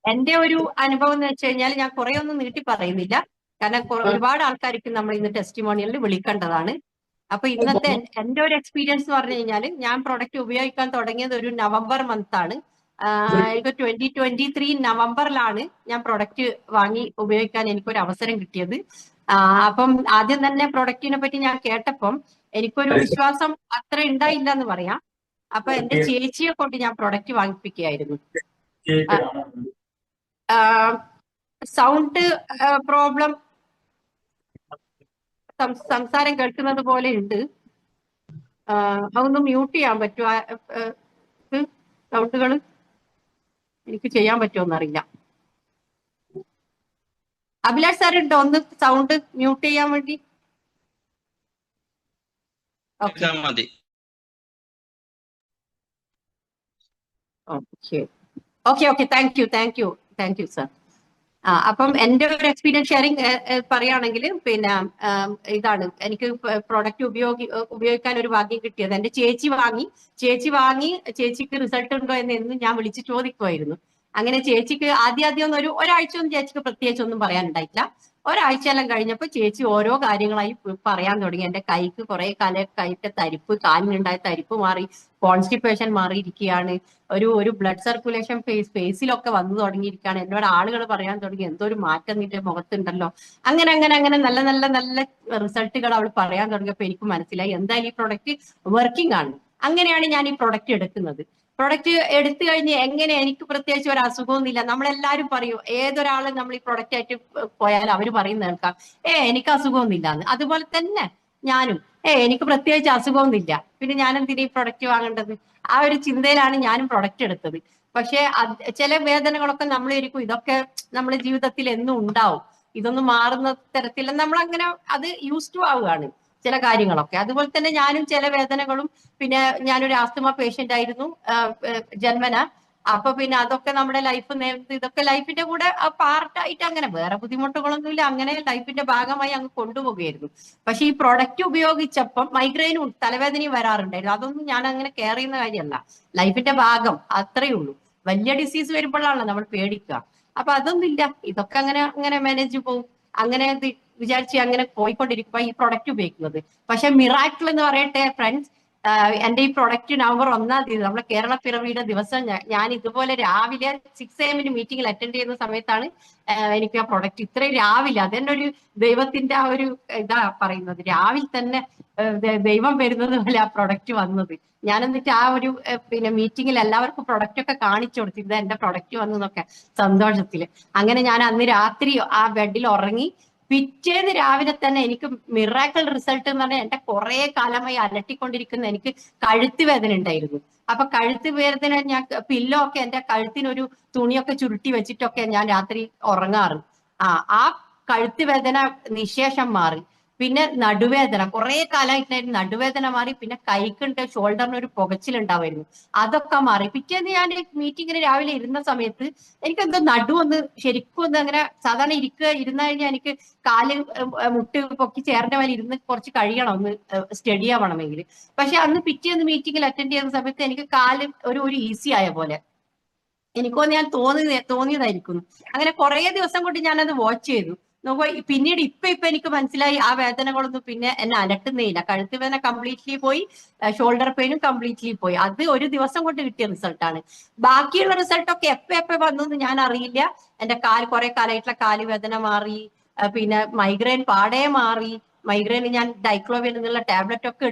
എന്റെ ഒരു അനുഭവം എന്ന് വെച്ച് കഴിഞ്ഞാൽ ഞാൻ കുറെ ഒന്നും നീട്ടി പറയുന്നില്ല. കാരണം ഒരുപാട് ആൾക്കാർക്ക് നമ്മൾ ഇന്ന് ടെസ്റ്റിമോണിയലിൽ വിളിക്കേണ്ടതാണ്. അപ്പൊ ഇന്നത്തെ എന്റെ ഒരു എക്സ്പീരിയൻസ് എന്ന് പറഞ്ഞു കഴിഞ്ഞാൽ ഞാൻ പ്രൊഡക്റ്റ് ഉപയോഗിക്കാൻ തുടങ്ങിയത് ഒരു നവംബർ മന്ത് ആണ്. എനിക്ക് 2023 നവംബറിലാണ് ഞാൻ പ്രൊഡക്റ്റ് വാങ്ങി ഉപയോഗിക്കാൻ എനിക്കൊരു അവസരം കിട്ടിയത്. അപ്പം ആദ്യം തന്നെ പ്രൊഡക്റ്റിനെ പറ്റി ഞാൻ കേട്ടപ്പം എനിക്കൊരു വിശ്വാസം അത്ര ഉണ്ടായില്ല എന്ന് പറയാം. അപ്പൊ എന്റെ ചേച്ചിയെ കൊണ്ട് ഞാൻ പ്രൊഡക്റ്റ് വാങ്ങിപ്പിക്കുകയായിരുന്നു. സൗണ്ട് പ്രോബ്ലം, സംസാരം കേൾക്കുന്നത് പോലെ ഉണ്ട്. അതൊന്ന് മ്യൂട്ട് ചെയ്യാൻ പറ്റുമോ? സൗണ്ടുകൾ എനിക്ക് ചെയ്യാൻ പറ്റുമോന്നറിയില്ല. അഭിലാഷ് സാർ ഉണ്ടോ ഒന്ന് സൗണ്ട് മ്യൂട്ട് ചെയ്യാൻ വേണ്ടി? Okay okay okay thank you sir. അപ്പം എന്റെ ഒരു എക്സ്പീരിയൻസ് ഷെയറിംഗ് പറയുകയാണെങ്കിൽ പിന്നെ ഇതാണ് എനിക്ക് പ്രൊഡക്റ്റ് ഉപയോഗിക്കാൻ ഒരു ഭാഗ്യം കിട്ടിയത്. എന്റെ ചേച്ചി വാങ്ങി ചേച്ചിക്ക് റിസൾട്ട് ഉണ്ടോ എന്ന് ഞാൻ വിളിച്ച് ചോദിക്കുമായിരുന്നു. അങ്ങനെ ചേച്ചിക്ക് ആദ്യം ഒന്നും ഒരാഴ്ച ഒന്നും ചേച്ചിക്ക് പ്രത്യേകിച്ച് ഒന്നും പറയാനുണ്ടായിട്ടില്ല. ഒരാഴ്ചയെല്ലാം കഴിഞ്ഞപ്പോൾ ചേച്ചി ഓരോ കാര്യങ്ങളായി പറയാൻ തുടങ്ങി. എന്റെ കൈക്ക് കുറെ കൈത്തെ തരിപ്പ്, കാലിനുണ്ടായ തരിപ്പ് മാറി, കോൺസ്റ്റിപ്പേഷൻ മാറിയിരിക്കുകയാണ്, ഒരു ബ്ലഡ് സർക്കുലേഷൻ ഫേസിലൊക്കെ വന്നു തുടങ്ങിയിരിക്കുകയാണ്. എന്നോട് ആളുകൾ പറയാൻ തുടങ്ങി എന്തോ ഒരു മാറ്റം നിന്റെ മുഖത്തുണ്ടല്ലോ. അങ്ങനെ നല്ല നല്ല നല്ല റിസൾട്ടുകൾ അവൾ പറയാൻ തുടങ്ങിയപ്പോൾ എനിക്ക് മനസ്സിലായി എന്തായാലും ഈ പ്രൊഡക്റ്റ് വർക്കിംഗ് ആണ്. അങ്ങനെയാണ് ഞാൻ ഈ പ്രൊഡക്റ്റ് എടുക്കുന്നത്. പ്രൊഡക്റ്റ് എടുത്തു കഴിഞ്ഞ് എങ്ങനെ എനിക്ക് പ്രത്യേകിച്ച് ഒരു അസുഖമൊന്നുമില്ല. നമ്മളെല്ലാരും പറയും, ഏതൊരാളും നമ്മൾ ഈ പ്രൊഡക്റ്റ് ആയിട്ട് പോയാൽ അവർ പറയുന്ന കേൾക്കാം എനിക്ക് അസുഖമൊന്നുമില്ല എന്ന്. അതുപോലെ തന്നെ ഞാനും എനിക്ക് പ്രത്യേകിച്ച് അസുഖമൊന്നുമില്ല, പിന്നെ ഞാൻ എന്തിനാ ഈ പ്രൊഡക്റ്റ് വാങ്ങേണ്ടത്? ആ ഒരു ചിന്തയിലാണ് ഞാനും പ്രൊഡക്റ്റ് എടുത്തത്. പക്ഷെ ചില വേദനകളൊക്കെ നമ്മളിരിക്കും, ഇതൊക്കെ നമ്മുടെ ജീവിതത്തിൽ എന്നും ഉണ്ടാവും, ഇതൊന്നും മാറുന്ന തരത്തിൽ നമ്മൾ അങ്ങനെ അത് യൂസ് ടു ആവുകയാണ് ചില കാര്യങ്ങളൊക്കെ. അതുപോലെ തന്നെ ഞാനും ചില വേദനകളും, പിന്നെ ഞാനൊരു ആസ്തമ പേഷ്യന്റ് ആയിരുന്നു ജന്മന. അപ്പൊ പിന്നെ അതൊക്കെ നമ്മുടെ ഇതൊക്കെ ലൈഫിന്റെ കൂടെ പാർട്ടായിട്ട് അങ്ങനെ വേറെ ബുദ്ധിമുട്ടുകളൊന്നുമില്ല, അങ്ങനെ ലൈഫിന്റെ ഭാഗമായി അങ്ങ് കൊണ്ടുപോകുകയായിരുന്നു. പക്ഷെ ഈ പ്രൊഡക്റ്റ് ഉപയോഗിച്ചപ്പം മൈഗ്രെയിനും തലവേദനയും വരാറുണ്ടായിരുന്നു. അതൊന്നും ഞാൻ അങ്ങനെ കെയർ ചെയ്യുന്ന കാര്യമല്ല, ലൈഫിന്റെ ഭാഗം അത്രയേ ഉള്ളൂ. വലിയ ഡിസീസ് വരുമ്പോഴാണല്ലോ നമ്മൾ പേടിക്കുക. അപ്പൊ അതൊന്നുമില്ല, ഇതൊക്കെ അങ്ങനെ മാനേജ് പോകും. അങ്ങനെ വിചാരിച്ച് അങ്ങനെ പോയിക്കൊണ്ടിരിക്കുമ്പോ ഈ പ്രൊഡക്റ്റ് ഉപയോഗിക്കുന്നത്. പക്ഷെ മിറാക്കിൾ എന്ന് പറയട്ടെ ഫ്രണ്ട്സ്, എന്റെ ഈ പ്രൊഡക്റ്റ് നവംബർ 1-ാം തീയതി നമ്മുടെ കേരള പിറവിയുടെ ദിവസം ഞാൻ ഇതുപോലെ രാവിലെ 6 AM മീറ്റിംഗിൽ അറ്റൻഡ് ചെയ്യുന്ന സമയത്താണ് എനിക്ക് ആ പ്രൊഡക്റ്റ് ഇത്രയും രാവിലെ, അതെന്നെ ഒരു ദൈവത്തിന്റെ ആ ഒരു ഇതാ പറയുന്നത്, രാവിലെ തന്നെ ദൈവം വരുന്നത് പോലെ ആ പ്രൊഡക്റ്റ് വന്നത്. ഞാൻ എന്നിട്ട് ആ ഒരു പിന്നെ മീറ്റിംഗിൽ എല്ലാവർക്കും പ്രൊഡക്റ്റ് ഒക്കെ കാണിച്ചു കൊടുത്തു, ഇത് എന്റെ പ്രൊഡക്റ്റ് വന്നു എന്നൊക്കെ സന്തോഷത്തില്. അങ്ങനെ ഞാൻ അന്ന് രാത്രി ആ ബെഡിൽ ഉറങ്ങി. പിറ്റേന്ന് രാവിലെ തന്നെ എനിക്ക് മിറാക്കിൾ റിസൾട്ട് എന്ന് പറഞ്ഞാൽ എന്റെ കുറെ കാലമായി അലട്ടിക്കൊണ്ടിരിക്കുന്ന എനിക്ക് കഴുത്ത് വേദന ഉണ്ടായിരുന്നു. അപ്പൊ കഴുത്ത് വേദന ഞാൻ പില്ലോ ഒക്കെ എന്റെ കഴുത്തിനൊരു തുണിയൊക്കെ ചുരുട്ടി വെച്ചിട്ടൊക്കെ ഞാൻ രാത്രി ഉറങ്ങാറ്. ആ കഴുത്ത് വേദന നിശേഷം മാറി. പിന്നെ നടുവേദന, കുറെ കാലമായിട്ടായിരുന്നു നടുവേദന മാറി. പിന്നെ കൈക്കുണ്ട് ഷോൾഡറിന് ഒരു പുകച്ചിലുണ്ടാവുമായിരുന്നു, അതൊക്കെ മാറി. പിറ്റേന്ന് ഞാൻ മീറ്റിങ്ങിന് രാവിലെ ഇരുന്ന സമയത്ത് എനിക്കെന്തോ നടുവൊന്ന് ശരിക്കും ഒന്ന് അങ്ങനെ, സാധാരണ ഇരുന്ന് കഴിഞ്ഞാൽ എനിക്ക് കാല് മുട്ട് പൊക്കി ചേർന്ന പോലെ ഇരുന്ന് കുറച്ച് കഴിയണം ഒന്ന് സ്റ്റഡി ആവണമെങ്കിൽ. പക്ഷെ അന്ന് പിറ്റേന്ന് മീറ്റിംഗിൽ അറ്റൻഡ് ചെയ്യുന്ന സമയത്ത് എനിക്ക് കാല് ഒരു ഈസി ആയ പോലെ എനിക്കോ ഞാൻ തോന്നിയതായിരിക്കുന്നു. അങ്ങനെ കുറെ ദിവസം കൊണ്ട് ഞാനത് വാച്ച് ചെയ്തു. പിന്നീട് ഇപ്പൊ എനിക്ക് മനസ്സിലായി ആ വേദനകളൊന്നും പിന്നെ എന്നെ അലട്ടുന്നേ ഇല്ല. കഴുത്ത് വേദന കംപ്ലീറ്റ്ലി പോയി, ഷോൾഡർ പെയിനും കംപ്ലീറ്റ്ലി പോയി. അത് ഒരു ദിവസം കൊണ്ട് കിട്ടിയ റിസൾട്ടാണ്. ബാക്കിയുള്ള റിസൾട്ടൊക്കെ എപ്പോ വന്നു എന്ന് ഞാൻ അറിയില്ല. എന്റെ കുറെ കാലമായിട്ടുള്ള കാല് വേദന മാറി, പിന്നെ മൈഗ്രെയിൻ പാടേ മാറി. മൈഗ്രെയിൻ ഞാൻ ഡൈക്ലോവിൻ എന്നുള്ള ടാബ്ലറ്റ് ഒക്കെ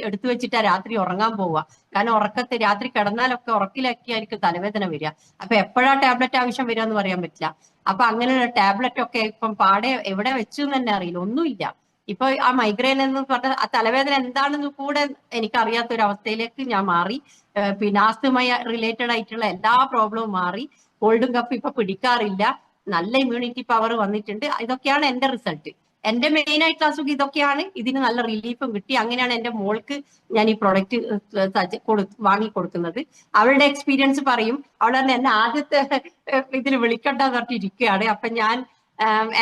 എടുത്തു വെച്ചിട്ടാ രാത്രി ഉറങ്ങാൻ പോവുക. കാരണം രാത്രി കിടന്നാലൊക്കെ ഉറക്കിലാക്കിയായിരിക്കും തലവേദന വരിക. അപ്പൊ എപ്പോഴാ ടാബ്ലറ്റ് ആവശ്യം വരിക എന്ന് പറയാൻ പറ്റില്ല. അപ്പൊ അങ്ങനെയുള്ള ടാബ്ലറ്റ് ഒക്കെ ഇപ്പം പാടെ എവിടെ വെച്ചു എന്ന് തന്നെ അറിയില്ല, ഒന്നുമില്ല. ഇപ്പൊ ആ മൈഗ്രെയിൻ എന്ന് പറഞ്ഞ ആ തലവേദന എന്താണെന്ന് കൂടെ എനിക്കറിയാത്ത ഒരു അവസ്ഥയിലേക്ക് ഞാൻ മാറി. പിന്നെ ആസ്തുമായി റിലേറ്റഡ് ആയിട്ടുള്ള എല്ലാ പ്രോബ്ലവും മാറി. കോൾഡും കഫ് ഇപ്പൊ പിടിക്കാറില്ല, നല്ല ഇമ്മ്യൂണിറ്റി പവർ വന്നിട്ടുണ്ട്. ഇതൊക്കെയാണ് എന്റെ റിസൾട്ട്. എന്റെ മെയിൻ ആയിട്ടുള്ള അസുഖം ഇതൊക്കെയാണ്. ഇതിന് നല്ല റിലീഫും കിട്ടി. അങ്ങനെയാണ് എന്റെ മോൾക്ക് ഞാൻ ഈ പ്രൊഡക്റ്റ് വാങ്ങി കൊടുക്കുന്നത്. അവളുടെ എക്സ്പീരിയൻസ് പറയും. അവൾ തന്നെ എന്നെ ആദ്യത്തെ ഇതിൽ വിളിക്കണ്ടെന്ന് പറഞ്ഞിരിക്കുകയാണ്. അപ്പൊ ഞാൻ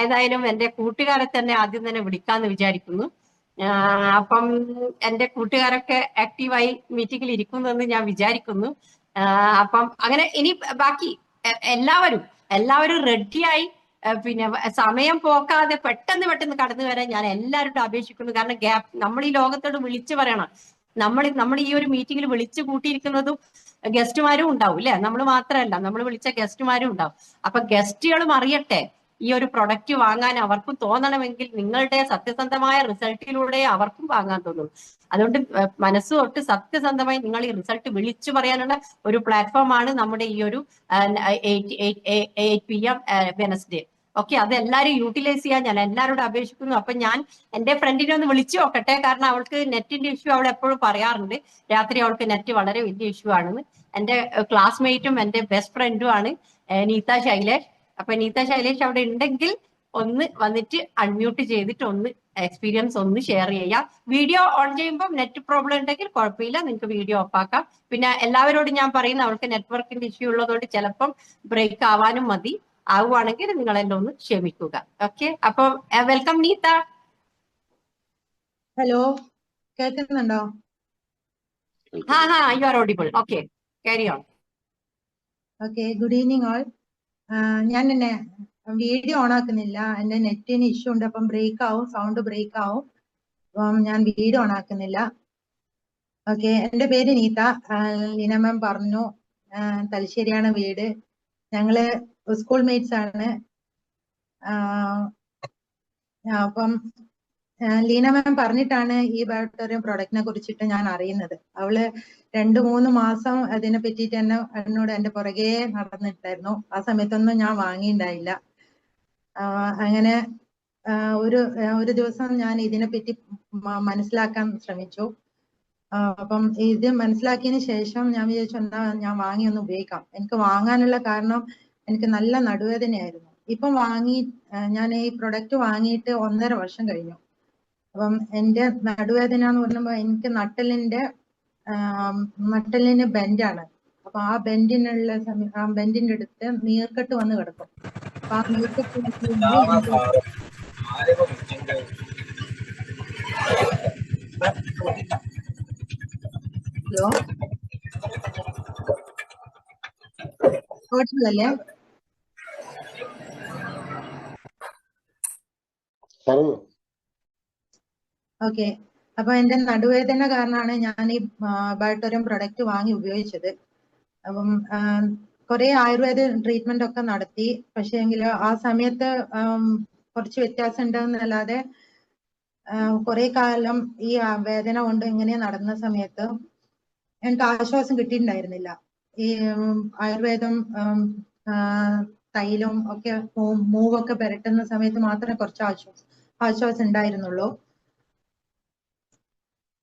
ഏതായാലും എന്റെ കൂട്ടുകാരെ തന്നെ ആദ്യം തന്നെ വിളിക്കാന്ന് വിചാരിക്കുന്നു. അപ്പം എന്റെ കൂട്ടുകാരൊക്കെ ആക്റ്റീവായി മീറ്റിംഗിൽ ഇരിക്കുന്നെന്ന് ഞാൻ വിചാരിക്കുന്നു. അപ്പം അങ്ങനെ ഇനി ബാക്കി എല്ലാവരും എല്ലാവരും റെഡിയായി പിന്നെ സമയം പോക്കാതെ പെട്ടെന്ന് കടന്നു വരാൻ ഞാൻ എല്ലാവരോടും അപേക്ഷിക്കുന്നു. കാരണം നമ്മൾ ഈ ലോകത്തോട് വിളിച്ചു പറയണം. നമ്മൾ ഈ ഒരു മീറ്റിംഗിൽ വിളിച്ചു കൂട്ടിയിരിക്കുന്നതും ഗസ്റ്റുമാരും ഉണ്ടാവും അല്ലെ, നമ്മൾ മാത്രമല്ല, നമ്മൾ വിളിച്ച ഗസ്റ്റുമാരും ഉണ്ടാവും. അപ്പൊ ഗസ്റ്റുകളും അറിയട്ടെ, ഈ ഒരു പ്രൊഡക്റ്റ് വാങ്ങാൻ അവർക്കും തോന്നണമെങ്കിൽ നിങ്ങളുടെ സത്യസന്ധമായ റിസൾട്ടിലൂടെ അവർക്കും വാങ്ങാൻ തോന്നും. അതുകൊണ്ട് മനസ്സ് തൊട്ട് സത്യസന്ധമായി നിങ്ങൾ ഈ റിസൾട്ട് വിളിച്ചു പറയാനുള്ള ഒരു പ്ലാറ്റ്ഫോമാണ് നമ്മുടെ ഈ ഒരു 8 PM വെനസ്ഡേ. ഓക്കെ, അത് എല്ലാവരും യൂട്ടിലൈസ് ചെയ്യാൻ ഞാൻ എല്ലാവരോടും അപേക്ഷിക്കുന്നു. അപ്പൊ ഞാൻ എന്റെ ഫ്രണ്ടിനെ ഒന്ന് വിളിച്ചു നോക്കട്ടെ, കാരണം അവൾക്ക് നെറ്റിന്റെ ഇഷ്യൂ അവൾ എപ്പോഴും പറയാറുണ്ട്. രാത്രി അവൾക്ക് നെറ്റ് വളരെ വലിയ ഇഷ്യൂ ആണെന്ന്. എന്റെ ക്ലാസ്മേറ്റും എന്റെ ബെസ്റ്റ് ഫ്രണ്ടും ആണ് നീത ശൈലേഷ്. അപ്പൊ നീത ശൈലേഷ് അവിടെ ഉണ്ടെങ്കിൽ ഒന്ന് വന്നിട്ട് അൺമ്യൂട്ട് ചെയ്തിട്ട് ഒന്ന് എക്സ്പീരിയൻസ് ഒന്ന് ഷെയർ ചെയ്യാം. വീഡിയോ ഓൺ ചെയ്യുമ്പോൾ നെറ്റ് പ്രോബ്ലം ഉണ്ടെങ്കിൽ കുഴപ്പമില്ല, നിങ്ങൾക്ക് വീഡിയോ ഓഫ് ആക്കാം. പിന്നെ എല്ലാവരോടും ഞാൻ പറയുന്ന, അവൾക്ക് നെറ്റ്വർക്കിന്റെ ഇഷ്യൂ ഉള്ളതുകൊണ്ട് ചിലപ്പം ബ്രേക്ക് ആവാനും മതി. ആവുകയാണെങ്കിൽ നിങ്ങൾ എന്നെ ഒന്ന് ക്ഷമിക്കുക. ഓക്കെ, അപ്പൊ വെൽക്കം നീത. ഹലോ, കേൾക്കുന്നുണ്ടോ? You are audible. Okay, carry on. Okay, good evening all. ഞാൻ എന്നെ വീഡിയോ ഓൺ ആക്കുന്നില്ല, എന്റെ നെറ്റിന് ഇഷ്യൂ ഉണ്ട്. അപ്പം ബ്രേക്ക് ആവും, സൗണ്ട് ബ്രേക്ക് ആവും. അപ്പം ഞാൻ വീഡിയോ ഓൺ ആക്കുന്നില്ല. ഓക്കെ, എന്റെ പേര് നീത. ലീന മാം പറഞ്ഞു തലശ്ശേരിയാണ് വീട്. ഞങ്ങള് സ്കൂൾ മേറ്റ്സ് ആണ്. അപ്പം ലീന മാം പറഞ്ഞിട്ടാണ് ഈ ബയോട്ടോറിയം പ്രൊഡക്റ്റിനെ കുറിച്ചിട്ട് ഞാൻ അറിയുന്നത്. അവള് 2-3 മാസം അതിനെ പറ്റിയിട്ട് എന്നോട് എന്റെ പുറകെ നടന്നിട്ടായിരുന്നു. ആ സമയത്തൊന്നും ഞാൻ വാങ്ങിയിട്ടുണ്ടായില്ല. അങ്ങനെ ഒരു ദിവസം ഞാൻ ഇതിനെ പറ്റി മനസ്സിലാക്കാൻ ശ്രമിച്ചു. അപ്പം ഇത് മനസ്സിലാക്കിയതിന് ശേഷം ഞാൻ വിചാരിച്ചു എന്നാ ഞാൻ വാങ്ങി ഒന്ന് ഉപയോഗിക്കാം. എനിക്ക് വാങ്ങാനുള്ള കാരണം എനിക്ക് നല്ല നടുവേദനയായിരുന്നു. ഇപ്പം ഞാൻ ഈ പ്രൊഡക്റ്റ് വാങ്ങിയിട്ട് 1.5 വർഷം കഴിഞ്ഞു. അപ്പം എന്റെ നടുവേദന എന്ന് പറയുമ്പോൾ എനിക്ക് നട്ടലിന് ബെൻഡാണ്. അപ്പൊ ആ ബെൻഡിന്റെ അടുത്ത് നീർക്കെട്ട് വന്ന് കിടക്കും. അപ്പൊ ആ നീർക്കെട്ട് ഹലോ, കേട്ടില്ലല്ലേ? ഓക്കെ, അപ്പൊ എന്റെ നടുവേദന കാരണമാണ് ഞാൻ ഈ ബയോട്ടോറിയം പ്രൊഡക്റ്റ് വാങ്ങി ഉപയോഗിച്ചത്. അപ്പം കുറെ ആയുർവേദ ട്രീറ്റ്മെന്റ് ഒക്കെ നടത്തി. പക്ഷേ എങ്കിൽ ആ സമയത്ത് കുറച്ച് വ്യത്യാസം ഉണ്ടെന്നല്ലാതെ കുറെ കാലം ഈ വേദന കൊണ്ട് ഇങ്ങനെ നടന്ന സമയത്ത് എനിക്ക് ആശ്വാസം കിട്ടിയിട്ടുണ്ടായിരുന്നില്ല. ഈ ആയുർവേദം തൈലം ഒക്കെ മൂവൊക്കെ പുരട്ടുന്ന സമയത്ത് മാത്രമേ കുറച്ച് ആശ്വാസം ഉണ്ടായിരുന്നുള്ളൂ.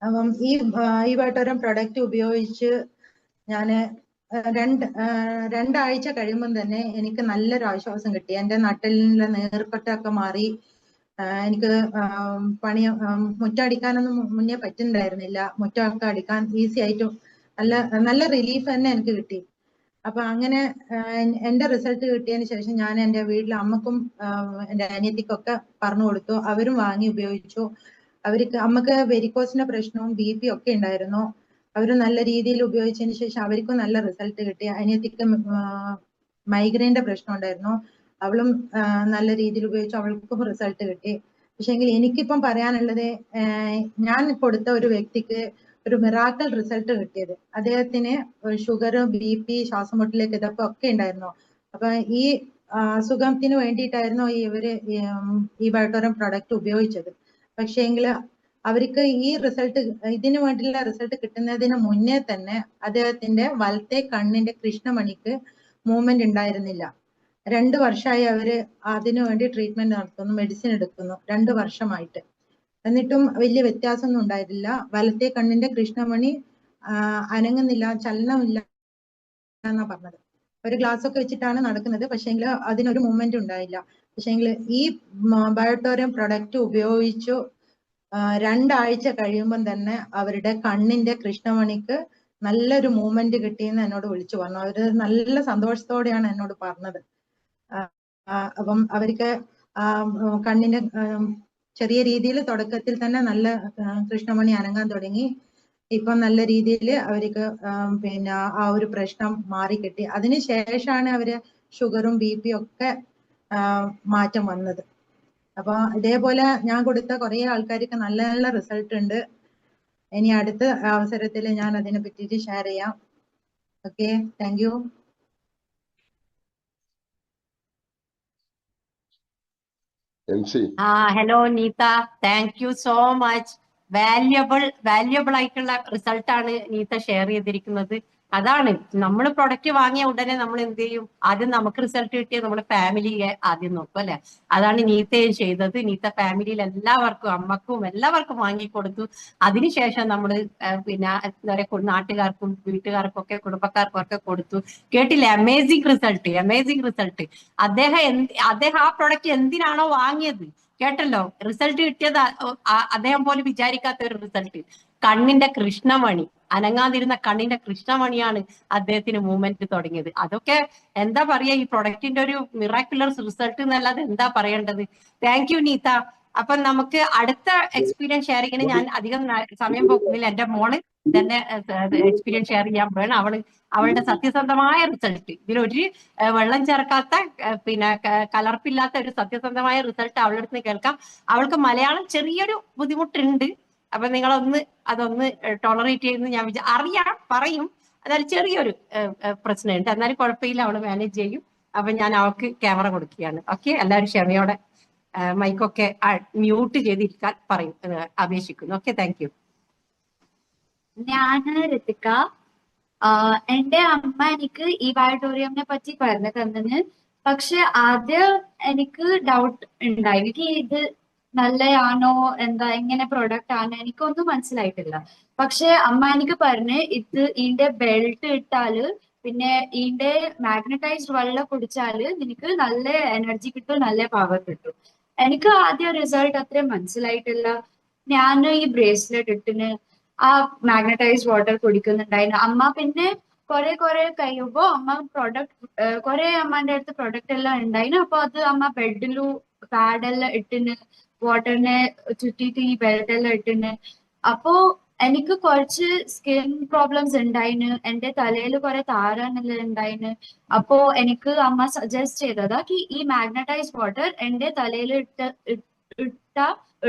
അപ്പം ഈ ബയോട്ടോറിയം പ്രൊഡക്റ്റ് ഉപയോഗിച്ച് ഞാന് രണ്ടാഴ്ച കഴിയുമ്പം തന്നെ എനിക്ക് നല്ലൊരു ആശ്വാസം കിട്ടി. എന്റെ നട്ടലിലെ നീർക്കെട്ടൊക്കെ മാറി. എനിക്ക് മുറ്റടിക്കാനൊന്നും മുന്നേ പറ്റുന്നുണ്ടായിരുന്നില്ല. മുറ്റമൊക്കെ അടിക്കാൻ ഈസി ആയിട്ടും നല്ല റിലീഫ് തന്നെ എനിക്ക് കിട്ടി. അപ്പൊ അങ്ങനെ എന്റെ റിസൾട്ട് കിട്ടിയതിന് ശേഷം ഞാൻ എന്റെ വീട്ടിലെ അമ്മക്കും എന്റെ അനിയത്തിക്കൊക്കെ പറഞ്ഞു കൊടുത്തു. അവരും വാങ്ങി ഉപയോഗിച്ചു. അമ്മക്ക് വെരിക്കോസിന്റെ പ്രശ്നവും BP ഒക്കെ ഉണ്ടായിരുന്നു. അവര് നല്ല രീതിയിൽ ഉപയോഗിച്ചതിന് ശേഷം അവർക്കും നല്ല റിസൾട്ട് കിട്ടി. അനിയത്തിക്ക് മൈഗ്രെയിന്റെ പ്രശ്നം ഉണ്ടായിരുന്നു. അവളും നല്ല രീതിയിൽ ഉപയോഗിച്ചു, അവൾക്കും റിസൾട്ട് കിട്ടി. പക്ഷെങ്കിൽ എനിക്കിപ്പം പറയാനുള്ളത്, ഞാൻ കൊടുത്ത ഒരു വ്യക്തിക്ക് ഒരു മിറാക്കിൾ റിസൾട്ട് കിട്ടിയത്. അദ്ദേഹത്തിന് ഷുഗർ, BP, ശ്വാസം മുട്ടലേക്ക് ഇതൊക്കെ ഉണ്ടായിരുന്നു. അപ്പൊ ഈ അസുഖത്തിന് വേണ്ടിയിട്ടായിരുന്നു ഈ ബയോട്ടോറിയം പ്രൊഡക്റ്റ് ഉപയോഗിച്ചത്. പക്ഷേങ്കിൽ അവർക്ക് ഈ ഇതിനു വേണ്ടിയുള്ള റിസൾട്ട് കിട്ടുന്നതിന് മുന്നേ തന്നെ അദ്ദേഹത്തിന്റെ വലത്തെ കണ്ണിന്റെ കൃഷ്ണമണിക്ക് മൂവ്മെന്റ് ഉണ്ടായിരുന്നില്ല. 2 വർഷമായി അവര് അതിനു വേണ്ടി ട്രീറ്റ്മെന്റ് നടത്തുന്നു, മെഡിസിൻ എടുക്കുന്നു, 2 വർഷമായിട്ട്. എന്നിട്ടും വലിയ വ്യത്യാസമൊന്നും ഉണ്ടായിട്ടില്ല. വലത്തെ കണ്ണിന്റെ കൃഷ്ണമണി അനങ്ങുന്നില്ല, ചലനമില്ല എന്നാ പറഞ്ഞത്. ഒരു ഗ്ലാസ് ഒക്കെ വെച്ചിട്ടാണ് നടക്കുന്നത്, പക്ഷേങ്കിൽ അതിനൊരു മൂവ്മെന്റ് ഉണ്ടായില്ല. പക്ഷേങ്കിൽ ഈ ബയോട്ടോറിയം പ്രൊഡക്റ്റ് ഉപയോഗിച്ചു 2 ആഴ്ച കഴിയുമ്പം തന്നെ അവരുടെ കണ്ണിന്റെ കൃഷ്ണമണിക്ക് നല്ലൊരു മൂവ്മെന്റ് കിട്ടിയെന്ന് എന്നോട് വിളിച്ചു പറഞ്ഞു. അവര് നല്ല സന്തോഷത്തോടെയാണ് എന്നോട് പറഞ്ഞത്. അപ്പം അവർക്ക് കണ്ണിന്റെ ചെറിയ രീതിയിൽ തുടക്കത്തിൽ തന്നെ നല്ല കൃഷ്ണമണി അനങ്ങാൻ തുടങ്ങി. ഇപ്പം നല്ല രീതിയിൽ അവർക്ക് പിന്നെ ആ ഒരു പ്രശ്നം മാറിക്കിട്ടി. അതിനുശേഷമാണ് അവര് ഷുഗറും BP ഒക്കെ മാറ്റം വന്നത്. അപ്പൊ ഇതേപോലെ ഞാൻ കൊടുത്ത കുറെ ആൾക്കാർക്ക് നല്ല നല്ല റിസൾട്ട് ഉണ്ട്. ഇനി അടുത്ത അവസരത്തിൽ ഞാൻ അതിനെ പറ്റിയിട്ട് ഷെയർ ചെയ്യാം. Okay, thank U. Hello Neetha, thank you so much. Valuable ആയിട്ടുള്ള റിസൾട്ട് ആണ് നീത ഷെയർ ചെയ്തിരിക്കുന്നത്. അതാണ് നമ്മൾ പ്രൊഡക്റ്റ് വാങ്ങിയ ഉടനെ നമ്മൾ എന്ത് ചെയ്യും, ആദ്യം നമുക്ക് റിസൾട്ട് കിട്ടിയ നമ്മുടെ ഫാമിലിയെ ആദ്യം നോക്കും അല്ലെ. അതാണ് നീതയും ചെയ്തത്. നീത ഫാമിലിയിൽ എല്ലാവർക്കും, അമ്മക്കും എല്ലാവർക്കും വാങ്ങിക്കൊടുത്തു. അതിനുശേഷം നമ്മൾ പിന്നെ എന്താ പറയുക, നാട്ടുകാർക്കും വീട്ടുകാർക്കും ഒക്കെ കുടുംബക്കാർക്കും ഒക്കെ കൊടുത്തു. കേട്ടില്ലേ, അമേസിംഗ് റിസൾട്ട്, അമേസിംഗ് റിസൾട്ട്. അദ്ദേഹം ആ പ്രൊഡക്റ്റ് എന്തിനാണോ വാങ്ങിയത്, കേട്ടല്ലോ, റിസൾട്ട് കിട്ടിയത് അദ്ദേഹം പോലും വിചാരിക്കാത്ത ഒരു റിസൾട്ട്. കണ്ണിന്റെ കൃഷ്ണമണി, അനങ്ങാതിരുന്ന കണ്ണിന്റെ കൃഷ്ണമണിയാണ് അദ്ദേഹത്തിന് മൂവ്മെന്റ് തുടങ്ങിയത്. അതൊക്കെ എന്താ പറയാ, ഈ പ്രൊഡക്റ്റിന്റെ ഒരു മിറാക്കുലർ റിസൾട്ട് എന്നല്ലാതെ എന്താ പറയേണ്ടത്. Thank you Neetha. അപ്പൊ നമുക്ക് അടുത്ത എക്സ്പീരിയൻസ് ഷെയറിങ്ങിന് ഞാൻ അധികം സമയം പോക്കുന്നില്ല. എന്റെ മോള് തന്നെ എക്സ്പീരിയൻസ് ഷെയർ ചെയ്യാൻ വേണം. അവളുടെ സത്യസന്ധമായ റിസൾട്ട്, ഇതിലൊരു വെള്ളം ചേർക്കാത്ത പിന്നെ കലർപ്പില്ലാത്ത ഒരു സത്യസന്ധമായ റിസൾട്ട് അവളുടെ അടുത്ത് കേൾക്കാം. അവൾക്ക് മലയാളം ചെറിയൊരു ബുദ്ധിമുട്ടുണ്ട്. അപ്പൊ അതൊന്ന് ടോളറേറ്റ് ചെയ്യുന്നു ഞാൻ അറിയാം, പറയും. അതായത് ചെറിയൊരു പ്രശ്നമുണ്ട്, എന്നാലും കുഴപ്പമില്ല, അവള് മാനേജ് ചെയ്യും. അപ്പൊ ഞാൻ അവൾക്ക് ക്യാമറ കൊടുക്കുകയാണ്. ഓക്കെ, എല്ലാവരും ക്ഷമയോടെ മൈക്കൊക്കെ മ്യൂട്ട് ചെയ്തിരിക്കാൻ പറയും, അപേക്ഷിക്കുന്നു. Okay, thank U. ഞാൻ ഋതിക. എന്റെ അമ്മ എനിക്ക് ഈ ബയോട്ടോറിയമിനെ പറ്റി പറഞ്ഞു തന്നിന്. പക്ഷെ ആദ്യം എനിക്ക് ഡൗട്ട് ഉണ്ടായി, എനിക്ക് ഇത് നല്ലയാണോ, എന്താ എങ്ങനെ പ്രൊഡക്റ്റ് ആണ്, എനിക്കൊന്നും മനസ്സിലായിട്ടില്ല. പക്ഷെ അമ്മ എനിക്ക് പറഞ്ഞ് ഇതിന്റെ ബെൽറ്റ് ഇട്ടാല് പിന്നെ ഇതിന്റെ മാഗ്നറ്റൈസ്ഡ് വെള്ളം കുടിച്ചാല് നിനക്ക് നല്ല എനർജി കിട്ടും, നല്ല പവർ കിട്ടും. എനിക്ക് ആദ്യം റിസൾട്ട് അത്രയും മനസ്സിലായിട്ടില്ല. ഞാൻ ഈ ബ്രേസ്ലെറ്റ് ഇട്ടിന് ആ മാഗ്നറ്റൈസ്ഡ് വാട്ടർ കുടിക്കുന്നുണ്ടായിരുന്നു. അമ്മ പിന്നെ കുറെ കഴിയുമ്പോ അമ്മ കുറെ അമ്മന്റെ അടുത്ത് പ്രൊഡക്റ്റ് എല്ലാം ഉണ്ടായിരുന്നു. അപ്പൊ അത് അമ്മ ബെഡിലും പാഡെല്ലാം ഇട്ടിന്, വാട്ടറിനെ ചുറ്റിട്ട് ഈ ബെൽറ്റ് എല്ലാം ഇട്ടിന്. അപ്പോ എനിക്ക് കുറച്ച് സ്കിൻ പ്രോബ്ലംസ് ഉണ്ടായിന്, എന്റെ തലയിൽ കുറെ താരനെല്ലാം ഉണ്ടായിന്. അപ്പോ എനിക്ക് അമ്മ സജസ്റ്റ് ചെയ്തതാ ഈ മാഗ്നറ്റൈസ്ഡ് വാട്ടർ എന്റെ തലയിൽ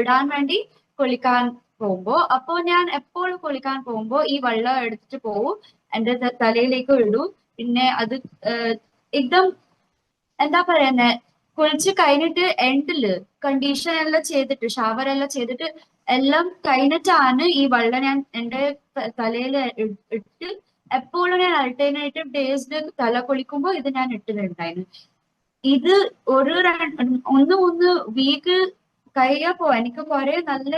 ഇടാൻ വേണ്ടി കുളിക്കാൻ പോകുമ്പോ. അപ്പോ ഞാൻ എപ്പോഴും കുളിക്കാൻ പോകുമ്പോ ഈ വെള്ളം എടുത്തിട്ട് പോവും, എന്റെ തലയിലേക്ക് ഇടൂ. പിന്നെ അത് എക്ദം എന്താ പറയുന്നെ, കുളിച്ച് കഴിഞ്ഞിട്ട് എൻഡില് കണ്ടീഷൻ എല്ലാം ചെയ്തിട്ട് ഷവർ എല്ലാം ചെയ്തിട്ട് എല്ലാം കഴിഞ്ഞിട്ടാണ് ഈ വെള്ളം ഞാൻ എന്റെ തലയിൽ ഇട്ട്. എപ്പോഴും ഞാൻ ആൾട്ടർനേറ്റീവ് ഡേയ്സിൽ തല കുളിക്കുമ്പോ ഇത് ഞാൻ ഇട്ടിട്ടുണ്ടായിരുന്നു. ഇത് ഒരു 1 വീക്ക് കഴിയപ്പോ എനിക്ക് കുറെ നല്ല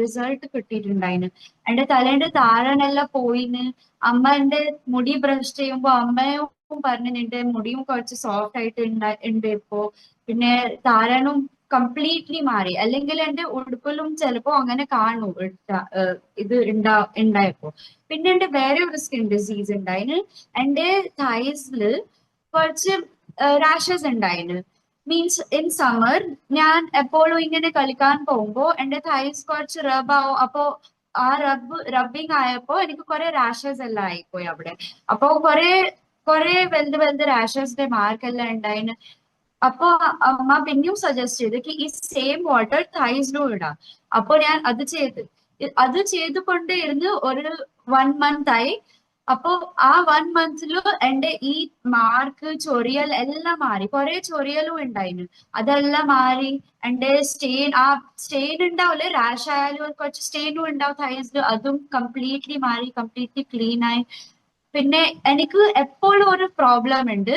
റിസൾട്ട് കിട്ടിയിട്ടുണ്ടായിന്. എന്റെ തലേന്റെ താരനെല്ലാം പോയിന്. അമ്മ എന്റെ മുടി ബ്രഷ് ചെയ്യുമ്പോ അമ്മയും പറഞ്ഞു നിന്റെ മുടിയും കുറച്ച് സോഫ്റ്റ് ആയിട്ട് ഉണ്ട് ഇപ്പോ. പിന്നെ താരനും കംപ്ലീറ്റ്ലി മാറി. അല്ലെങ്കിൽ എന്റെ ഉടുപ്പിലും ചിലപ്പോ അങ്ങനെ കാണൂ ഇത് ഉണ്ടായപ്പോ. പിന്നെ എന്റെ വേറെ ഒരു സ്കിൻ ഡിസീസ് ഉണ്ടായിന്. എന്റെ തൈസില് കുറച്ച് റാഷസ് ഉണ്ടായിന്. മീൻസ് ഇൻ സമ്മർ ഞാൻ എപ്പോഴും ഇങ്ങനെ കളിക്കാൻ പോകുമ്പോ എന്റെ തൈസ് കുറച്ച് റബ് ആവും. അപ്പോ ആ റബ്ബിങ് ആയപ്പോ എനിക്ക് കുറെ റാഷസ് എല്ലാം ആയിപ്പോയി അവിടെ. അപ്പോ കുറെ വലുത് റാഷസിന്റെ മാർക്കെല്ലാം ഉണ്ടായിന്. അപ്പൊ അമ്മ പിന്നെയും സജസ്റ്റ് ചെയ്ത് ഈ സെയിം വാട്ടർ തൈസിലും ഇടാം. അപ്പൊ ഞാൻ അത് ചെയ്തുകൊണ്ടേ ഇരുന്ന് ഒരു 1 month ആയി. അപ്പോ ആ 1 monthല് എന്റെ ഈ മാർക്ക് ചൊറിയൽ എല്ലാം മാറി. കുറെ ചൊറിയലും ഉണ്ടായിരുന്നു, അതെല്ലാം മാറി. എന്റെ സ്റ്റെയിൻ ഉണ്ടാവില്ലേ, റാഷ് ആയാലും കുറച്ച് സ്റ്റെയിനും ഉണ്ടാവും തൈസിൽ, അതും കംപ്ലീറ്റ്ലി മാറി, കംപ്ലീറ്റ്ലി ക്ലീൻ ആയി. പിന്നെ എനിക്ക് എപ്പോഴും ഒരു പ്രോബ്ലം ഉണ്ട്,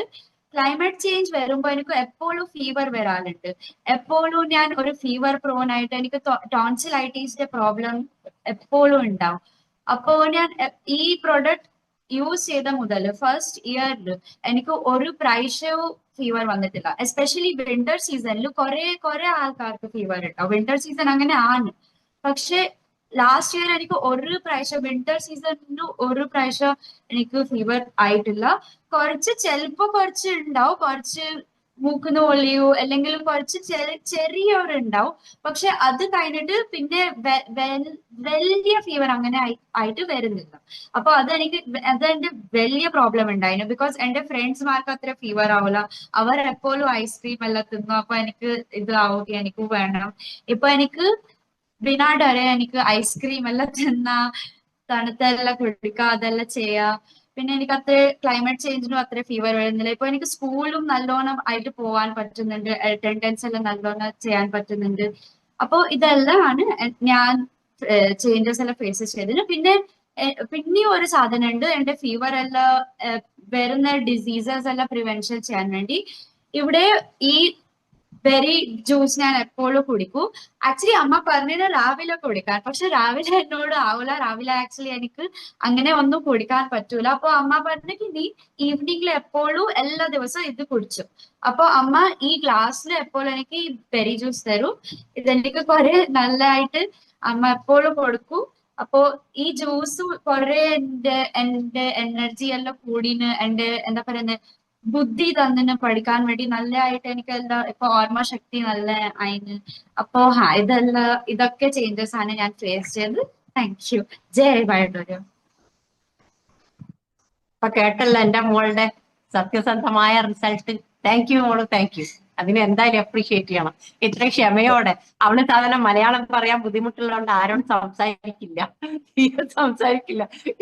ക്ലൈമറ്റ് ചേഞ്ച് വരുമ്പോ എനിക്ക് എപ്പോഴും ഫീവർ വരാറുണ്ട്. എപ്പോഴും ഞാൻ ഒരു ഫീവർ പ്രോൺ ആയിട്ട് എനിക്ക് ടോൺസിലൈറ്റീസിന്റെ പ്രോബ്ലം എപ്പോഴും ഉണ്ടാവും. അപ്പോ ഞാൻ ഈ പ്രൊഡക്റ്റ് യൂസ് ചെയ്ത മുതൽ ഫസ്റ്റ് ഇയറിൽ എനിക്ക് ഒരു പ്രാവശ്യവും ഫീവർ വന്നിട്ടില്ല. എസ്പെഷ്യലി വിന്റർ സീസണിൽ കുറെ ആൾക്കാർക്ക് ഫീവർ ഉണ്ടാവും. വിന്റർ സീസൺ അങ്ങനെ ആണ്. പക്ഷെ ലാസ്റ്റ് ഇയർ എനിക്ക് ഒരു പ്രാവശ്യം വിന്റർ സീസണിൽ ഒരു പ്രാവശ്യം എനിക്ക് ഫീവർ ആയിട്ടില്ല. ചിലപ്പോ കുറച്ച് ഉണ്ടാവും, കുറച്ച് മൂക്കുന്ന് പൊള്ളിയോ അല്ലെങ്കിൽ കുറച്ച് ചെറിയൊരുണ്ടാവും. പക്ഷെ അത് കഴിഞ്ഞിട്ട് പിന്നെ വലിയ ഫീവർ അങ്ങനെ ആയിട്ട് വരുന്നില്ല. അപ്പൊ അതെന്റെ വലിയ പ്രോബ്ലം ഉണ്ടായിരുന്നു. ബിക്കോസ് എന്റെ ഫ്രണ്ട്സ്മാർക്ക് അത്ര ഫീവർ ആവില്ല. അവർ എപ്പോഴും ഐസ്ക്രീം എല്ലാം തിന്നു. അപ്പൊ എനിക്ക് ഇത് ആവുക എനിക്ക് വേണം. ഇപ്പൊ എനിക്ക് വിനാട് എനിക്ക് ഐസ്ക്രീം എല്ലാം തിന്നാ, തണുത്തെല്ലാം കുടിക്കുക, അതെല്ലാം ചെയ്യാ. പിന്നെ എനിക്ക് അത്ര ക്ലൈമറ്റ് ചേഞ്ചിനും അത്ര ഫീവർ വരുന്നില്ല. ഇപ്പൊ എനിക്ക് സ്കൂളിലും നല്ലോണം ആയിട്ട് പോവാൻ പറ്റുന്നുണ്ട്, അറ്റൻഡൻസ് എല്ലാം നല്ലോണം ചെയ്യാൻ പറ്റുന്നുണ്ട്. അപ്പൊ ഇതെല്ലാമാണ് ഞാൻ ചേഞ്ചസ് എല്ലാം ഫേസ് ചെയ്തത്. പിന്നെയും ഒരു സാധനം ഉണ്ട്, എന്റെ ഫീവർ എല്ലാം വരുന്ന ഡിസീസസ് എല്ലാം പ്രിവെൻഷൻ ചെയ്യാൻ വേണ്ടി ഇവിടെ ഈ ബെറി ജ്യൂസ് ഞാൻ എപ്പോഴും കുടിക്കും. ആക്ച്വലി അമ്മ പറഞ്ഞത് രാവിലെ കുടിക്കാൻ, പക്ഷെ രാവിലെ എന്നോട് ആവില്ല. രാവിലെ ആക്ച്വലി എനിക്ക് അങ്ങനെ ഒന്നും കുടിക്കാൻ പറ്റൂല. അപ്പൊ അമ്മ പറഞ്ഞെങ്കിൽ നീ ഈവനിങ്ങിൽ എപ്പോഴും എല്ലാ ദിവസവും ഇത് കുടിച്ചു. അപ്പൊ അമ്മ ഈ ഗ്ലാസ്സിൽ എപ്പോഴും എനിക്ക് ഈ ബെറി ജ്യൂസ് തരും. ഇതെനിക്ക് കുറെ നല്ലതായിട്ട് അമ്മ എപ്പോഴും കൊടുക്കും. അപ്പോ ഈ ജ്യൂസ് കുറെ എന്റെ എനർജി എല്ലാം കൂടിന്, എന്റെ എന്താ പറയുന്നത് ബുദ്ധി തന്നിന് പഠിക്കാൻ വേണ്ടി നല്ലതായിട്ട് എനിക്ക് എന്താ ഇപ്പൊ ഓർമ്മശക്തി നല്ല ആയിന്. അപ്പോ ഇതൊക്കെ ചേഞ്ചസ് ആണ് ഞാൻ ഫേസ് ചെയ്തത്. Thank you. ജയ് വയഡൂര്. അപ്പൊ കേട്ടല്ലോ എന്റെ മോളുടെ സത്യസന്ധമായ റിസൾട്ട്. താങ്ക് യു മോള്, താങ്ക് യു. അതിന് എന്തായാലും അപ്രീഷിയേറ്റ് ചെയ്യണം. ഇത്ര ക്ഷമയോടെ. അവള് സാധാരണ മലയാളം പറയാൻ ബുദ്ധിമുട്ടുള്ളതുകൊണ്ട് ആരോടും സംസാരിക്കില്ല.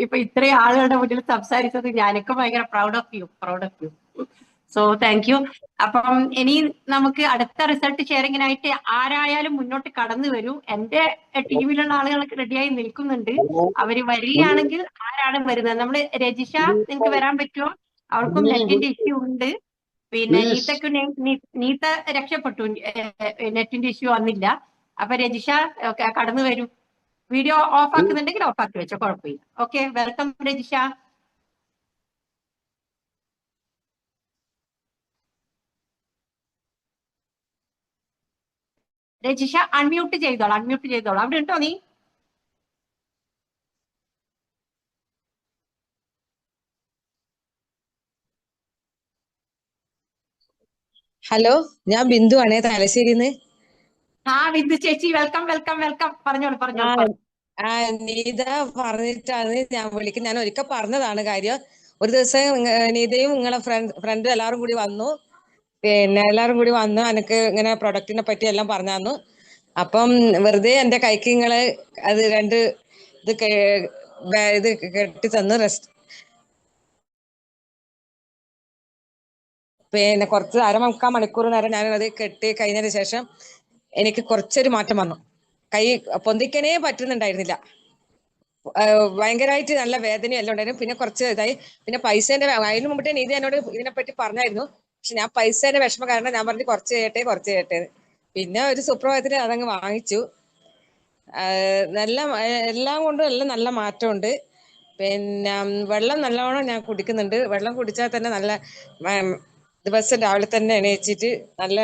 ഇപ്പൊ ഇത്രയും ആളുകളുടെ മുന്നിൽ സംസാരിച്ചത് ഞാനൊക്കെ ഭയങ്കര proud of you. So thank you. അപ്പം ഇനി നമുക്ക് അടുത്ത റിസൾട്ട് ഷെയറിങ്ങിനായിട്ട് ആരായാലും മുന്നോട്ട് കടന്നു വരൂ. എന്റെ ടീമിലുള്ള ആളുകളൊക്കെ റെഡിയായി നിൽക്കുന്നുണ്ട്. അവര് വരികയാണെങ്കിൽ ആരാണ് വരുന്നത്? നമ്മള് രജിഷ, നിങ്ങക്ക് വരാൻ പറ്റുമോ? അവർക്കും നെറ്റിന്റെ ഇഷ്യൂ ഉണ്ട്. പിന്നെ നീത്ത രക്ഷപ്പെട്ടു, നെറ്റിന്റെ ഇഷ്യൂ വന്നില്ല. അപ്പൊ രജിഷ കടന്നു വരൂ. വീഡിയോ ഓഫ് ആക്കുന്നുണ്ടെങ്കിൽ ഓഫ് ആക്കി വെച്ചോ, കുഴപ്പമില്ല. Okay, welcome Rajisha. Rajisha unmute ചെയ്തോളാം. അവിടെ ഉണ്ടോ നീ? ഹലോ, ഞാൻ ബിന്ദു ആണേ, തലശ്ശേരിന്ന്. ബിന്ദു ചേച്ചി, വെൽക്കം. പറഞ്ഞോളൂ. നീത പറഞ്ഞിട്ടാണ് ഞാൻ വിളിക്കുന്നത്. ഞാൻ ഒരിക്കൽ പറഞ്ഞതാണ് കാര്യം. ഒരു ദിവസം നീതയും നിങ്ങളെ ഫ്രണ്ടും എല്ലാവരും കൂടി വന്നു. പിന്നെ എല്ലാവരും കൂടി വന്നു എനിക്ക് ഇങ്ങനെ പ്രൊഡക്റ്റിനെ പറ്റി എല്ലാം പറഞ്ഞു തന്നു. അപ്പം വെറുതെ എന്റെ കൈക്ക് നിങ്ങള് അത് ഇത് കെട്ടി തന്നു. പിന്നെ കുറച്ച് അരമുക്കാൽ മണിക്കൂർ നേരം ഞാനത് കെട്ടി കഴിഞ്ഞതിന് ശേഷം എനിക്ക് കുറച്ചൊരു മാറ്റം വന്നു. കൈ പൊന്തിക്കനേ പറ്റുന്നുണ്ടായിരുന്നില്ല. ഭയങ്കരമായിട്ട് നല്ല വേദനയും എല്ലാം ഉണ്ടായിരുന്നു. പിന്നെ കുറച്ച് ഇതായി. പിന്നെ പൈസേന്റെ അതിന് മുമ്പിട്ട് നീതി എന്നോട് ഇതിനെപ്പറ്റി പറഞ്ഞായിരുന്നു. പക്ഷെ ഞാൻ പൈസേന്റെ വിഷമം കാരണം ഞാൻ പറഞ്ഞു കുറച്ച് ചെയ്യട്ടെ. പിന്നെ ഒരു സുപ്രഭാതത്തിന് അതങ്ങ് വാങ്ങിച്ചു. എല്ലാം കൊണ്ടും എല്ലാം നല്ല മാറ്റമുണ്ട്. പിന്നെ വെള്ളം നല്ലോണം ഞാൻ കുടിക്കുന്നുണ്ട്. വെള്ളം കുടിച്ചാൽ തന്നെ നല്ല ദിവസം രാവിലെ തന്നെ എണീച്ചിട്ട് നല്ല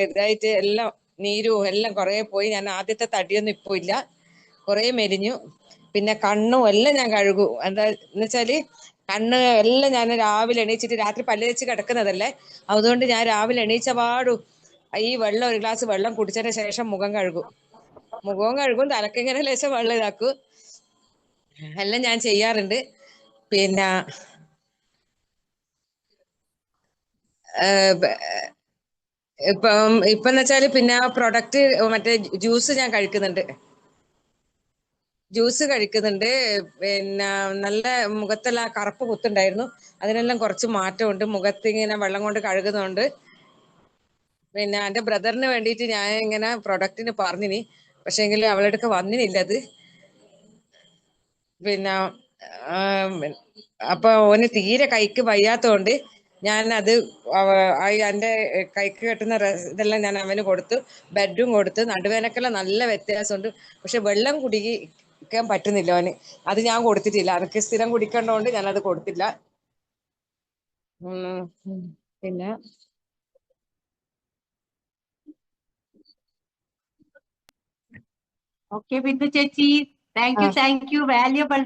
ഇതായിട്ട് എല്ലാം നീരും എല്ലാം കുറെ പോയി. ഞാൻ ആദ്യത്തെ തടിയൊന്നും ഇപ്പൊ ഇല്ല, കുറെ മെലിഞ്ഞു. പിന്നെ കണ്ണും എല്ലാം ഞാൻ കഴുകും. എന്ന് വെച്ചാല് കണ്ണ് എല്ലാം ഞാൻ രാവിലെ എണീച്ചിട്ട്, രാത്രി പല്ല് തേച്ച് കിടക്കുന്നതല്ലേ, അതുകൊണ്ട് ഞാൻ രാവിലെ എണീച്ച പാടും ഈ ഒരു ഗ്ലാസ് വെള്ളം കുടിച്ചതിന് ശേഷം മുഖവും കഴുകും, തലക്കിങ്ങനെ ലേശം വെള്ളം ഇതാക്കും, എല്ലാം ഞാൻ ചെയ്യാറുണ്ട്. പിന്നെ ഇപ്പെന്ന് വെച്ചാല് പിന്നെ പ്രൊഡക്റ്റ് മറ്റേ ജ്യൂസ് ഞാൻ കഴിക്കുന്നുണ്ട്. പിന്നെ നല്ല മുഖത്തെല്ലാം കറുപ്പ് കുത്തുണ്ടായിരുന്നു, അതിനെല്ലാം കുറച്ച് മാറ്റമുണ്ട്. മുഖത്ത് ഇങ്ങനെ വെള്ളം കൊണ്ട് കഴുകുന്നുണ്ട്. പിന്നെ എന്റെ ബ്രദറിന് വേണ്ടിയിട്ട് ഞാൻ ഇങ്ങനെ പ്രൊഡക്റ്റിന് പറഞ്ഞിനി, പക്ഷെ എങ്കിൽ അവളുടെ വന്നിനില്ല അത്. പിന്നെ അപ്പൊ ഓന് തീരെ കൈക്ക് വയ്യാത്തോണ്ട് ഞാൻ അത് എന്റെ കൈക്ക് കെട്ടുന്ന ഇതെല്ലാം ഞാൻ അവന് കൊടുത്തു, ബെഡും കൊടുത്തു. നടുവേനക്കെല്ലാം നല്ല വ്യത്യാസമുണ്ട്. പക്ഷെ വെള്ളം കുടിക്കാൻ പറ്റുന്നില്ല അവന്. അത് ഞാൻ കൊടുത്തിട്ടില്ല. അതൊക്കെ സ്ഥിരം കുടിക്കേണ്ടതുകൊണ്ട് ഞാനത് കൊടുത്തില്ല. പിന്നെ ഓക്കെ ബിന്ദു ചേച്ചി, താങ്ക് യു. വാല്യുബിൾ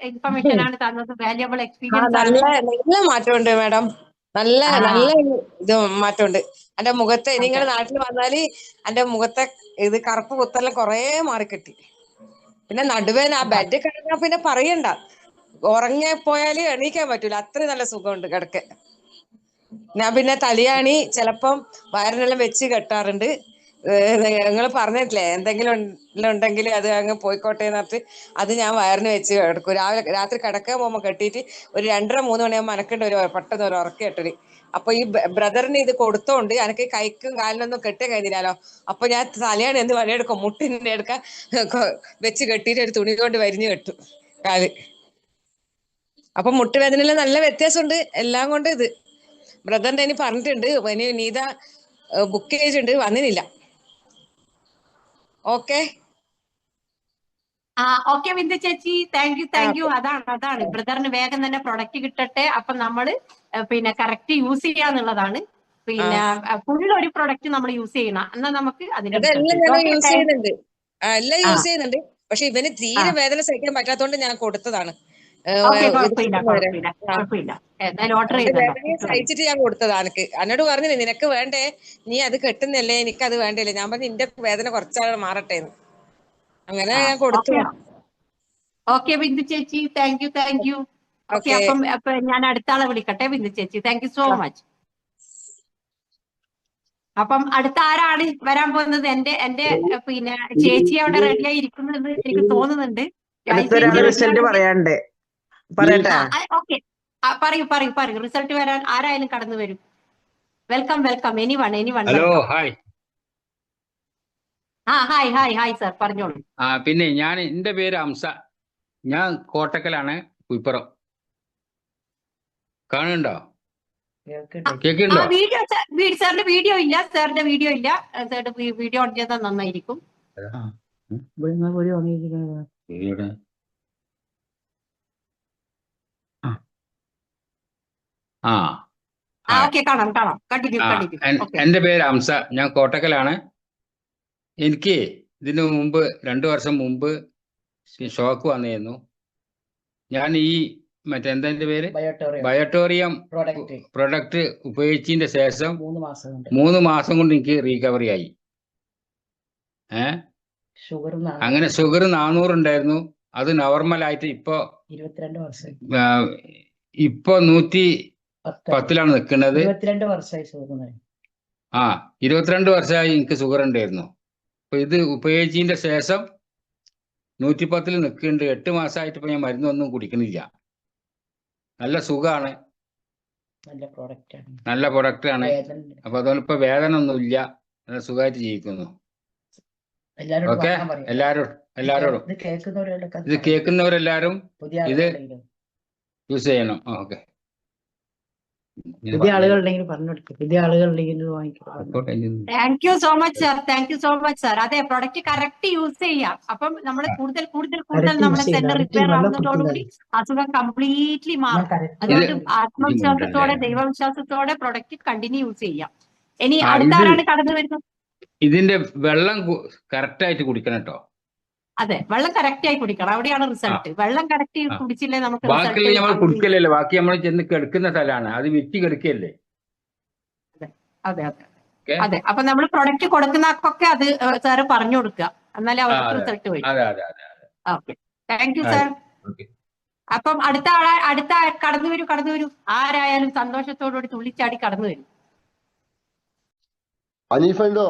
ഇൻഫർമേഷൻ ആണ് തന്നത്. വാല്യുബിൾ എക്സ്പീരിയൻസ് ആണ്. നല്ല മാറ്റമുണ്ട് മാഡം. നല്ല ആ നല്ല ഇത് മാറ്റമുണ്ട് എന്റെ മുഖത്തെ. അതെ നിങ്ങൾ നാട്ടിൽ വന്നാല് എന്റെ മുഖത്തെ ഇത് കറുപ്പ് കുത്തെല്ലാം കൊറേ മാറിക്കിട്ടി. പിന്നെ നടുവേന ആ അതെ ബെഡ് കിടന്നാ പിന്നെ പറയണ്ട, ഉറങ്ങിപ്പോയാല് എണീക്കാൻ പറ്റൂല, അത്രയും നല്ല സുഖമുണ്ട് കിടക്കാൻ. ഞാൻ പിന്നെ തലിയാണി ചിലപ്പം വയറിനെല്ലാം വെച്ച് കെട്ടാറുണ്ട്. നിങ്ങൾ പറഞ്ഞിട്ടില്ലേ എന്തെങ്കിലും ഉണ്ടെങ്കിൽ അത് അങ്ങ് പോയിക്കോട്ടെ എന്നിട്ട് അത് ഞാൻ വയറിന് വെച്ച് കിടക്കും. രാത്രി കിടക്കാൻ പോകുമ്പോൾ കെട്ടിയിട്ട് ഒരു 2:30-3 മണിയാകുമ്പോൾ അനക്കേണ്ട ഒരു പെട്ടെന്ന് ഒരു ഉറക്കം കെട്ടല്. അപ്പൊ ഈ ബ്രദറിന് ഇത് കൊടുത്തോണ്ട് എനിക്ക് കൈക്കും കാലിനൊന്നും കെട്ടാൻ കഴിഞ്ഞില്ലല്ലോ. അപ്പൊ ഞാൻ തലയാണ് എന്ത് പണിയെടുക്കും, മുട്ടിനെ എടുക്കാൻ വെച്ച് കെട്ടിയിട്ട് ഒരു തുണി കൊണ്ട് വരിഞ്ഞ് കെട്ടും കാല്. അപ്പൊ മുട്ടുവേദനയില് നല്ല വ്യത്യാസമുണ്ട് എല്ലാം കൊണ്ട്. ഇത് ബ്രദറിന്റെ ഇനി പറഞ്ഞിട്ടുണ്ട്, ഇനി നീത ബുക്ക് ചെയ്തിട്ടുണ്ട്, വന്നില്ല. ഓക്കെ ഓക്കെ ബിന്ദു ചേച്ചി, താങ്ക് യു. അതാണ് ബ്രദറിന് വേഗം തന്നെ പ്രൊഡക്റ്റ് കിട്ടട്ടെ. അപ്പൊ നമ്മള് പിന്നെ കറക്റ്റ് യൂസ് ചെയ്യാന്നുള്ളതാണ്. പിന്നെ ഫുൾ ഒരു പ്രൊഡക്റ്റ് നമ്മൾ യൂസ് ചെയ്യണം, എന്നാൽ നമുക്ക് അതിന്റെ അതെല്ലാം ഞാൻ യൂസ് ചെയ്യുന്നുണ്ട്, എല്ലാം ആ യൂസ് ചെയ്യുന്നുണ്ട്. പക്ഷെ ഇവന് ആ തീരെ വേദന സഹിക്കാൻ പറ്റാത്തോണ്ട് ഞാൻ കൊടുത്തതാണ്. ഓക്കെ, ഇത് കുഴപ്പമില്ല കിട്ടുന്നവരെ കുഴപ്പമില്ല. എന്തായാലും ഓർഡർ അവന്റെ ചെയ്തല്ലോ. വേദനയെ സഹിച്ചിട്ട് ഞാൻ കൊടുത്തതാ. എന്നോട് പറഞ്ഞില്ലേ നിനക്ക് വേണ്ടേ, നീ അത് കെട്ടുന്നല്ലേ, എനിക്ക് അത് വേണ്ടല്ലേ. ഞാൻ പറഞ്ഞു നിന്റെ വേദന കുറച്ചാൾ മാറട്ടെ എന്ന്. അങ്ങനെ ഞാൻ കൊടുത്തു. ഓക്കെ ബിന്ദു ചേച്ചി, താങ്ക് യു. ഓക്കെ, ഓക്കെ അപ്പൊ ഞാൻ അടുത്ത ആളെ വിളിക്കട്ടെ ബിന്ദു ചേച്ചി. Thank you so much. അപ്പം അടുത്ത ആരാണ് വരാൻ പോകുന്നത്? എന്റെ പിന്നെ ചേച്ചി അവിടെ റെഡിയായി ഇരിക്കുന്നെന്ന് എനിക്ക് തോന്നുന്നുണ്ട്. അടുത്തൊരാള് റിസൾട്ട് പറയാണ്ട് പറയട്ടെ. ഓക്കെ, പറയൂ. റിസൾട്ട് വരാൻ ആരായാലും കടന്നു വരും. Welcome anyone. Hello, hi. Hi sir, പറഞ്ഞോളൂ. പിന്നെ എന്റെ പേര് ഹംസ. ഞാൻ കോട്ടക്കലാണ്, കുയിപ്പുറം. കാണുന്നുണ്ടോ? കേൾക്കുന്നുണ്ടോ? സാറിന്റെ വീഡിയോ ഇല്ല. സാറിന്റെ വീഡിയോ ഓൺ ചെയ്താൽ നന്നായിരിക്കും. ഓക്കെ, കാണാം. കണ്ടിന്യൂ. എന്റെ പേര് ഹംസ, ഞാൻ കോട്ടക്കലാണ്. എനിക്ക് ഇതിനു മുമ്പ് 2 വർഷം മുമ്പ് ഷോക്ക് വന്നിരുന്നു. ഞാൻ ഈ എന്താ പേര്, ബയോട്ടോറിയം പ്രൊഡക്റ്റ് ഉപയോഗിച്ചതിന്റെ ശേഷം 3 മാസം കൊണ്ട് എനിക്ക് റീകവറി ആയി. അങ്ങനെ ഷുഗർ 400 ഉണ്ടായിരുന്നു, അത് നോർമലായിട്ട് ഇപ്പൊ 110 നിൽക്കുന്നത്. 22 വർഷമായി എനിക്ക് ഷുഗർ ഉണ്ടായിരുന്നു. അപ്പൊ ഇത് ഉപയോഗിച്ചതിന്റെ ശേഷം 110 നിൽക്കുന്നുണ്ട്. 8 മാസമായിട്ട് ഇപ്പൊ ഞാൻ മരുന്നൊന്നും കുടിക്കുന്നില്ല. നല്ല സുഖമാണ്, നല്ല പ്രൊഡക്റ്റ് ആണ്. അപ്പൊ അതുകൊണ്ട് ഇപ്പൊ വേദന ഒന്നും ഇല്ല, നല്ല സുഖമായിട്ട് ജീവിക്കുന്നു. ഓക്കെ, എല്ലാരോടും ഇത് കേൾക്കുന്നവരെല്ലാരും ഇത് യൂസ് ചെയ്യണം. ഓക്കെ, പുതിയ ആളുകളുണ്ടെങ്കിൽ പറഞ്ഞു, പുതിയ ആളുകളുണ്ടെങ്കിൽ thank you so much sir. അതെ, പ്രൊഡക്റ്റ് കറക്റ്റ് യൂസ് ചെയ്യാം. അപ്പം നമ്മൾ കൂടുതൽ നമ്മുടെ സെല്ല് റിപ്പയർ ആവുന്നതോടുകൂടി അസുഖം കംപ്ലീറ്റ്ലി മാറും. അതുകൊണ്ട് ആത്മവിശ്വാസത്തോടെ, ദൈവവിശ്വാസത്തോടെ പ്രൊഡക്റ്റ് കണ്ടിന്യൂ യൂസ് ചെയ്യാം. ഇനി അടുത്ത ആരാണ് കടന്നു വരുന്നത്? ഇതിന്റെ വെള്ളം കറക്റ്റ് ആയിട്ട് കുടിക്കണം കേട്ടോ. അതെ, വെള്ളം കറക്റ്റ് ആയി കുടിക്കണം, അവിടെയാണ് റിസൾട്ട്. വെള്ളം കറക്റ്റ് കുടിച്ചില്ലേ നമുക്ക് ബാക്കിയുള്ള നമ്മൾ കുടിക്കലല്ലേ, ബാക്കി നമ്മൾ ചെന്ന് കിടക്കുന്ന സ്ഥലമാണ്, അത് വിറ്റ് കിടക്കല്ലേ. അതെ. അപ്പൊ നമ്മൾ പ്രൊഡക്റ്റ് കൊടുക്കുന്നവർക്കൊക്കെ അത് സാറ് പറഞ്ഞു കൊടുക്കുക, എന്നാലേ അവർക്ക് റിസൾട്ട് വരും. Okay, thank you sir. അപ്പം അടുത്ത കടന്നു വരൂ. ആരായാലും സന്തോഷത്തോടുകൂടി തുള്ളിച്ചാടി കടന്നു വരും. അനീഫ ഉണ്ടോ?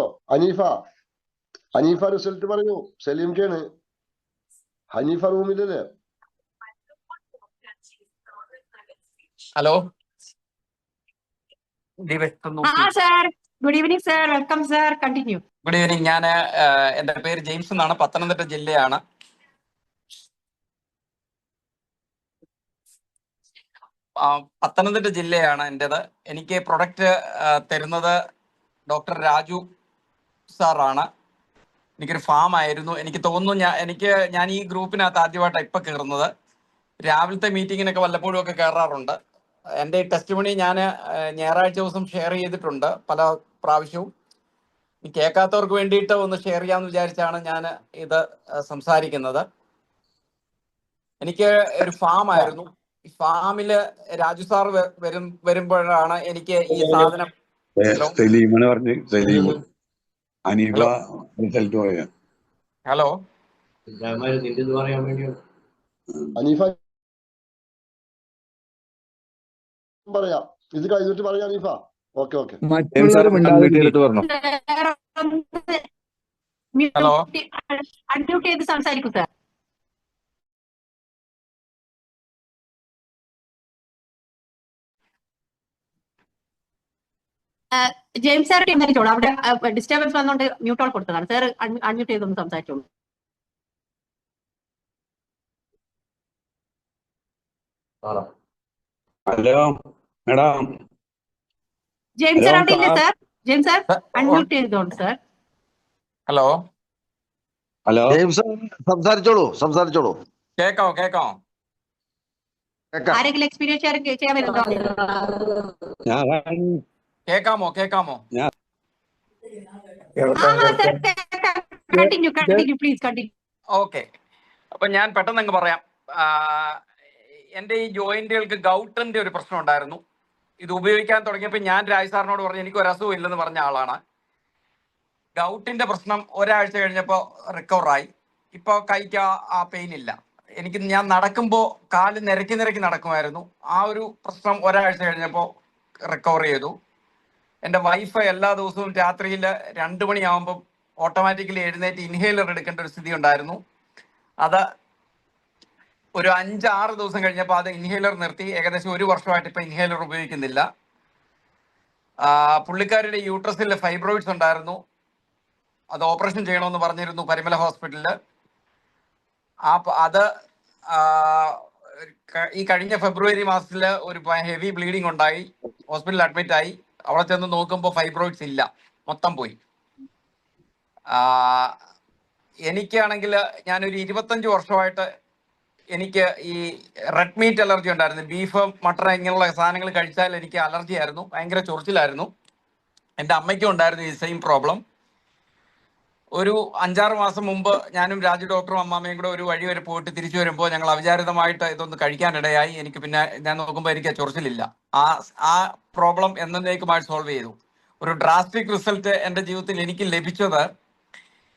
അനീഫ റിസൾട്ട് പറഞ്ഞു. സലീം കെയാണ്. ഹനീഫ റൂമിലല്ലേ? Hello, sir, good evening sir. Welcome sir, continue. Good evening. ഞാൻ എന്റെ പേര് ജെയിംസ് എന്നാണ്, പത്തനംതിട്ട ജില്ലയാണ്. പത്തനംതിട്ട ജില്ലയാണ് എന്റേത്. എനിക്ക് പ്രൊഡക്റ്റ് തരുന്നത് ഡോക്ടർ രാജു സാറാണ്. എനിക്കൊരു ഫാം ആയിരുന്നു. എനിക്ക് തോന്നുന്നു ഞാൻ ഈ ഗ്രൂപ്പിനകത്ത് ആദ്യമായിട്ടാണ് ഇപ്പൊ കയറുന്നത്. രാവിലത്തെ മീറ്റിങ്ങിനൊക്കെ വല്ലപ്പോഴും ഒക്കെ കയറാറുണ്ട്. എൻ്റെ ഈ ടെസ്റ്റ് മണി ഞാൻ ഞായറാഴ്ച ദിവസം ഷെയർ ചെയ്തിട്ടുണ്ട് പല പ്രാവശ്യവും. കേൾക്കാത്തവർക്ക് വേണ്ടിയിട്ട് ഒന്ന് ഷെയർ ചെയ്യാമെന്ന് വിചാരിച്ചാണ് ഞാൻ ഇത് സംസാരിക്കുന്നത്. എനിക്ക് ഒരു ഫാം ആയിരുന്നു. ഫാമില് രാജു സാർ വരുമ്പോഴാണ് എനിക്ക് ഈ സാധനം. ഹലോ സലീമാണ് പറഞ്ഞു. സലീം അനീഫ ഹലോ റിസൾട്ട് പറയാം. ഹലോ അനീഫ പറയാം, ഇത് കഴിഞ്ഞിട്ട് പറയാം Aneefa. Okay okay. Hello unmute ചെയ്ത് സംസാരിക്കൂ സാർ. ജെയിംസ് സാർ സംസാരിച്ചോളൂ. അവിടെ ഡിസ്റ്റർബൻസ് വന്നുകൊണ്ട് മ്യൂട്ട് ഓൾ കൊടുത്തതാണ് സാർ. അൺമ്യൂട്ട് ചെയ്തൊന്ന് സംസാരിച്ചോളൂ. Hello madam. ജെയിംസ് സാർ അവിടെ ഇല്ലേ സാർ? ജെയിംസ് സാർ അൺമ്യൂട്ട് ചെയ്തോളൂ സാർ. ഹലോ ഹലോ സംസാരിച്ചോളൂ. കേക്കാമോ? ആരെങ്കിലും എക്സ്പീരിയൻസ് ഷെയർ ചെയ്യാൻ വരുന്നുണ്ടോ? കേക്കാമോ? Continue please continue. ഓക്കെ, അപ്പൊ ഞാൻ പെട്ടെന്ന് അങ്ങ് പറയാം. എൻ്റെ ഈ ജോയിന്റുകൾക്ക് ഗൗട്ടിന്റെ ഒരു പ്രശ്നം ഉണ്ടായിരുന്നു. ഇത് ഉപയോഗിക്കാൻ തുടങ്ങിയപ്പോൾ ഞാൻ രാജ് സാറിനോട് പറഞ്ഞു എനിക്ക് ഒരു അസുഖം ഇല്ലെന്ന് പറഞ്ഞ ആളാണ്. ഗൗട്ടിന്റെ പ്രശ്നം ഒരാഴ്ച കഴിഞ്ഞപ്പോൾ റിക്കവറായി. ഇപ്പോൾ കൈക്ക് ആ പെയിൻ ഇല്ല. ഞാൻ നടക്കുമ്പോൾ കാല് നിരക്കി നടക്കുമായിരുന്നു. ആ ഒരു പ്രശ്നം ഒരാഴ്ച കഴിഞ്ഞപ്പോൾ റിക്കവർ ചെയ്തു. എൻ്റെ വൈഫ് എല്ലാ ദിവസവും രാത്രിയിൽ 2 മണിയാകുമ്പോൾ ഓട്ടോമാറ്റിക്കലി എഴുന്നേറ്റ് ഇൻഹേലർ എടുക്കേണ്ട ഒരു സ്ഥിതി ഉണ്ടായിരുന്നു. അത് ഒരു 5-6 ദിവസം കഴിഞ്ഞപ്പോൾ അത് ഇൻഹേലർ നിർത്തി. ഏകദേശം 1 വർഷമായിട്ട് ഇപ്പം ഇൻഹേലർ ഉപയോഗിക്കുന്നില്ല. പുള്ളിക്കാരുടെ യൂട്രസിൽ ഫൈബ്രോയിഡ്സ് ഉണ്ടായിരുന്നു. അത് ഓപ്പറേഷൻ ചെയ്യണമെന്ന് പറഞ്ഞിരുന്നു പരിമല ഹോസ്പിറ്റലിൽ. അത് ഈ കഴിഞ്ഞ ഫെബ്രുവരി മാസത്തിൽ ഒരു ഹെവി ബ്ലീഡിങ് ഉണ്ടായി. ഹോസ്പിറ്റലിൽ അഡ്മിറ്റ് ആയി. അവിടെ ചെന്ന് നോക്കുമ്പോൾ ഫൈബ്രോയിഡ്സ് ഇല്ല, മൊത്തം പോയി. എനിക്കാണെങ്കിൽ ഞാനൊരു 25 വർഷമായിട്ട് എനിക്ക് ഈ റെഡ് മീറ്റ് അലർജി ഉണ്ടായിരുന്നു. ബീഫ്, മട്ടൺ ഇങ്ങനെയുള്ള സാധനങ്ങൾ കഴിച്ചാൽ എനിക്ക് അലർജി ആയിരുന്നു, ഭയങ്കര ചൊറിച്ചിലായിരുന്നു. എൻ്റെ അമ്മയ്ക്കും ഉണ്ടായിരുന്നു ഈ സെയിം പ്രോബ്ലം. ഒരു 5-6 മാസം മുമ്പ് ഞാനും രാജു ഡോക്ടറും അമ്മാമ്മയും കൂടെ ഒരു വഴി വരെ പോയിട്ട് തിരിച്ചു വരുമ്പോൾ ഞങ്ങൾ അവിചാരിതമായിട്ട് ഇതൊന്ന് കഴിക്കാനിടയായി. എനിക്ക് പിന്നെ ഞാൻ നോക്കുമ്പോൾ എനിക്ക് ചൊറിച്ചിലില്ല. ആ പ്രോബ്ലം എന്നേക്കുമായി സോൾവ് ചെയ്തു. ഒരു ഡ്രാസ്റ്റിക് റിസൾട്ട് എൻ്റെ ജീവിതത്തിൽ എനിക്ക് ലഭിച്ചത്,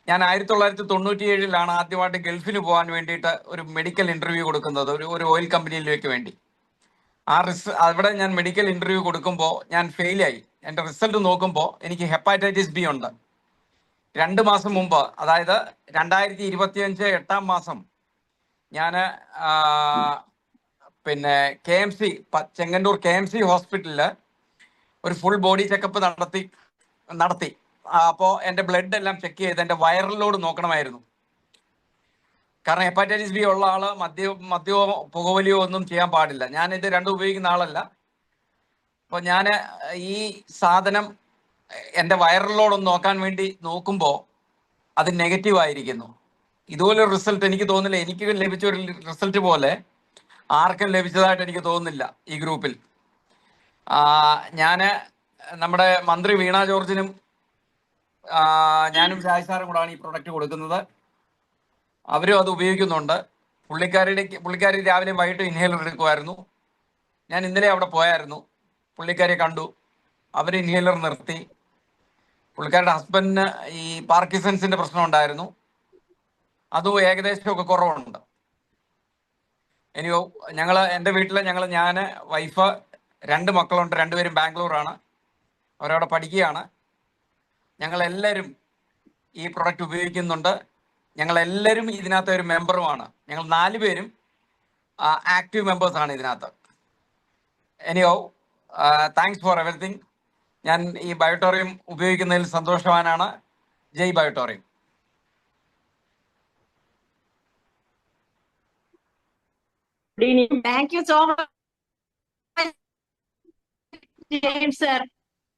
ഞാൻ 1997 ആദ്യമായിട്ട് ഗൾഫിന് പോകാൻ വേണ്ടിയിട്ട് ഒരു മെഡിക്കൽ ഇന്റർവ്യൂ കൊടുക്കുന്നത്, ഒരു ഓയിൽ കമ്പനിയിലേക്ക് വേണ്ടി. അവിടെ ഞാൻ മെഡിക്കൽ ഇന്റർവ്യൂ കൊടുക്കുമ്പോൾ ഞാൻ ഫെയിലായി. എൻ്റെ റിസൾട്ട് നോക്കുമ്പോൾ എനിക്ക് ഹെപ്പാറ്റൈറ്റിസ് ബി ഉണ്ട്. 2 മാസം മുമ്പ്, അതായത് 2025 8-ാം മാസം ഞാൻ പിന്നെ KMC ചെങ്ങന്നൂർ KMC ഹോസ്പിറ്റലിൽ ഒരു ഫുൾ ബോഡി ചെക്കപ്പ് നടത്തി. അപ്പോൾ എൻ്റെ ബ്ലഡ് എല്ലാം ചെക്ക് ചെയ്ത് എൻ്റെ വൈറൽ ലോഡ് നോക്കണമായിരുന്നു. കാരണം ഹെപ്പാറ്റൈറ്റിസ് ബി ഉള്ള ആള് മദ്യമോ പുകവലിയോ ഒന്നും ചെയ്യാൻ പാടില്ല. ഞാനിത് രണ്ടും ഉപയോഗിക്കുന്ന ആളല്ല. അപ്പോൾ ഞാൻ ഈ സാധനം എൻ്റെ വൈറൽ ലോഡ് ഒന്ന് നോക്കാൻ വേണ്ടി നോക്കുമ്പോൾ അത് നെഗറ്റീവ് ആയിരിക്കുന്നു. ഇതുപോലൊരു റിസൾട്ട് എനിക്ക് തോന്നുന്നില്ല. എനിക്ക് ലഭിച്ച ഒരു റിസൾട്ട് പോലെ ആർക്കും ലഭിച്ചതായിട്ട് എനിക്ക് തോന്നുന്നില്ല ഈ ഗ്രൂപ്പിൽ. ഞാൻ നമ്മുടെ മന്ത്രി വീണ ജോർജിനും ഞാനും രാജ് സാറും കൂടാണ് ഈ പ്രൊഡക്റ്റ് കൊടുക്കുന്നത്. അവരും അത് ഉപയോഗിക്കുന്നുണ്ട്. പുള്ളിക്കാരി രാവിലെയും വൈകിട്ടും ഇൻഹേലർ എടുക്കുമായിരുന്നു. ഞാൻ ഇന്നലെ അവിടെ പോയായിരുന്നു, പുള്ളിക്കാരിയെ കണ്ടു. അവർ ഇൻഹേലർ നിർത്തി. പുള്ളിക്കാരുടെ ഹസ്ബൻഡിന് ഈ പാർക്കിൻസൺസിന്റെ പ്രശ്നം ഉണ്ടായിരുന്നു, അതും ഏകദേശമൊക്കെ കുറവുണ്ട്. എൻ്റെ വീട്ടിൽ ഞാൻ, വൈഫ്, 2 മക്കളുണ്ട്. 2 പേരും ബാംഗ്ലൂരാണ്, അവരവിടെ പഠിക്കുകയാണ്. ഞങ്ങളെല്ലാവരും ഈ പ്രൊഡക്റ്റ് ഉപയോഗിക്കുന്നുണ്ട്. ഞങ്ങളെല്ലാവരും ഇതിനകത്ത് ഒരു മെമ്പറുമാണ്. ഞങ്ങൾ 4 പേരും ആക്റ്റീവ് മെമ്പേഴ്സാണ് ഇതിനകത്ത്. Anyhow, thanks for everything. ഞാൻ ഈ ബയോട്ടോറിയം ഉപയോഗിക്കുന്നതിൽ സന്തോഷവാനാണ്. ജയ് Biotorium. Thank you so much James sir.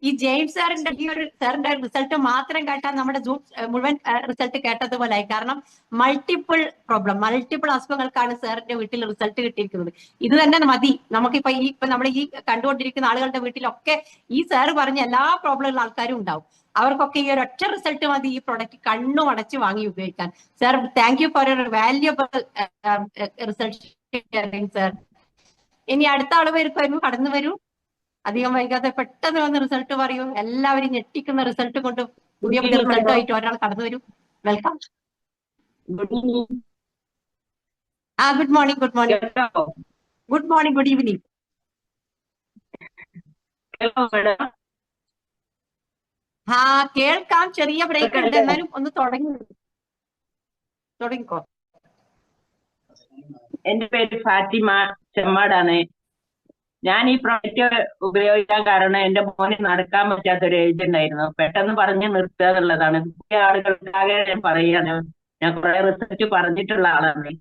ഈ ജെയിംസ് സാറിന്റെ ഈ ഒരു സാറിന്റെ റിസൾട്ട് മാത്രം കേട്ടാൽ നമ്മുടെ സൂം മുഴുവൻ റിസൾട്ട് കേട്ടതുപോലെ. കാരണം മൾട്ടിപ്പിൾ അസുഖങ്ങൾക്കാണ് സാറിന്റെ വീട്ടിൽ റിസൾട്ട് കിട്ടിയിരിക്കുന്നത്. ഇത് തന്നെ മതി നമുക്കിപ്പോ നമ്മുടെ ഈ കണ്ടുകൊണ്ടിരിക്കുന്ന ആളുകളുടെ വീട്ടിലൊക്കെ ഈ സാറ് പറഞ്ഞ എല്ലാ പ്രോബ്ലമുള്ള ആൾക്കാരും ഉണ്ടാവും. അവർക്കൊക്കെ ഈ ഒരു ഒറ്റ റിസൾട്ട് മതി ഈ പ്രൊഡക്റ്റ് കണ്ണും അടച്ച് വാങ്ങി ഉപയോഗിക്കാൻ. Sir thank you for your valuable result sharing sir. ഇനി അടുത്ത ആള് വരും, കടന്നു വരൂ. അധികം വൈകാതെ പെട്ടെന്ന് വന്ന് റിസൾട്ട് പറയൂ. എല്ലാവരും ഞെട്ടിക്കുന്ന റിസൾട്ട് കൊണ്ട് പുതിയ റിസൾട്ട് ആയിട്ട് ഒരാൾ കടന്നു വരൂ. Welcome. Good morning, good morning, good evening. കേൾക്കാം, ചെറിയ ബ്രേക്ക് ഉണ്ട്, എന്നാലും ഒന്ന് തുടങ്ങിക്കോ. എന്റെ പേര് ഫാത്തിമ ചെമ്മാടാണ്. ഞാൻ ഈ പ്രോഡക്റ്റ് ഉപയോഗിക്കാൻ കാരണം എന്റെ മോന് നടക്കാൻ പറ്റാത്തൊരു ഏജ് ഉണ്ടായിരുന്നു. പെട്ടെന്ന് പറഞ്ഞ് നിർത്തുക എന്നുള്ളതാണ്. പുതിയ ആളുകൾക്കാകെ ഞാൻ പറയാണ്, ഞാൻ കുറെ റിസർച്ച് പറഞ്ഞിട്ടുള്ള ആളാണ്.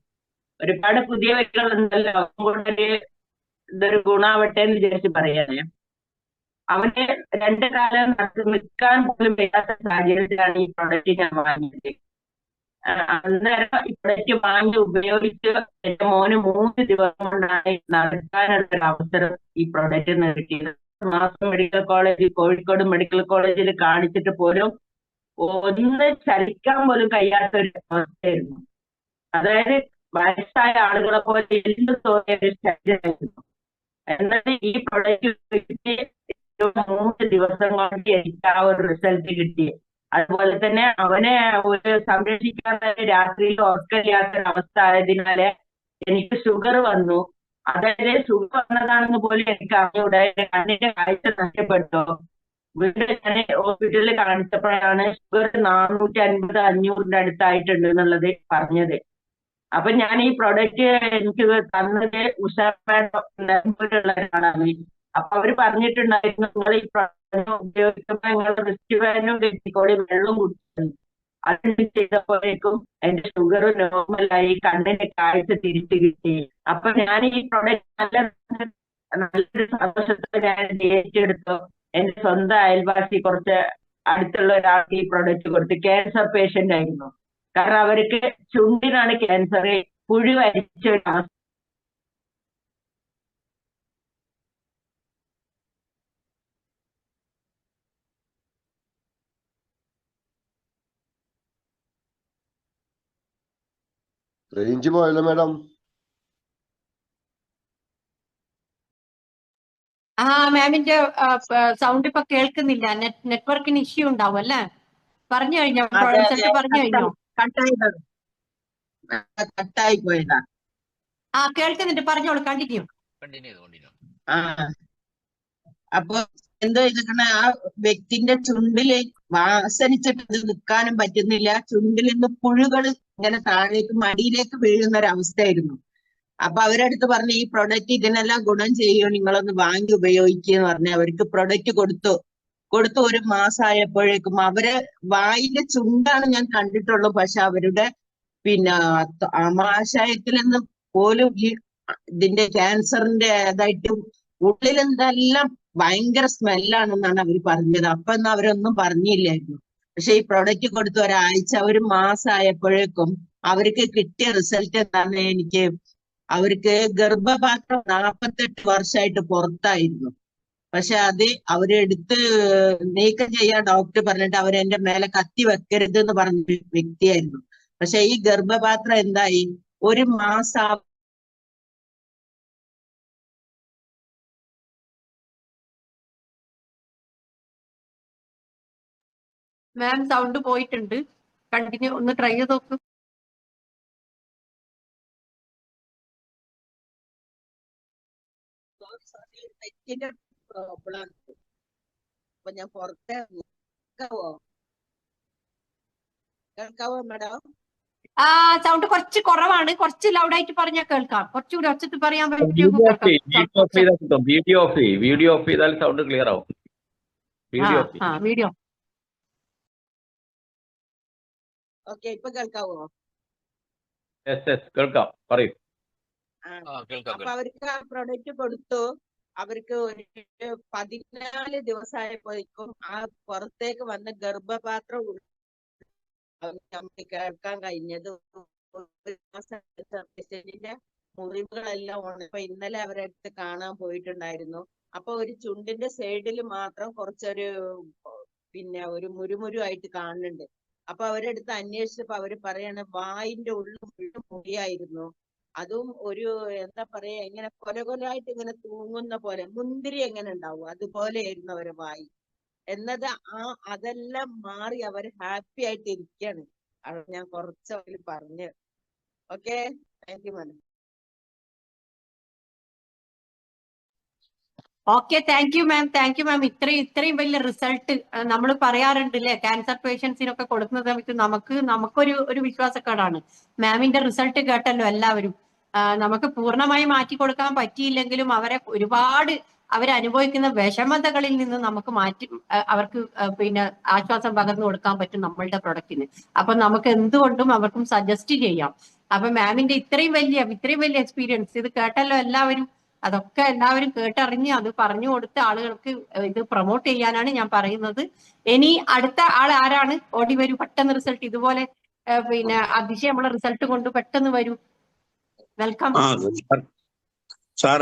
ഒരുപാട് പുതിയ വ്യക്തികൾ ഉണ്ടല്ലോ, കൂടുതൽ ഇതൊരു ഗുണാവട്ടെ എന്ന് വിചാരിച്ച് പറയാണ്. അവന് 2 കാലം നിൽക്കാൻ പോലും വയ്യാത്ത സാഹചര്യത്തിലാണ് ഈ പ്രോഡക്റ്റ് ഞാൻ വാങ്ങിയത്. അന്നേരം ഈ പ്രോഡക്റ്റ് വാങ്ങി ഉപയോഗിച്ച് എന്റെ മോന് 3 ദിവസം കൊണ്ടാണ് നടക്കാനുള്ള ഒരു അവസരം ഈ പ്രോഡക്റ്റ് കിട്ടിയത്. മാസം മെഡിക്കൽ കോളേജ്, കോഴിക്കോട് മെഡിക്കൽ കോളേജിൽ കാണിച്ചിട്ട് പോലും ഒന്ന് ചലിക്കാൻ പോലും കഴിയാത്ത ഒരു അവസ്ഥയായിരുന്നു. അതായത് വയസ്സായ ആളുകളെ പോലെ എന്ത് തോന്നിയ ഒരു ശരീരമായിരുന്നു. എന്നാൽ ഈ പ്രൊഡക്റ്റ് കിട്ടി 3 ദിവസം കൊണ്ട് എനിക്ക് ആ ഒരു റിസൾട്ട് കിട്ടി. അതുപോലെ തന്നെ അവനെ ഒരു സംരക്ഷിക്കാതെ രാത്രിയിൽ ഉറക്കമില്ലാത്ത അവസ്ഥ ആയതിനാല് എനിക്ക് ഷുഗർ വന്നു. അതായത് ഷുഗർ വന്നതാണെന്ന് പോലും എനിക്ക് അറിഞ്ഞൂടെ. കണ്ണിന്റെ കാഴ്ച നഷ്ടപ്പെട്ടു. വീട്ടിൽ ഞാൻ ഹോസ്പിറ്റലിൽ കാണിച്ചപ്പോഴാണ് ഷുഗർ 450, 500 അടുത്തായിട്ടുണ്ട് എന്നുള്ളത് പറഞ്ഞത്. അപ്പൊ ഞാൻ ഈ പ്രൊഡക്റ്റ് എനിക്ക് തന്നത് ഉഷ മാഡം നിലമ്പൂരുള്ള ഒരാളാണ്. അപ്പൊ അവര് പറഞ്ഞിട്ടുണ്ടായിരുന്നു, നിങ്ങൾ ഈ പ്രൊഡക്റ്റ് ഉപയോഗിക്കുമ്പോൾ നിങ്ങൾ റിസ്റ്റ് ബാൻഡും കെട്ടിക്കോളി, വെള്ളം കുടിക്കുന്നു. അത് ചെയ്തപ്പോഴേക്കും എന്റെ ഷുഗർ നോർമലായി, കണ്ണിന്റെ കാഴ്ച തിരിച്ചു കിട്ടി. അപ്പൊ ഞാൻ ഈ പ്രൊഡക്റ്റ് നല്ലൊരു സന്തോഷത്തോടെ ഞാൻ ഏറ്റെടുത്തു. എന്റെ സ്വന്തം അയൽവാസി കുറച്ച് അടുത്തുള്ള ഒരാൾക്ക് ഈ പ്രൊഡക്റ്റ് കൊടുത്തു. ക്യാൻസർ പേഷ്യന്റ് ആയിരുന്നു. കാരണം അവർക്ക് ചുണ്ടിനാണ് ക്യാൻസർ, പുഴു അരിച്ച ഒരു അവസ്ഥ. റേഞ്ച് പോയല്ലോ മാഡം. മാമിന്റെ സൗണ്ട് ഇപ്പൊ കേൾക്കുന്നില്ല. നെറ്റ്വർക്കിന് ഇഷ്യൂ ഉണ്ടാവും അല്ലേ? പറഞ്ഞു കഴിഞ്ഞോ? റിസൾട്ട് പറഞ്ഞു കഴിഞ്ഞോ? കട്ടായി പോയതാ. കേൾക്കുന്നുണ്ട്, പറഞ്ഞോളൂ, കണ്ടിന്യൂ. അപ്പൊ എന്തോ ഇതൊക്കെ ആ വ്യക്തിന്റെ ചുണ്ടില് വാസനിച്ചിട്ട് ഇത് നിൽക്കാനും പറ്റുന്നില്ല. ചുണ്ടിൽ നിന്ന് പുഴുകൾ ഇങ്ങനെ താഴേക്ക് മടിയിലേക്ക് വീഴുന്ന ഒരു അവസ്ഥയായിരുന്നു. അപ്പൊ അവരടുത്ത് പറഞ്ഞു, ഈ പ്രൊഡക്റ്റ് ഇതിനെല്ലാം ഗുണം ചെയ്യും, നിങ്ങളൊന്ന് വാങ്ങി ഉപയോഗിക്കുക എന്ന് പറഞ്ഞ് അവർക്ക് പ്രൊഡക്റ്റ് കൊടുത്തു. 1 മാസമായപ്പോഴേക്കും അവര് വായിന്റെ ചുണ്ടാണ് ഞാൻ കണ്ടിട്ടുള്ളൂ. പക്ഷെ അവരുടെ ആമാശയത്തിൽ നിന്ന് പോലും ഈ ഇതിന്റെ ക്യാൻസറിന്റെ ഇതായിട്ട് ഉള്ളിൽ എന്തെല്ലാം ഭയങ്കര സ്മെല്ലാണെന്നാണ് അവർ പറഞ്ഞത്. അപ്പൊ ഒന്നും അവരൊന്നും പറഞ്ഞില്ലായിരുന്നു. പക്ഷെ ഈ പ്രൊഡക്റ്റ് കൊടുത്ത് 1 മാസമായപ്പോഴേക്കും അവർക്ക് കിട്ടിയ റിസൾട്ട് എന്താണ്, അവർക്ക് ഗർഭപാത്രം 48 വർഷമായിട്ട് പുറത്തായിരുന്നു. പക്ഷെ അത് അവരെടുത്ത് നീക്കം ചെയ്യാൻ ഡോക്ടർ പറഞ്ഞിട്ട് അവരെന്റെ മേലെ കത്തി വെക്കരുത് എന്ന് പറഞ്ഞ വ്യക്തിയായിരുന്നു. പക്ഷെ ഈ ഗർഭപാത്രം എന്തായി, 1 മാസം മാം സൗണ്ട് പോയിട്ടുണ്ട്. കണ്ടിന്യൂ, ഒന്ന് ട്രൈ ചെയ്ത് നോക്ക്. നെറ്റിന്റെ പ്രോബ്ലം. അപ്പൊ ഞാൻ പുറത്തെ കേൾക്കാവോ മാഡം? സൗണ്ട് കുറച്ച് കുറവാണ്. കുറച്ച് ലൗഡായിട്ട് പറഞ്ഞാൽ കേൾക്കാം. കുറച്ചുകൂടി ഒച്ചത്തിൽ പറയാൻ വീഡിയോ ഓഫ് ചെയ്താൽ സൗണ്ട് ക്ലിയർ ആവും. വീഡിയോ ഓക്കെ, ഇപ്പൊ കേൾക്കാവോ? കേൾക്കാം, പറയൂ. അപ്പൊ അവർക്ക് ആ പ്രൊഡക്റ്റ് കൊടുത്തു. അവർക്ക് ഒരു 14 ദിവസമായപ്പോഴേക്കും ആ പുറത്തേക്ക് വന്ന ഗർഭപാത്രം കേൾക്കാൻ കഴിഞ്ഞത്. പേഷ്യന്റിന്റെ മുറിവുകളെല്ലാം ഇപ്പൊ ഇന്നലെ അവരെ അടുത്ത് കാണാൻ പോയിട്ടുണ്ടായിരുന്നു. അപ്പൊ ഒരു ചുണ്ടിന്റെ സൈഡിൽ മാത്രം കുറച്ചൊരു ഒരു മുരുമുരു ആയിട്ട് കാണുന്നുണ്ട്. അപ്പൊ അവരെടുത്ത് അന്വേഷിച്ചപ്പോ അവര് പറയാണ് വായിന്റെ ഉള്ളിൽ മുറിയായിരുന്നു. അതും ഒരു എന്താ പറയാ ഇങ്ങനെ കൊലകൊലായിട്ട് ഇങ്ങനെ തൂങ്ങുന്ന പോലെ, മുന്തിരി എങ്ങനെ ഉണ്ടാവും അതുപോലെയായിരുന്നു അവരെ വായി എന്നത്. അതെല്ലാം മാറി അവർ ഹാപ്പി ആയിട്ട് ഇരിക്കുകയാണ്. അത് ഞാൻ കുറച്ച് അവര് പറഞ്ഞു. Okay, thank you madam. Okay, thank you ma'am, thank you ma'am. ഇത്രയും വലിയ റിസൾട്ട് നമ്മൾ പറയാറുണ്ട് അല്ലേ, ക്യാൻസർ പേഷ്യൻസിനൊക്കെ കൊടുക്കുന്ന സമയത്ത് നമുക്കൊരു വിശ്വാസക്കേടാണ്. മാമിന്റെ റിസൾട്ട് കേട്ടല്ലോ എല്ലാവരും. നമുക്ക് പൂർണ്ണമായി മാറ്റി കൊടുക്കാൻ പറ്റിയില്ലെങ്കിലും അവരനുഭവിക്കുന്ന വിഷമതകളിൽ നിന്ന് നമുക്ക് അവർക്ക് പിന്നെ ആശ്വാസം പകർന്നു കൊടുക്കാൻ പറ്റും നമ്മളുടെ പ്രൊഡക്റ്റിന്. അപ്പൊ നമുക്ക് എന്തുകൊണ്ടും അവർക്കും സജസ്റ്റ് ചെയ്യാം. അപ്പൊ മാമിന്റെ ഇത്രയും വലിയ എക്സ്പീരിയൻസ് ഇത് കേട്ടല്ലോ എല്ലാവരും. അതൊക്കെ എല്ലാവരും കേട്ടറിഞ്ഞ് അത് പറഞ്ഞു കൊടുത്ത് ആളുകൾക്ക് ഇത് പ്രൊമോട്ട് ചെയ്യാനാണ് ഞാൻ പറയുന്നത്. ഇനി അടുത്ത ആൾ ആരാണ്? ഓടി വരൂ, പെട്ടെന്ന് റിസൾട്ട് ഇതുപോലെ പിന്നെ അതിശയമുള്ള റിസൾട്ട് കൊണ്ട് പെട്ടെന്ന് വരൂ. വെൽക്കം. Sir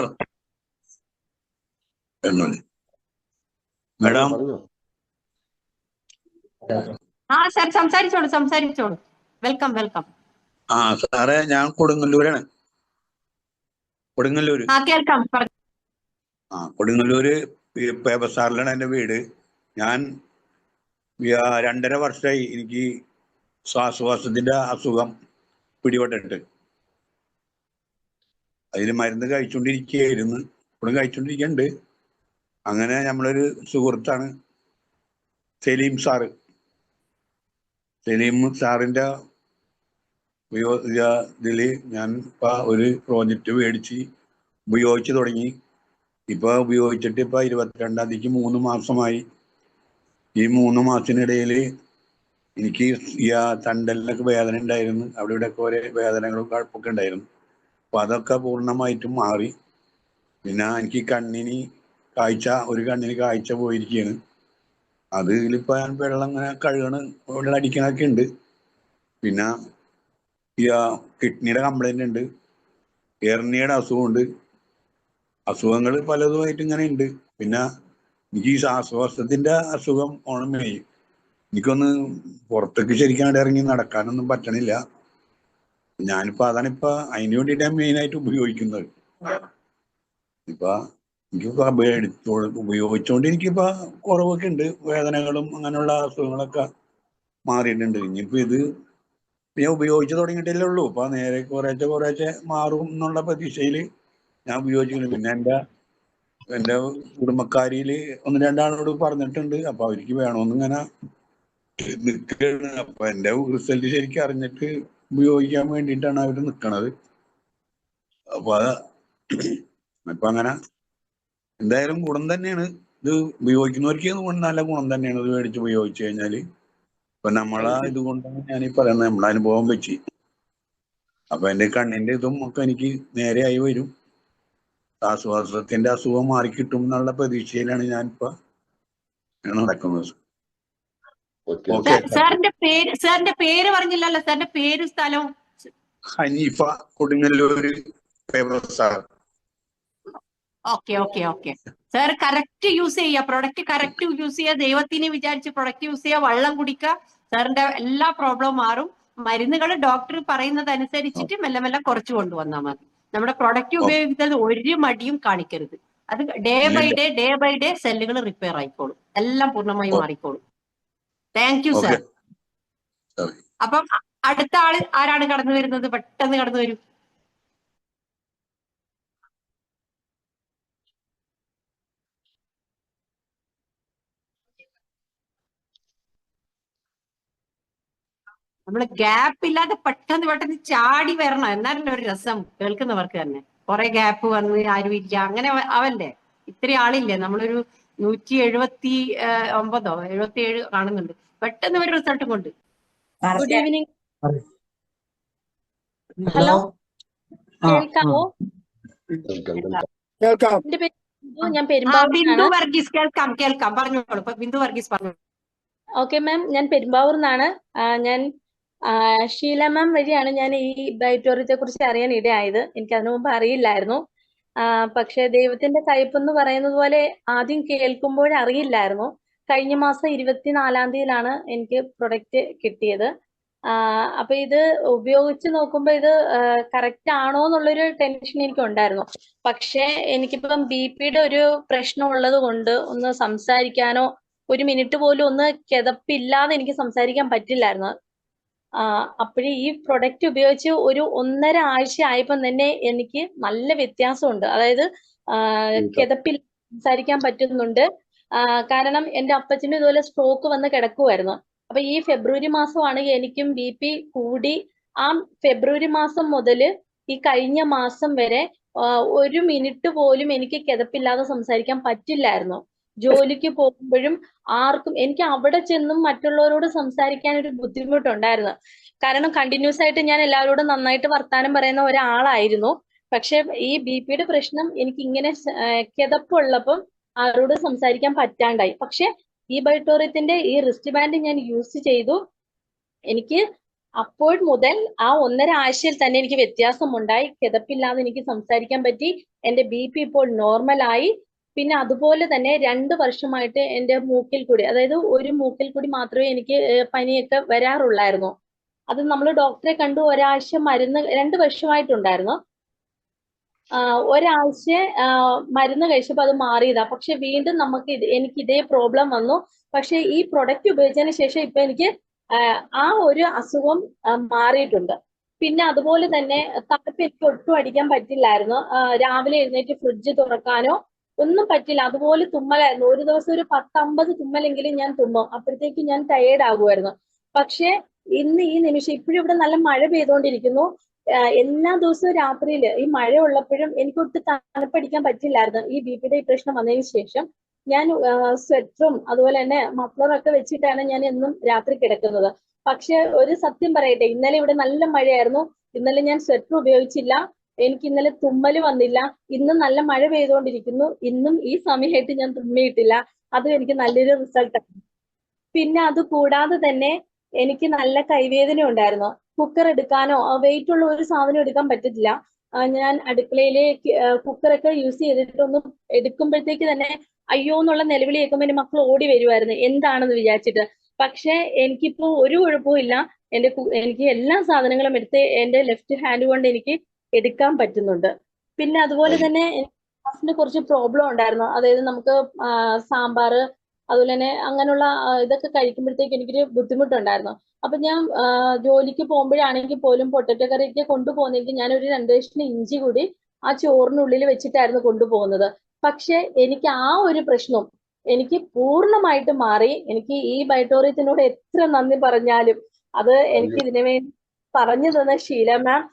madam. സാർ സംസാരിച്ചോളൂ. വെൽക്കം. സാറേ, ഞാൻ കൊടുങ്ങല്ലൂരാണ്. കൊടുങ്ങല്ലൂര്. കേൾക്കാം. കൊടുങ്ങല്ലൂര് പേപ്പസാറിലാണ് എൻ്റെ വീട്. ഞാൻ 2.5 വർഷമായി എനിക്ക് ശ്വാസകോശത്തിന്റെ അസുഖം പിടിപെട്ടിട്ട്. അതിന് മരുന്ന് കഴിച്ചുകൊണ്ടിരിക്കുകയായിരുന്നു, ഇപ്പോഴും കഴിച്ചുകൊണ്ടിരിക്കുന്നുണ്ട്. അങ്ങനെ നമ്മളൊരു സുഹൃത്താണ് സലീം സാറിന്റെ ഇതില് ഞാൻ ഇപ്പൊ ഒരു പ്രോജക്റ്റ് മേടിച്ച് ഉപയോഗിച്ച് തുടങ്ങി. ഇപ്പൊ ഉപയോഗിച്ചിട്ട് ഇപ്പൊ 22-ാം തീയതിക്ക് 3 മാസമായി. ഈ 3 മാസത്തിനിടയിൽ എനിക്ക് ഈ തണ്ടലിനൊക്കെ വേദന ഉണ്ടായിരുന്നു, അവിടെ ഇവിടെയൊക്കെ ഓരോ വേദനകളും കുഴപ്പമൊക്കെ ഉണ്ടായിരുന്നു. അപ്പൊ അതൊക്കെ പൂർണ്ണമായിട്ടും മാറി. പിന്നെ എനിക്ക് ഒരു കണ്ണിന് കാഴ്ച പോയിരിക്കുകയാണ്. അതിലിപ്പോ ഞാൻ വെള്ളം ഇങ്ങനെ വെള്ളം അടിക്കണൊക്കെ ഉണ്ട്. പിന്നെ ഈ കിഡ്നിയുടെ കംപ്ലൈന്റ് ഉണ്ട്, എർണിയുടെ അസുഖമുണ്ട്. അസുഖങ്ങൾ പലതുമായിട്ട് ഇങ്ങനെ ഉണ്ട്. പിന്നെ എനിക്ക് ഈ ശ്വാസകോശത്തിന്റെ അസുഖം ഓണമായി. എനിക്കൊന്ന് പുറത്തേക്ക് ശരിക്കും ഇറങ്ങി നടക്കാനൊന്നും പറ്റണില്ല. അതാണിപ്പോ അതിന് വേണ്ടിയിട്ടാണ് മെയിനായിട്ട് ഉപയോഗിക്കുന്നത്. ഇപ്പൊ എനിക്ക് ഉപയോഗിച്ചുകൊണ്ട് എനിക്കിപ്പോ കുറവൊക്കെ ഉണ്ട്, വേദനകളും അങ്ങനെയുള്ള അസുഖങ്ങളൊക്കെ മാറിയിട്ടുണ്ട്. ഇനിയിപ്പോ ഇത് ഞാൻ ഉപയോഗിച്ച് തുടങ്ങിയിട്ടല്ലേ ഉള്ളൂ. അപ്പൊ നേരെ കുറേശ്ശെ മാറും എന്നുള്ള പ്രതീക്ഷയിൽ ഞാൻ ഉപയോഗിച്ചിട്ടുണ്ട്. പിന്നെ എൻ്റെ കുടുംബക്കാരിയില് 1-2 ആളോട് പറഞ്ഞിട്ടുണ്ട്. അപ്പൊ അവർക്ക് വേണമെന്നിങ്ങനെ നിൽക്കുകയാണ്. അപ്പൊ എൻ്റെ റിസൾട്ട് ശരിക്കും അറിഞ്ഞിട്ട് ഉപയോഗിക്കാൻ വേണ്ടിയിട്ടാണ് അവർ നിൽക്കണത്. അപ്പൊ അങ്ങനെ എന്തായാലും ഗുണം തന്നെയാണ് ഇത് ഉപയോഗിക്കുന്നവർക്ക്. നല്ല ഗുണം തന്നെയാണ് ഇത് മേടിച്ച് ഉപയോഗിച്ചു കഴിഞ്ഞാല്. ഇപ്പൊ ഇതുകൊണ്ടാണ് ഞാനീ പറയുന്നത്, നമ്മളെ അനുഭവം വെച്ച്. അപ്പൊ എൻ്റെ കണ്ണിന്റെ ഇതും ഒക്കെ എനിക്ക് നേരെയായി വരും, ശ്വാസകോശത്തിന്റെ അസുഖം മാറിക്കിട്ടും എന്നുള്ള പ്രതീക്ഷയിലാണ് ഞാനിപ്പോ നടക്കുന്നത്. സാറിന്റെ പേര് പറഞ്ഞില്ലല്ലോ, സാറിന്റെ പേര് സ്ഥലവും. Hanifa, Kodungallur. Okay. Sir correct use ചെയ്യുക, പ്രൊഡക്റ്റ് കറക്റ്റ് യൂസ് ചെയ്യുക, ദൈവത്തിനെ വിചാരിച്ച് പ്രൊഡക്റ്റ് യൂസ് ചെയ്യുക, വെള്ളം കുടിക്കുക. സാറിന്റെ എല്ലാ പ്രോബ്ലവും മാറും. മരുന്നുകൾ ഡോക്ടർ പറയുന്നത് അനുസരിച്ചിട്ട് മെല്ലെ കുറച്ച് കൊണ്ടുവന്നാൽ മതി. നമ്മുടെ പ്രൊഡക്റ്റ് ഉപയോഗിക്കുന്നത് ഒരു മടിയും കാണിക്കരുത്. അത് ഡേ ബൈ ഡേ സെല്ലുകൾ റിപ്പയർ ആയിക്കോളും, എല്ലാം പൂർണ്ണമായി മാറിക്കോളും. Thank you sir. അപ്പം അടുത്ത ആള് ആരാണ് കടന്നു വരുന്നത്? പെട്ടെന്ന് കടന്നു വരൂ. നമ്മള് ഗ്യാപ്പ് ഇല്ലാതെ പെട്ടെന്ന് ചാടി വരണം, എന്നാലല്ലേ ഒരു രസം കേൾക്കുന്നവർക്ക് തന്നെ. കുറെ ഗ്യാപ്പ് വന്ന് ആരും ഇരിക്കുക അങ്ങനെ ആവല്ലേ. ഇത്രയും ആളില്ലേ, നമ്മളൊരു 179 കാണുന്നുണ്ട്. പെട്ടെന്ന് ഒരു റിസൾട്ട് കൊണ്ട്. Good evening. ഹലോ, കേൾക്കാമോ? എന്റെ പേര് ഞാൻ ബിന്ദു വർഗീസ്. കേൾക്കാം, പറഞ്ഞോളൂ. ബിന്ദു വർഗീസ് പറഞ്ഞു. ഓക്കെ മാം, ഞാൻ പെരുമ്പാവൂർന്നാണ്. ഞാൻ ഷീല മാം വഴിയാണ് ഞാൻ ഈ ബ്രൈറ്റോറിയത്തെ കുറിച്ച് അറിയാൻ ഇടയായത്. എനിക്ക് അതിനു മുമ്പ് അറിയില്ലായിരുന്നു. പക്ഷെ ദൈവത്തിന്റെ കയ്പെന്ന് പറയുന്നത് പോലെ ആദ്യം കേൾക്കുമ്പോൾ അറിയില്ലായിരുന്നു. കഴിഞ്ഞ മാസം 24-ാം തീയതിയിലാണ് എനിക്ക് പ്രൊഡക്റ്റ് കിട്ടിയത്. അപ്പൊ ഇത് ഉപയോഗിച്ച് നോക്കുമ്പോ ഇത് കറക്റ്റ് ആണോ എന്നുള്ളൊരു ടെൻഷൻ എനിക്ക് ഉണ്ടായിരുന്നു. പക്ഷെ എനിക്കിപ്പം BP-യുടെ ഒരു പ്രശ്നം ഉള്ളത് കൊണ്ട് ഒന്ന് സംസാരിക്കാനോ ഒരു മിനിറ്റ് പോലും ഒന്ന് കിതപ്പില്ലാതെ എനിക്ക് സംസാരിക്കാൻ പറ്റില്ലായിരുന്നു. അപ്പോഴേ ഈ പ്രൊഡക്റ്റ് ഉപയോഗിച്ച് ഒരു 1.5 ആഴ്ച ആയപ്പം തന്നെ എനിക്ക് നല്ല വ്യത്യാസമുണ്ട്. അതായത് കിതപ്പിൽ സംസാരിക്കാൻ പറ്റുന്നുണ്ട്. കാരണം എന്റെ അപ്പച്ചനും ഇതുപോലെ സ്ട്രോക്ക് വന്ന് കിടക്കുമായിരുന്നു. അപ്പൊ ഈ ഫെബ്രുവരി മാസമാണ് എനിക്കും BP കൂടി. ആ ഫെബ്രുവരി മാസം മുതൽ ഈ കഴിഞ്ഞ മാസം വരെ ഒരു മിനിറ്റ് പോലും എനിക്ക് കിതപ്പില്ലാതെ സംസാരിക്കാൻ പറ്റില്ലായിരുന്നു. ജോലിക്ക് പോകുമ്പോഴും ആർക്കും എനിക്ക് അവിടെ ചെന്നും മറ്റുള്ളവരോട് സംസാരിക്കാൻ ഒരു ബുദ്ധിമുട്ടുണ്ടായിരുന്നു. കാരണം കണ്ടിന്യൂസ് ആയിട്ട് ഞാൻ എല്ലാവരോടും നന്നായിട്ട് വർത്താനം പറയുന്ന ഒരാളായിരുന്നു. പക്ഷെ ഈ BP-യുടെ പ്രശ്നം എനിക്ക് ഇങ്ങനെ കിതപ്പുള്ളപ്പം ആരോട് സംസാരിക്കാൻ പറ്റാണ്ടായി. പക്ഷെ ഈ ബൈറ്റോറിയത്തിന്റെ ഈ റിസ്റ്റ് ബാൻഡ് ഞാൻ യൂസ് ചെയ്തു. എനിക്ക് അപ്പോൾ മുതൽ ആ 1.5 ആഴ്ചയിൽ തന്നെ എനിക്ക് വ്യത്യാസമുണ്ടായി. കിതപ്പില്ലാതെ എനിക്ക് സംസാരിക്കാൻ പറ്റി. എന്റെ BP ഇപ്പോൾ നോർമലായി. പിന്നെ അതുപോലെ തന്നെ 2 വർഷമായിട്ട് എന്റെ മൂക്കിൽ കൂടി, അതായത് ഒരു മൂക്കിൽ കൂടി മാത്രമേ എനിക്ക് പനിയൊക്കെ വരാറുള്ളായിരുന്നു. അത് നമ്മൾ ഡോക്ടറെ കണ്ടു ഒരാഴ്ച മരുന്ന് 2 വർഷമായിട്ടുണ്ടായിരുന്നു. ഒരാഴ്ച മരുന്ന് കഴിച്ചപ്പോൾ അത് മാറിയതാ. പക്ഷെ വീണ്ടും എനിക്ക് ഇതേ പ്രോബ്ലം വന്നു. പക്ഷെ ഈ പ്രൊഡക്റ്റ് ഉപയോഗിച്ചതിന് ശേഷം ഇപ്പൊ എനിക്ക് ആ ഒരു അസുഖം മാറിയിട്ടുണ്ട്. പിന്നെ അതുപോലെ തന്നെ തണുപ്പ് എനിക്ക് ഒട്ടും അടിക്കാൻ പറ്റില്ലായിരുന്നു. രാവിലെ എഴുന്നേറ്റ് ഫ്രിഡ്ജ് തുറക്കാനോ ഒന്നും പറ്റില്ല. അതുപോലെ തുമ്മലായിരുന്നു. ഒരു ദിവസം ഒരു 10-50 തുമ്മലെങ്കിലും ഞാൻ തുമ്മും. അപ്പോഴത്തേക്ക് ഞാൻ ടയേർഡ് ആകുമായിരുന്നു. പക്ഷെ ഇന്ന് ഈ നിമിഷം ഇപ്പോഴും ഇവിടെ നല്ല മഴ പെയ്തുകൊണ്ടിരിക്കുന്നു. എല്ലാ ദിവസവും രാത്രിയിൽ ഈ മഴ ഉള്ളപ്പോഴും എനിക്ക് ഒട്ടും തണുപ്പടിക്കാൻ പറ്റില്ലായിരുന്നു. ഈ BP-യുടെ പ്രശ്നം വന്നതിന് ശേഷം ഞാൻ സ്വെറ്ററും അതുപോലെ തന്നെ മഫ്ലറും ഒക്കെ വെച്ചിട്ടാണ് ഞാൻ എന്നും രാത്രി കിടക്കുന്നത്. പക്ഷെ ഒരു സത്യം പറയട്ടെ, ഇന്നലെ ഇവിടെ നല്ല മഴയായിരുന്നു. ഇന്നലെ ഞാൻ സ്വെറ്റർ ഉപയോഗിച്ചില്ല. എനിക്ക് ഇന്നലെ തുമ്മല് വന്നില്ല. ഇന്ന് നല്ല മഴ പെയ്തുകൊണ്ടിരിക്കുന്നു. ഇന്നും ഈ സമയമായിട്ട് ഞാൻ തുമ്മിയിട്ടില്ല. അതും എനിക്ക് നല്ലൊരു റിസൾട്ടാണ്. പിന്നെ അത് കൂടാതെ തന്നെ എനിക്ക് നല്ല കൈവേദന ഉണ്ടായിരുന്നു. കുക്കർ എടുക്കാനോ വെയിറ്റ് ഉള്ള ഒരു സാധനം എടുക്കാൻ പറ്റത്തില്ല. ഞാൻ അടുക്കളയിലെ കുക്കറൊക്കെ യൂസ് ചെയ്തിട്ടൊന്നും എടുക്കുമ്പോഴത്തേക്ക് തന്നെ അയ്യോ എന്നുള്ള നിലവിളി കേൾക്കുമ്പോൾ എന്റെ മക്കൾ ഓടി വരുമായിരുന്നു എന്താണെന്ന് വിചാരിച്ചിട്ട്. പക്ഷെ എനിക്കിപ്പോ ഒരു കുഴപ്പവും ഇല്ല. എനിക്ക് എല്ലാ സാധനങ്ങളും എടുത്ത് എന്റെ ലെഫ്റ്റ് ഹാൻഡ് കൊണ്ട് എനിക്ക് എടുക്കാൻ പറ്റുന്നുണ്ട്. പിന്നെ അതുപോലെ തന്നെ ഗ്യാസിന് കുറച്ച് പ്രോബ്ലം ഉണ്ടായിരുന്നു. അതായത് നമുക്ക് സാമ്പാർ അതുപോലെ തന്നെ അങ്ങനെയുള്ള ഇതൊക്കെ കഴിക്കുമ്പോഴത്തേക്ക് എനിക്കൊരു ബുദ്ധിമുട്ടുണ്ടായിരുന്നു. അപ്പൊ ഞാൻ ജോലിക്ക് പോകുമ്പോഴാണെങ്കിൽ പോലും പൊട്ടറ്റോ കറിയൊക്കെ കൊണ്ടുപോകുന്നെങ്കിൽ ഞാൻ ഒരു 2 കഷ്ണം ഇഞ്ചി കൂടി ആ ചോറിനുള്ളിൽ വെച്ചിട്ടായിരുന്നു കൊണ്ടുപോകുന്നത്. പക്ഷെ എനിക്ക് ആ ഒരു പ്രശ്നവും എനിക്ക് പൂർണ്ണമായിട്ട് മാറി. എനിക്ക് ഈ ബൈറ്റോറിയത്തിനോട് എത്ര നന്ദി പറഞ്ഞാലും അത് എനിക്ക് ഇതിനു വേണ്ടി പറഞ്ഞു തന്ന ഷീല മാം,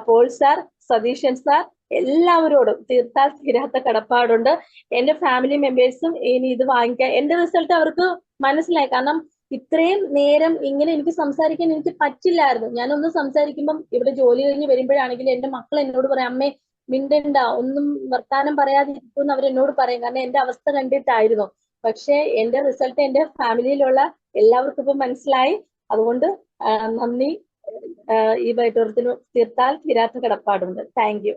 പോൾ സാർ, സതീശൻ സാർ, എല്ലാവരോടും തീർത്താൽ തീരാത്ത കടപ്പാടുണ്ട്. എന്റെ ഫാമിലി മെമ്പേഴ്സും ഇനി ഇത് വാങ്ങിക്കാൻ എന്റെ റിസൾട്ട് അവർക്ക് മനസ്സിലായി. കാരണം ഇത്രയും നേരം ഇങ്ങനെ എനിക്ക് സംസാരിക്കാൻ എനിക്ക് പറ്റില്ലായിരുന്നു. ഞാനൊന്ന് സംസാരിക്കുമ്പം ഇവിടെ ജോലി കഴിഞ്ഞ് വരുമ്പോഴാണെങ്കിലും എന്റെ മക്കൾ എന്നോട് പറയും, അമ്മേ മിണ്ടണ്ട, ഒന്നും വർത്താനം പറയാതിരിക്കുമെന്ന് അവരെന്നോട് പറയും. കാരണം എന്റെ അവസ്ഥ കണ്ടിട്ടായിരുന്നു. പക്ഷെ എന്റെ റിസൾട്ട് എന്റെ ഫാമിലിയിലുള്ള എല്ലാവർക്കും ഇപ്പം മനസ്സിലായി. അതുകൊണ്ട് നന്ദി. ഈ ബൈറ്റോറിയത്തിന് തീർത്താൽ തീരാത്ത കടപ്പാടുണ്ട്. Thank you.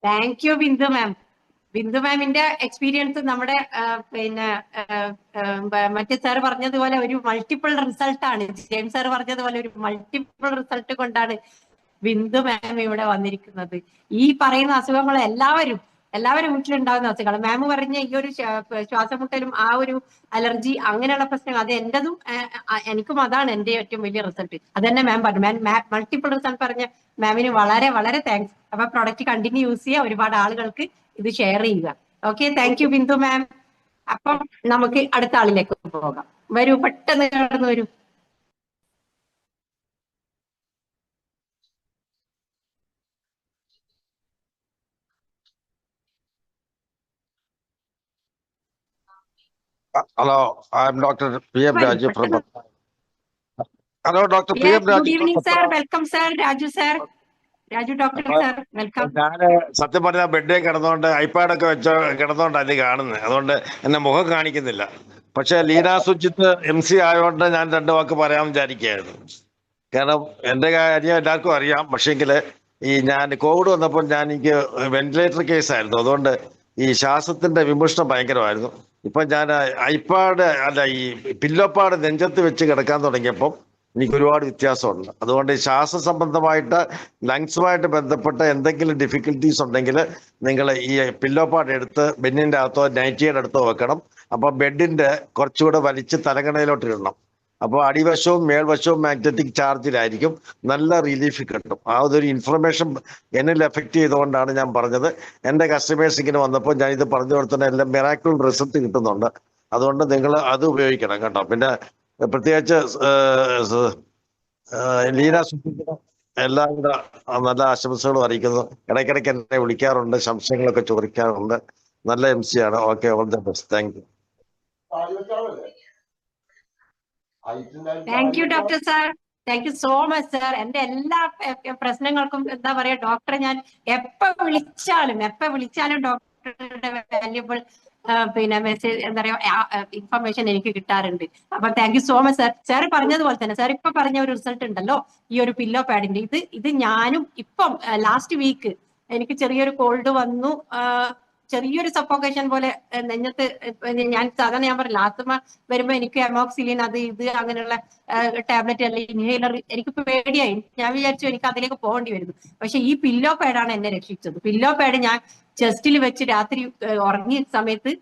Thank you Bindu ma'am. Bindu മാമിന്റെ എക്സ്പീരിയൻസ് നമ്മുടെ പിന്നെ മറ്റേ സാർ പറഞ്ഞതുപോലെ ഒരു മൾട്ടിപ്പിൾ റിസൾട്ടാണ്. ജെയിംസ് സാർ പറഞ്ഞതുപോലെ ഒരു മൾട്ടിപ്പിൾ റിസൾട്ട് കൊണ്ടാണ് ബിന്ദു മാം ഇവിടെ വന്നിരിക്കുന്നത്. ഈ പറയുന്ന അസുഖങ്ങൾ എല്ലാവരും വീട്ടിലുണ്ടാകുന്ന അസുഖങ്ങൾ. മാം പറഞ്ഞ ഈ ഒരു ശ്വാസമുട്ടലും ആ ഒരു അലർജി അങ്ങനെയുള്ള പ്രശ്നങ്ങൾ അത് എന്റെതും എനിക്കും അതാണ് എന്റെ ഏറ്റവും വലിയ റിസൾട്ട്. അത് തന്നെ മാം പറഞ്ഞു. മൾട്ടിപ്പിൾ റിസൾട്ട് പറഞ്ഞ മാമിന് വളരെ വളരെ താങ്ക്സ്. അപ്പൊ പ്രൊഡക്റ്റ് കണ്ടിന്യൂ യൂസ് ചെയ്യുക, ഒരുപാട് ആളുകൾക്ക് ഇത് ഷെയർ ചെയ്യുക. ഓക്കെ, താങ്ക് യു ബിന്ദു മാം. അപ്പം നമുക്ക് അടുത്ത ആളിലേക്ക് പോകാം. വരൂ, പെട്ടെന്ന് കടന്നു വരൂ. Hello, I'm Dr. P.M. Raju from. Hello, Dr. P.M. Raju. Good evening, sir. Welcome, sir. Raju, sir. Raju doctor sir, welcome. ഞാന് സത്യം പറഞ്ഞ ബെഡിൽ കിടന്നുകൊണ്ട് ഐപാഡൊക്കെ വെച്ച് കിടന്നുകൊണ്ട് അത് കാണുന്നത്, അതുകൊണ്ട് എന്നെ മുഖം കാണിക്കുന്നില്ല. പക്ഷെ ലീന സുജിത്ത് MC ആയതുകൊണ്ട് ഞാൻ 2 വാക്ക് പറയാമെന്ന് വിചാരിക്കുകയായിരുന്നു. കാരണം എൻ്റെ കാര്യം എല്ലാവർക്കും അറിയാം. പക്ഷേങ്കിൽ ഞാൻ കോവിഡ് വന്നപ്പോൾ എനിക്ക് വെന്റിലേറ്റർ കേസായിരുന്നു. അതുകൊണ്ട് ഈ ശ്വാസത്തിന്റെ വിമുഷ്ണം ഭയങ്കരമായിരുന്നു. ഇപ്പൊ ഞാൻ ഐപാഡ് അല്ല ഈ പില്ലോ പാഡ് നെഞ്ചത്ത് വെച്ച് കിടക്കാൻ തുടങ്ങിയപ്പം എനിക്ക് ഒരുപാട് വ്യത്യാസമുണ്ട്. അതുകൊണ്ട് ഈ ശ്വാസ സംബന്ധമായിട്ട് ലങ്സുമായിട്ട് ബന്ധപ്പെട്ട എന്തെങ്കിലും ഡിഫിക്കൽട്ടീസ് ഉണ്ടെങ്കിൽ നിങ്ങൾ ഈ പില്ലോ പാഡ് എടുത്ത് ബെന്നിന്റെ അകത്തോ നൈറ്റിയുടെ അടുത്തോ വെക്കണം. അപ്പൊ ബെഡിന്റെ കുറച്ചുകൂടെ വലിച്ച് തലങ്ങണയിലോട്ട് ഇടണം. അപ്പോൾ അടിവശവും മേൽവശവും മാഗ്നറ്റിക് ചാർജിലായിരിക്കും, നല്ല റിലീഫ് കിട്ടും. ആ ഒരു ഇൻഫർമേഷൻ എന്നിൽ എഫക്റ്റ് ചെയ്തുകൊണ്ടാണ് ഞാൻ പറഞ്ഞത്. എൻ്റെ കസ്റ്റമേഴ്സ് ഇങ്ങനെ വന്നപ്പോൾ ഞാൻ ഇത് പറഞ്ഞു കൊടുത്തതിന് എല്ലാം മിറാക്കിൾ റിസൾട്ട് കിട്ടുന്നുണ്ട്. അതുകൊണ്ട് നിങ്ങൾ അത് ഉപയോഗിക്കണം കേട്ടോ. പിന്നെ പ്രത്യേകിച്ച് ലീന സുഖിക്കുന്ന എല്ലാവിധ നല്ല ആശംസകളും അറിയിക്കുന്നു. ഇടയ്ക്കിടയ്ക്ക് എന്നെ വിളിക്കാറുണ്ട്, സംശയങ്ങളൊക്കെ ചോദിക്കാറുണ്ട്. നല്ല MC ആണ്. Okay, all the best. Thank you. Thank you doctor sir, thank you so much sir. എന്റെ എല്ലാ പ്രശ്നങ്ങൾക്കും എന്താ പറയാ, ഡോക്ടറെ ഞാൻ എപ്പോ വിളിച്ചാലും ഡോക്ടറുടെ വാല്യുബിൾ പിന്നെ മെസ്സേജ് എന്താ പറയാ ഇൻഫർമേഷൻ എനിക്ക് കിട്ടാറുണ്ട്. അപ്പൊ thank you so much sir. Sir പറഞ്ഞതുപോലെ തന്നെ സാർ ഇപ്പൊ പറഞ്ഞ ഒരു റിസൾട്ട് ഉണ്ടല്ലോ, ഈ ഒരു പില്ലോ പാഡിന്റെ, ഇത് ഞാനും ഇപ്പം ലാസ്റ്റ് വീക്ക് എനിക്ക് ചെറിയൊരു കോൾഡ് വന്നു, ചെറിയൊരു സഫോക്കേഷൻ പോലെ നെഞ്ഞത്ത്. ഞാൻ സാധാരണ ഞാൻ പറയില്ല, ആസ്തമ വരുമ്പോ എനിക്ക് അമോക്സിലിൻ അത് ഇത് അങ്ങനെയുള്ള ടാബ്ലറ്റ് അല്ലെങ്കിൽ ഇൻഹേലർ എനിക്ക് പേടിയായി. ഞാൻ വിചാരിച്ചു എനിക്ക് അതിലേക്ക് പോകേണ്ടി വരുന്നു. പക്ഷെ ഈ പില്ലോ പാഡാണ് എന്നെ രക്ഷിച്ചത്. പില്ലോ പാഡ് ഞാൻ ചെസ്റ്റിൽ വെച്ച് രാത്രി ഉറങ്ങിയ സമയത്ത്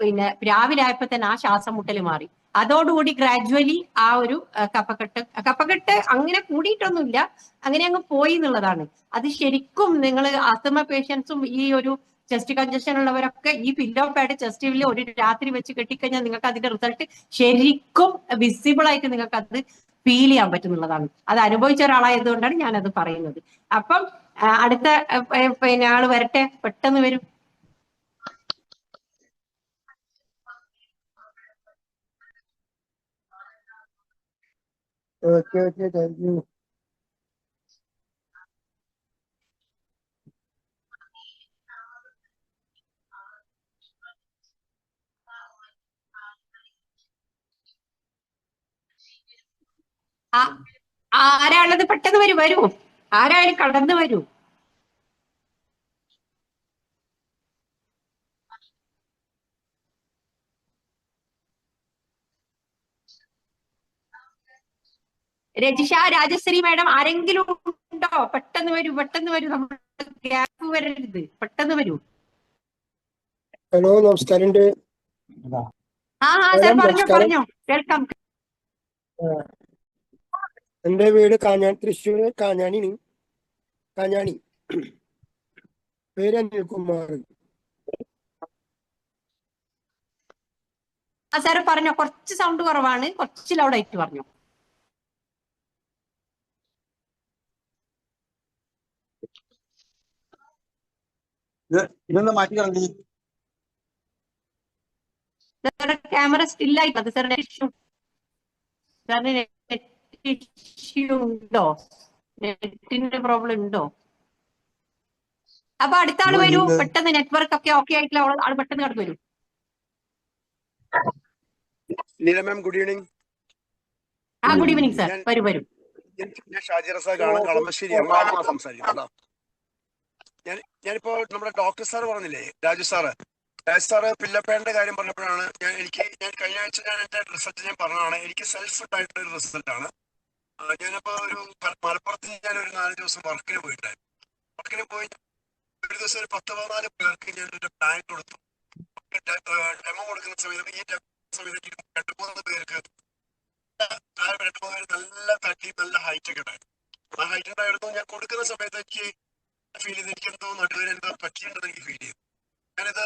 പിന്നെ രാവിലെ ആയപ്പോ തന്നെ ആ ശ്വാസം മുട്ടൽ മാറി. അതോടുകൂടി ഗ്രാജുവലി ആ ഒരു കഫക്കെട്ട് അങ്ങനെ കൂടിയിട്ടൊന്നുമില്ല, അങ്ങനെ അങ്ങ് പോയി എന്നുള്ളതാണ്. അത് ശരിക്കും നിങ്ങൾ ആസ്തമ പേഷ്യൻസും ഈ ഒരു ചെസ്റ്റ് കൺജഷൻ ഉള്ളവരൊക്കെ ഈ പില്ലോ പാഡ് ചെസ്റ്റിൽ ഒരു രാത്രി വെച്ച് കെട്ടിക്കഴിഞ്ഞാൽ നിങ്ങൾക്ക് അതിന്റെ റിസൾട്ട് ശരിക്കും വിസിബിൾ ആയിട്ട് നിങ്ങൾക്ക് അത് ഫീൽ ചെയ്യാൻ പറ്റുന്നുള്ളതാണ്. അത് അനുഭവിച്ച ഒരാളായതുകൊണ്ടാണ് ഞാനത് പറയുന്നത്. അപ്പം അടുത്ത പിന്നെ ആള് വരട്ടെ, പെട്ടെന്ന് വരും. Thank you. ആരാളുള്ളത്? പെട്ടെന്ന് വരൂ, ആരായാലും കടന്നു വരൂ. രജിഷ, രാജശ്രീ മാഡം, ആരെങ്കിലും ഉണ്ടോ? പെട്ടെന്ന് വരൂ, നമ്മൾ ഗ്യാപ്പ് വരരുത്, പെട്ടെന്ന് വരൂ. ഹലോ, നമസ്കാരം. സാർ പറഞ്ഞോ, കേൾക്കാം. എന്റെ വീട് തൃശ്ശൂർ കാഞ്ഞാണി. പേര് അനിൽകുമാർ. സാറ് പറഞ്ഞോ, കുറച്ച് സൗണ്ട് കുറവാണ്, കുറച്ച് ലൗഡായിട്ട് പറഞ്ഞോ. ഇതൊന്ന് മാറ്റി കളഞ്ഞു. ക്യാമറ സ്റ്റില്ലായിട്ട് അത് സാറിന് ഇഷ്യൂ ഉണ്ടോ? നെറ്റിന്റെ പ്രോബ്ലം ഉണ്ടോ? അപ്പൊ അടുത്ത ആള് വരൂ, പെട്ടെന്ന് നെറ്റ്വർക്ക് ഒക്കെ ഓക്കെ ആയിട്ടുള്ള ആള് പെട്ടെന്ന് കടന്നു വരൂ. Leela ma'am, good evening. Good evening sir, വരൂ. ഞാൻ ഷാജി റസാഖാണ്, കളമശ്ശേരി എറണാകുളം സംസാരിക്കുന്നത്. ഞാനിപ്പോ നമ്മുടെ ഡോക്ടർ സാർ പറഞ്ഞില്ലേ, രാജു സാറ് പില്ലപ്പേന്റെ കാര്യം പറഞ്ഞപ്പോഴാണ് ഞാൻ കഴിഞ്ഞ ആഴ്ച എന്റെ റിസൾട്ട് ഞാൻ പറഞ്ഞതാണ്. എനിക്ക് സെൽഫ് ആയിട്ടുള്ള ഒരു റിസൾട്ട് ആണ്. ഞാനിപ്പോ മലപ്പുറത്ത് ഞാൻ ഒരു 4 ദിവസം വർക്കിന് പോയിട്ടുണ്ടായിരുന്നു. വർക്കിന് പോയി ഒരു ദിവസം ഒരു 10-14 പേർക്ക് ഞാൻ ഒരു പ്ലാൻ കൊടുത്തു. ഡെമോ കൊടുക്കുന്ന സമയത്ത് ഈ സമയത്ത് 2-3 പേർക്ക് നല്ല തട്ടി നല്ല ഹൈറ്റ് ഒക്കെ ഉണ്ടായിരുന്നു. ആ ഹൈറ്റ് ഉണ്ടായിരുന്നു. ഞാൻ കൊടുക്കുന്ന സമയത്ത് എനിക്ക് ഫീൽ ചെയ്ത് എനിക്ക് എന്തോ നടുവേദന എന്തോ പറ്റിയിട്ടുണ്ടെന്ന് എനിക്ക് ഫീൽ ചെയ്തു. ഞാനിത്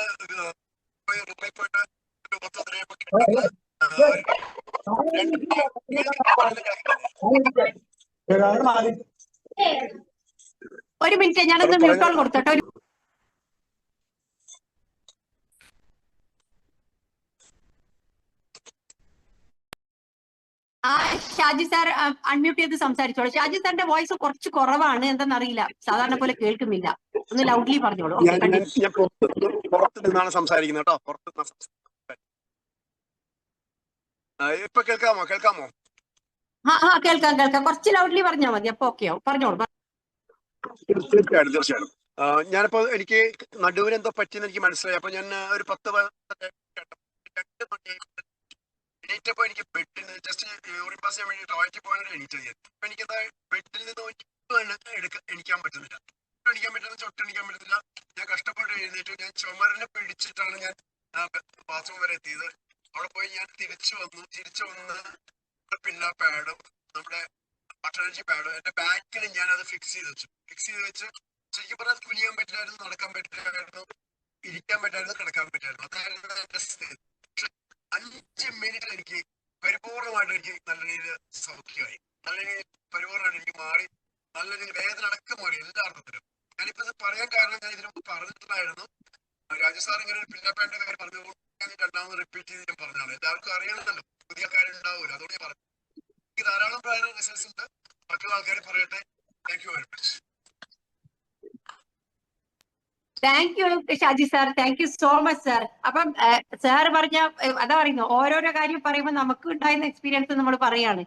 റൂമിൽ പോയിട്ട് ഒരു 10-15 ഒരു മിനിറ്റ്, ഞാനൊന്ന് മ്യൂട്ട് ഓൺ കൊടുത്തോട്ടെ. ഷാജി സാർ അൺമ്യൂട്ട് ചെയ്ത് സംസാരിച്ചോളൂ. ഷാജി സാറിന്റെ വോയിസ് കുറച്ച് കുറവാണ്, എന്താണെന്നറിയില്ല, സാധാരണ പോലെ കേൾക്കുന്നില്ല. ഒന്ന് ലൗഡ്ലി പറഞ്ഞോളൂ. ഞാൻ പുറത്ത് നിന്നാണ് സംസാരിക്കുന്നത് കേട്ടോ. ഇപ്പൊ കേൾക്കാമോ? കേൾക്കാം. കുറച്ച് ലൗഡ്ലി പറഞ്ഞാൽ മതി, അപ്പൊ ഓക്കെ ആവും. പറഞ്ഞോളൂ. തീർച്ചയായിട്ടും. ഞാനിപ്പോ എനിക്ക് നടുവിന് എന്തോ പറ്റിയെന്ന് എനിക്ക് മനസ്സിലായി. അപ്പൊ ഞാൻ ഒരു 10 2 മണി എണീറ്റപ്പോ എനിക്ക് ബെഡിൽ നിന്ന് ജസ്റ്റ് യൂറിൻ പാസ് ചെയ്യാൻ വേണ്ടി ടോയ്ലറ്റിൽ പോകാനാണ് എണീറ്റത്. അപ്പൊ എനിക്കത് ബെഡിൽ നിന്ന് എണീക്കാൻ പറ്റുന്നില്ല, ചൊട്ടെണിക്കാൻ പറ്റുന്നില്ല. ഞാൻ കഷ്ടപ്പെട്ട് എഴുന്നേറ്റ് ഞാൻ ചുമരിനെ പിടിച്ചിട്ടാണ് ഞാൻ ബാത്റൂം വരെ എത്തിയത്. അവിടെ പോയി ഞാൻ തിരിച്ചു വന്ന് പില്ല പാഡും നമ്മുടെ മട്ടർജി പാഡും എന്റെ ബാക്കിൽ ഞാൻ അത് ഫിക്സ് ചെയ്ത് വെച്ച് ശരിക്കും പറഞ്ഞാൽ കുനിയാൻ പറ്റില്ലായിരുന്നു, നടക്കാൻ പറ്റില്ലായിരുന്നു, ഇരിക്കാൻ പറ്റായിരുന്നു, കിടക്കാൻ പറ്റായിരുന്നു. അതായിരുന്നു എന്റെ സ്ഥിതി. പക്ഷെ 5 മിനിറ്റിൽ എനിക്ക് പരിപൂർണമായിട്ട് എനിക്ക് നല്ല രീതിയിൽ സൗഖ്യമായി, നല്ല രീതിയിൽ പരിപൂർണമായിട്ട് എനിക്ക് മാറി, നല്ല രീതിയിൽ വേദന അടക്കം മാറി എല്ലാ അർത്ഥത്തിലും. ഞാനിപ്പോ ഇത് പറയാൻ കാരണം ഞാൻ ഇതിനു മുമ്പ് പറഞ്ഞിട്ടുണ്ടായിരുന്നു. രാജു സാർ ഇങ്ങനെ ഒരു പിന്നപ്പാന്റെ കാര്യം പറഞ്ഞുകൊണ്ട് ഞാൻ രണ്ടാമത് റിപ്പീറ്റ് ചെയ്ത് ഞാൻ പറഞ്ഞാണ്. എല്ലാവർക്കും അറിയണമെന്നല്ലോ, പുതിയ കാര്യം ഉണ്ടാവില്ല, അതുകൊണ്ട് ഞാൻ പറഞ്ഞു. എനിക്ക് ധാരാളം പ്രായം റിസൾട്ട്സ് ഉണ്ട്, മറ്റുള്ള ആൾക്കാർ പറയട്ടെ. Thank you very much. Thank you Shaji sir, thank you so much sir. അപ്പം സാർ പറഞ്ഞ അതാ പറയുന്നു, ഓരോരോ കാര്യം പറയുമ്പോൾ നമുക്ക് ഉണ്ടായിരുന്ന എക്സ്പീരിയൻസ് നമ്മൾ പറയാണ്.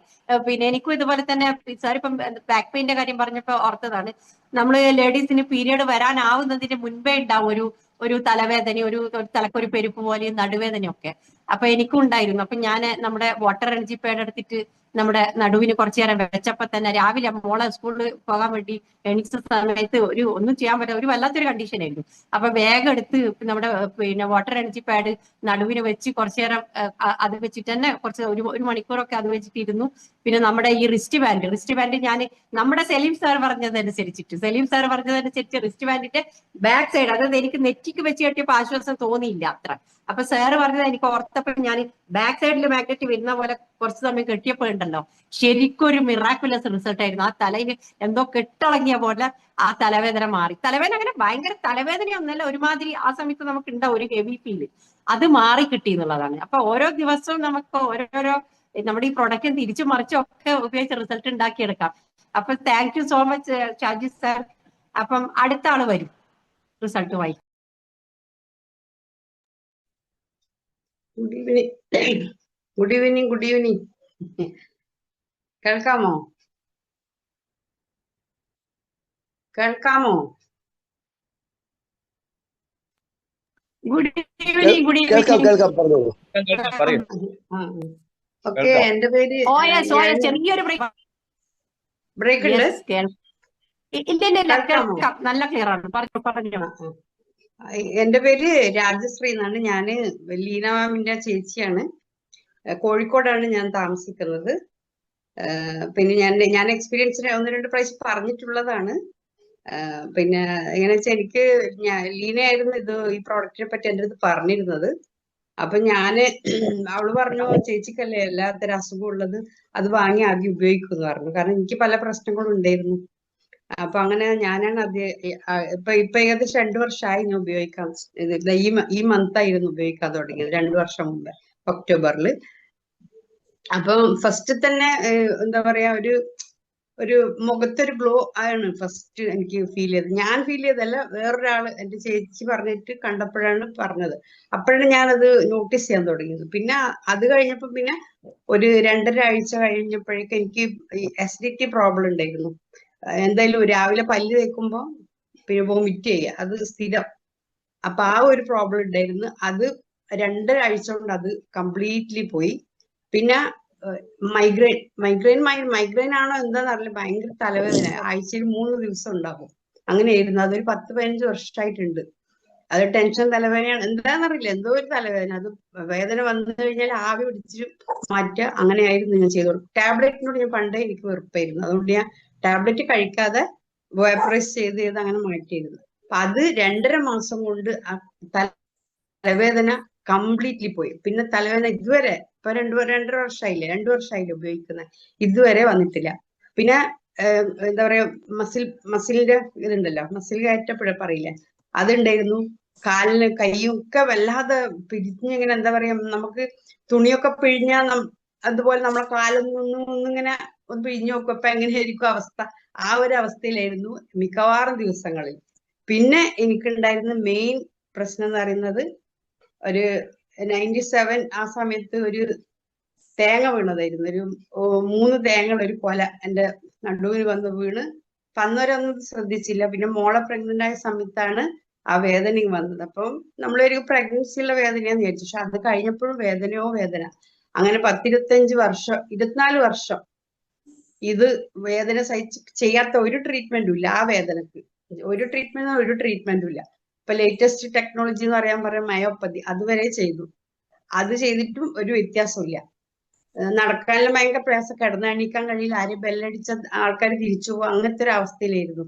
പിന്നെ എനിക്കും ഇതുപോലെ തന്നെ സാർ ഇപ്പം ബാക്ക് പെയിന്റെ കാര്യം പറഞ്ഞപ്പോ ഓർത്തതാണ്. നമ്മള് ലേഡീസിന് പീരിയഡ് വരാനാവുന്നതിന് മുൻപേ ഉണ്ടാവും ഒരു തലവേദന, ഒരു തലക്കൊരു പെരുപ്പ് പോലെയും നടുവേദനയൊക്കെ. അപ്പൊ എനിക്കും ഉണ്ടായിരുന്നു. അപ്പൊ ഞാൻ നമ്മുടെ വാട്ടർ എനർജി പാഡ് എടുത്തിട്ട് നമ്മുടെ നടുവിന് കുറച്ചു നേരം വെച്ചപ്പോ തന്നെ രാവിലെ മോളെ സ്കൂളിൽ പോകാൻ വേണ്ടി എണീച്ച സമയത്ത് ഒന്നും ചെയ്യാൻ പറ്റാത്ത ഒരു വല്ലാത്തൊരു കണ്ടീഷൻ ആയിരുന്നു. അപ്പൊ വേഗം എടുത്ത് നമ്മുടെ പിന്നെ വാട്ടർ എനർജി പാഡ് നടുവിന് വെച്ച് കുറച്ചു നേരം അത് വെച്ചിട്ട് തന്നെ ഒരു മണിക്കൂറൊക്കെ അത് വെച്ചിട്ട് ഇരുന്നു. പിന്നെ നമ്മുടെ ഈ റിസ്റ്റ് ബാൻഡ് ഞാൻ നമ്മുടെ സലീം സാർ പറഞ്ഞതനുസരിച്ച് റിസ്റ്റ് ബാൻഡിന്റെ ബാക്ക് സൈഡ്, അതായത് എനിക്ക് നെറ്റിക്ക് വെച്ച് കെട്ടിയപ്പോ ആശ്വാസം തോന്നിയില്ല അത്ര. അപ്പൊ സാറ് പറഞ്ഞത് എനിക്ക് ഓർത്തപ്പോൾ ഞാൻ ബാക്ക് സൈഡിൽ മാഗ്നറ്റ് വരുന്ന പോലെ കുറച്ച് സമയം കെട്ടിയപ്പോ ഉണ്ടല്ലോ, ശരിക്കും ഒരു മിറാക്കുലസ് റിസൾട്ട് ആയിരുന്നു. ആ തലയിൽ എന്തോ കെട്ടിളങ്ങിയ പോലെ ആ തലവേദന മാറി. തലവേദന അങ്ങനെ ഭയങ്കര തലവേദനയൊന്നുമല്ല, ഒരുമാതിരി ആ സമയത്ത് നമുക്ക് ഉണ്ടാവും ഒരു ഹെവി ഫീല്, അത് മാറി കിട്ടി എന്നുള്ളതാണ്. അപ്പൊ ഓരോ ദിവസവും നമുക്ക് ഓരോരോ നമ്മുടെ ഈ പ്രൊഡക്റ്റ് തിരിച്ചു മറിച്ചും ഒക്കെ ഉപയോഗിച്ച് റിസൾട്ട് ഉണ്ടാക്കിയെടുക്കാം. അപ്പൊ thank you so much Shaji sir. അപ്പം അടുത്ത ആള് വരും റിസൾട്ടുമായി. Good evening. കേൾക്കാമോ? Good evening. കേൾക്കാം പറഞ്ഞോളൂ. ഓക്കെ, എന്റെ പേര് ചെറിയൊരു ബ്രേക്ക് ഉണ്ട്. നല്ല ക്ലിയർ ആണ്, പറഞ്ഞു. എന്റെ പേര് രാജശ്രീ എന്നാണ്. ഞാന് ലീന മാമിന്റെ ചേച്ചിയാണ്. കോഴിക്കോടാണ് ഞാൻ താമസിക്കുന്നത്. പിന്നെ ഞാൻ എക്സ്പീരിയൻസ് 1-2 പ്രാവശ്യം പറഞ്ഞിട്ടുള്ളതാണ്. പിന്നെ എങ്ങനെ വെച്ചാൽ എനിക്ക് ലീനയായിരുന്നു ഈ പ്രോഡക്റ്റിനെ പറ്റി എൻ്റെ അടുത്ത് പറഞ്ഞിരുന്നത്. അപ്പൊ അവള് പറഞ്ഞു, ചേച്ചിക്കല്ലേ എല്ലാത്തരം അസുഖം ഉള്ളത്, അത് വാങ്ങി ആദ്യം ഉപയോഗിക്കുമെന്ന് പറഞ്ഞു. കാരണം എനിക്ക് പല പ്രശ്നങ്ങളും ഉണ്ടായിരുന്നു. അപ്പൊ അങ്ങനെ ഞാനാണ് ഇപ്പൊ ഏകദേശം 2 വർഷമായി ഞാൻ ഉപയോഗിക്കാൻ. ഈ മന്ത് ആയിരുന്നു ഉപയോഗിക്കാൻ തുടങ്ങിയത്, 2 വർഷം മുമ്പ് ഒക്ടോബറിൽ. അപ്പൊ ഫസ്റ്റ് തന്നെ എന്താ പറയാ, ഒരു മുഖത്തൊരു ഗ്ലോ ആണ് ഫസ്റ്റ് എനിക്ക് ഫീൽ ചെയ്തത്. ഞാൻ ഫീൽ ചെയ്തല്ല, വേറൊരാള് എന്റെ ചേച്ചി പറഞ്ഞിട്ട് കണ്ടപ്പോഴാണ് പറഞ്ഞത്. അപ്പോഴാണ് ഞാനത് നോട്ടീസ് ചെയ്യാൻ തുടങ്ങിയത്. പിന്നെ അത് കഴിഞ്ഞപ്പോ പിന്നെ ഒരു 2.5 ആഴ്ച കഴിഞ്ഞപ്പോഴേക്കും എനിക്ക് അസിഡിറ്റി പ്രോബ്ലം ഉണ്ടായിരുന്നു. എന്തായാലും രാവിലെ പല്ല് തേക്കുമ്പോ പിന്നെ വോമിറ്റ് ചെയ്യുക, അത് സ്ഥിരം. അപ്പൊ ആ ഒരു പ്രോബ്ലം ഉണ്ടായിരുന്നു. അത് 2.5 ആഴ്ച കൊണ്ട് അത് കംപ്ലീറ്റ്ലി പോയി. പിന്നെ മൈഗ്രെയിൻ ആണോ എന്താന്നറിയില്ല, ഭയങ്കര തലവേദന, ആഴ്ചയിൽ 3 ദിവസം ഉണ്ടാകും. അങ്ങനെയായിരുന്നു. അതൊരു 10-15 വർഷമായിട്ടുണ്ട്. അത് ടെൻഷൻ തലവേദനയാണ്, എന്താണെന്നറിയില്ല, എന്തോ ഒരു തലവേദന. അത് വേദന വന്നു കഴിഞ്ഞാൽ ആവി പിടിച്ച് മാറ്റുക, അങ്ങനെയായിരുന്നു ഞാൻ ചെയ്തോളൂ. ടാബ്ലറ്റിനോട് ഞാൻ പണ്ടേ എനിക്ക് വെറുപ്പായിരുന്നു. അതുകൊണ്ട് ഞാൻ ടാബ്ലറ്റ് കഴിക്കാതെ വേപ്പറൈസ് ചെയ്ത് അങ്ങനെ മാറ്റിയിരുന്നു. അപ്പൊ അത് 2.5 മാസം കൊണ്ട് ആ തലവേദന കംപ്ലീറ്റ്ലി പോയി. പിന്നെ തലവേദന ഇതുവരെ ഇപ്പൊ 2.5 വർഷമായില്ലേ, 2 വർഷമായില്ലേ ഉപയോഗിക്കുന്നത്, ഇതുവരെ വന്നിട്ടില്ല. പിന്നെ എന്താ പറയാ, മസിലിന്റെ ഇതുണ്ടല്ലോ, മസിൽ കയറ്റപ്പോഴേ പറയില്ലേ, അതുണ്ടായിരുന്നു. കാലിന് കൈയും ഒക്കെ വല്ലാതെ പിരിഞ്ഞിങ്ങനെ, എന്താ പറയാ, നമുക്ക് തുണിയൊക്കെ പിഴിഞ്ഞാൽ അതുപോലെ നമ്മളെ കാലൊന്നിങ്ങനെ ഒന്ന് പിഴിഞ്ഞു നോക്കും, അപ്പൊ എങ്ങനെയായിരിക്കും അവസ്ഥ, ആ ഒരു അവസ്ഥയിലായിരുന്നു മിക്കവാറും ദിവസങ്ങളിൽ. പിന്നെ എനിക്കുണ്ടായിരുന്ന മെയിൻ പ്രശ്നം എന്ന് പറയുന്നത്, ഒരു 97 ആ സമയത്ത് ഒരു തേങ്ങ വീണതായിരുന്നു. ഒരു 3 തേങ്ങ ഒരു കൊല എന്റെ നടുവിന് വന്ന് വീണ്. അന്നേരമൊന്നും ശ്രദ്ധിച്ചില്ല. പിന്നെ മോളെ പ്രഗ്നന്റ് ആയ സമയത്താണ് ആ വേദനയും വന്നത്. അപ്പം നമ്മളൊരു പ്രഗ്നൻസിയുള്ള വേദനയാന്ന് വിചാരിച്ചു. പക്ഷെ അത് കഴിഞ്ഞപ്പോഴും വേദനയോ വേദന. അങ്ങനെ 10-25 വർഷം 24 വർഷം ഇത് വേദന സഹിച്ച് ചെയ്യാത്ത ഒരു ട്രീറ്റ്മെന്റും ഇല്ല. ആ വേദനക്ക് ഒരു ട്രീറ്റ്മെന്റും ഇല്ല. ഇപ്പൊ ലേറ്റസ്റ്റ് ടെക്നോളജി എന്ന് പറയാൻ മയോപ്പതി അതുവരെ ചെയ്തു. അത് ചെയ്തിട്ടും ഒരു വ്യത്യാസമില്ല. നടക്കാനുള്ള ഭയങ്കര പ്രയാസം, കിടന്നെണീക്കാൻ കഴിയില്ല, ആരും ബെല്ലടിച്ച ആൾക്കാർ തിരിച്ചു പോകും, അങ്ങനത്തെ ഒരു അവസ്ഥയിലായിരുന്നു.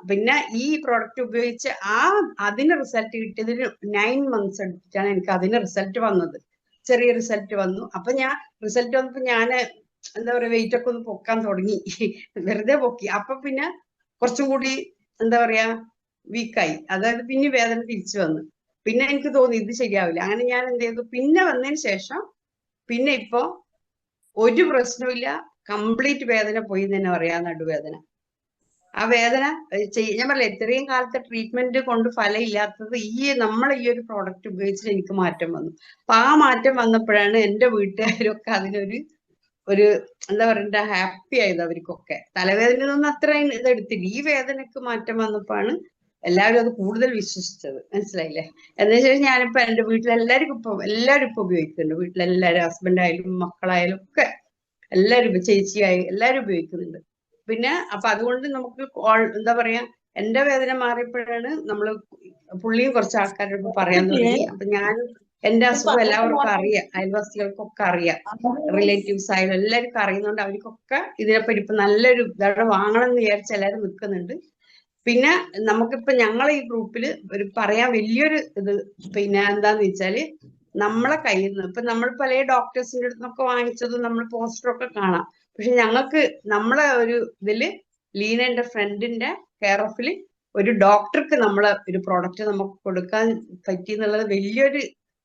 പിന്നെ ഈ പ്രോഡക്റ്റ് ഉപയോഗിച്ച് അതിന് റിസൾട്ട് കിട്ടിയതിന് 9 months എടുത്തിട്ടാണ് എനിക്ക് അതിന് റിസൾട്ട് വന്നത്. ചെറിയ റിസൾട്ട് വന്നു. അപ്പൊ റിസൾട്ട് വന്നപ്പോ ഞാൻ എന്താ പറയാ വെയിറ്റ് ഒക്കെ ഒന്ന് പൊക്കാൻ തുടങ്ങി. വെറുതെ പൊക്കി. അപ്പൊ പിന്നെ കുറച്ചും കൂടി എന്താ പറയാ വീക്കായി. അതായത് പിന്നെ വേദന തിരിച്ചു വന്നു. പിന്നെ എനിക്ക് തോന്നി ഇത് ശരിയാവില്ല. അങ്ങനെ ഞാൻ എന്ത് ചെയ്തു, പിന്നെ വന്നതിന് ശേഷം പിന്നെ ഇപ്പൊ ഒരു പ്രശ്നമില്ല, കംപ്ലീറ്റ് വേദന പോയി എന്ന് തന്നെ പറയാം. നടുവേദന, ആ വേദന ഞാൻ പറയില്ല, ഇത്രയും കാലത്തെ ട്രീറ്റ്മെന്റ് കൊണ്ട് ഫലമില്ലാത്തത് നമ്മൾ ഈ ഒരു പ്രോഡക്റ്റ് ഉപയോഗിച്ചിട്ട് എനിക്ക് മാറ്റം വന്നു. അപ്പൊ ആ മാറ്റം വന്നപ്പോഴാണ് എന്റെ വീട്ടുകാരൊക്കെ ഒരു എന്താ പറയണ്ട ഹാപ്പി ആയത്. അവർക്കൊക്കെ തലവേദനയൊന്നും അത്ര ഇതെടുത്തില്ല. ഈ വേദനക്ക് മാറ്റം വന്നപ്പോഴാണ് എല്ലാവരും അത് കൂടുതൽ വിശ്വസിച്ചത്. മനസ്സിലായില്ലേ? എന്ന് വെച്ചാൽ ഞാനിപ്പോ എന്റെ വീട്ടിലെല്ലാവർക്കും എല്ലാവരും ഇപ്പൊ ഉപയോഗിക്കുന്നുണ്ട്. വീട്ടിലെല്ലാവരും, ഹസ്ബൻഡായാലും മക്കളായാലും ഒക്കെ എല്ലാവരും, ചേച്ചിയായി എല്ലാവരും ഉപയോഗിക്കുന്നുണ്ട്. പിന്നെ അപ്പൊ അതുകൊണ്ട് നമുക്ക് എന്താ പറയാ, എന്റെ വേദന മാറിയപ്പോഴാണ് പുള്ളിയും കുറച്ച് ആൾക്കാരോട് പറയാൻ തുടങ്ങി. അപ്പൊ ഞാൻ എന്റെ അസുഖം എല്ലാവർക്കും അറിയാം, അയൽവാസികൾക്കൊക്കെ അറിയാം, റിലേറ്റീവ്സ് ആയാലും എല്ലാവർക്കും അറിയുന്നതുകൊണ്ട് അവർക്കൊക്കെ ഇതിനെപ്പറ്റി ഇപ്പൊ നല്ലൊരു ഇതാണ് വാങ്ങണം എന്ന് വിചാരിച്ച് എല്ലാവരും നിൽക്കുന്നുണ്ട്. പിന്നെ നമുക്കിപ്പോ ഞങ്ങളെ ഈ ഗ്രൂപ്പിൽ പറയാൻ വലിയൊരു ഇത് പിന്നെ എന്താന്ന് വെച്ചാല്, നമ്മളെ കയ്യിൽ നിന്ന് ഇപ്പൊ നമ്മൾ പല ഡോക്ടേഴ്സിന്റെ അടുത്ത് നിന്നൊക്കെ വാങ്ങിച്ചതും നമ്മൾ പോസ്റ്ററൊക്കെ കാണാം. പക്ഷെ ഞങ്ങൾക്ക് നമ്മളെ ഒരു ഇതില് ലീന എന്റെ ഫ്രണ്ടിന്റെ കെയർ ഓഫില് ഒരു ഡോക്ടർക്ക് നമ്മളെ ഒരു പ്രോഡക്റ്റ് നമുക്ക് കൊടുക്കാൻ പറ്റി എന്നുള്ളത് വലിയൊരു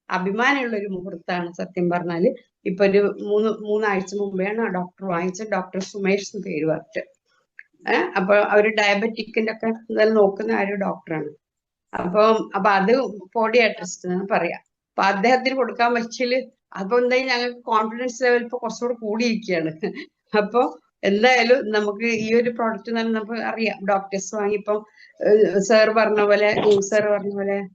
അഭിമാനമുള്ള ഒരു മുഹൂർത്തമാണ് സത്യം പറഞ്ഞാല്. ഇപ്പൊ ഒരു മൂന്നാഴ്ച മുമ്പെയാണ് ആ ഡോക്ടർ വാങ്ങിച്ചത്. ഡോക്ടർ സുമേഷ് എന്ന് പേര് പറഞ്ഞിട്ട്. അപ്പൊ അവര് ഡയബറ്റിക്കിന്റെ ഒക്കെ എന്തായാലും നോക്കുന്ന ആ ഒരു ഡോക്ടറാണ്. അപ്പൊ അത് പോഡിയാട്രിസ്റ്റ് എന്ന് പറയാം. അപ്പൊ അദ്ദേഹത്തിന് കൊടുക്കാൻ പറ്റിയാല് അപ്പൊ എന്തായാലും ഞങ്ങൾക്ക് കോൺഫിഡൻസ് ലെവൽ ഇപ്പൊ കുറച്ചുകൂടി കൂടിയിരിക്കുകയാണ്. അപ്പൊ എന്തായാലും നമുക്ക് ഈ ഒരു പ്രോഡക്റ്റ് നമുക്ക് അറിയാം, ഡോക്ടേഴ്സ് വാങ്ങി ഇപ്പം സാർ പറഞ്ഞ പോലെ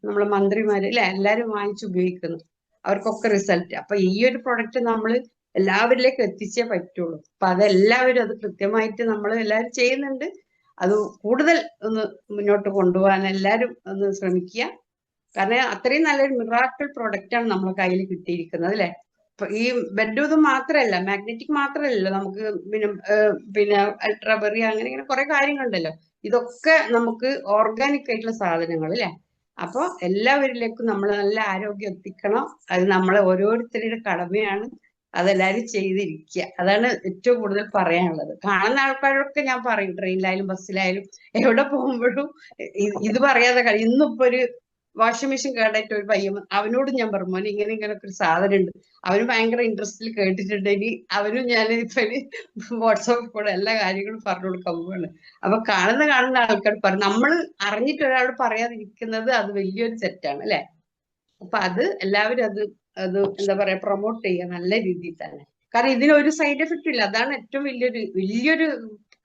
നമ്മളെ മന്ത്രിമാര് അല്ലെ എല്ലാരും വാങ്ങിച്ച് ഉപയോഗിക്കുന്നു. അവർക്കൊക്കെ റിസൾട്ട്. അപ്പൊ ഈ ഒരു പ്രോഡക്റ്റ് നമ്മൾ എല്ലാവരിലേക്ക് എത്തിച്ചേ പറ്റുള്ളൂ. അപ്പൊ അതെല്ലാവരും അത് കൃത്യമായിട്ട് നമ്മൾ എല്ലാവരും ചെയ്യുന്നുണ്ട്. അത് കൂടുതൽ ഒന്ന് മുന്നോട്ട് കൊണ്ടുപോകാൻ എല്ലാവരും ഒന്ന് ശ്രമിക്കുക. കാരണം അത്രയും നല്ലൊരു മിറാക്കിൾ പ്രോഡക്റ്റ് ആണ് നമ്മളെ കയ്യിൽ കിട്ടിയിരിക്കുന്നത് അല്ലെ. ഈ ബെഡ് ഇത് മാത്രമല്ല, മാഗ്നറ്റിക് മാത്രമല്ല, നമുക്ക് പിന്നെ അൾട്രാബെറി അങ്ങനെ കുറെ കാര്യങ്ങളുണ്ടല്ലോ. ഇതൊക്കെ നമുക്ക് ഓർഗാനിക് ആയിട്ടുള്ള സാധനങ്ങൾ അല്ലെ. അപ്പൊ എല്ലാവരിലേക്കും നമ്മൾ നല്ല ആരോഗ്യം എത്തിക്കണം. അത് നമ്മളെ ഓരോരുത്തരുടെ കടമയാണ്. അതെല്ലാവരും ചെയ്തിരിക്കുക. അതാണ് ഏറ്റവും കൂടുതൽ പറയാനുള്ളത്. കാണുന്ന ആൾക്കാരൊക്കെ ഞാൻ പറയും, ട്രെയിനിലായാലും ബസ്സിലായാലും എവിടെ പോകുമ്പോഴും ഇത് പറയാതെ കഴിയും. ഇന്നിപ്പോ ഒരു വാഷിംഗ് മെഷീൻ കേടായിട്ട് ഒരു പയ്യൻ, അവനോട് ഞാൻ പറഞ്ഞു, മോനെ ഇങ്ങനെയൊക്കെ ഒരു സാധനം ഉണ്ട്. അവന് ഭയങ്കര ഇൻട്രസ്റ്റിൽ കേട്ടിട്ടുണ്ട്. ഇനി അവനും ഞാൻ ഇപ്പൊ വാട്സാപ്പിൽ കൂടെ എല്ലാ കാര്യങ്ങളും പറഞ്ഞു കൊടുക്കാൻ പോവാണ്. അപ്പൊ കാണുന്ന ആൾക്കാർ പറയും, നമ്മൾ അറിഞ്ഞിട്ട് ഒരാൾ പറയാതിരിക്കുന്നത് അത് വലിയൊരു തെറ്റാണ് അല്ലെ. അപ്പൊ അത് എല്ലാവരും അത് എന്താ പറയാ പ്രൊമോട്ട് ചെയ്യുക നല്ല രീതിയിൽ തന്നെ. കാരണം ഇതിനൊരു സൈഡ് എഫക്റ്റ് ഇല്ല. അതാണ് ഏറ്റവും വലിയൊരു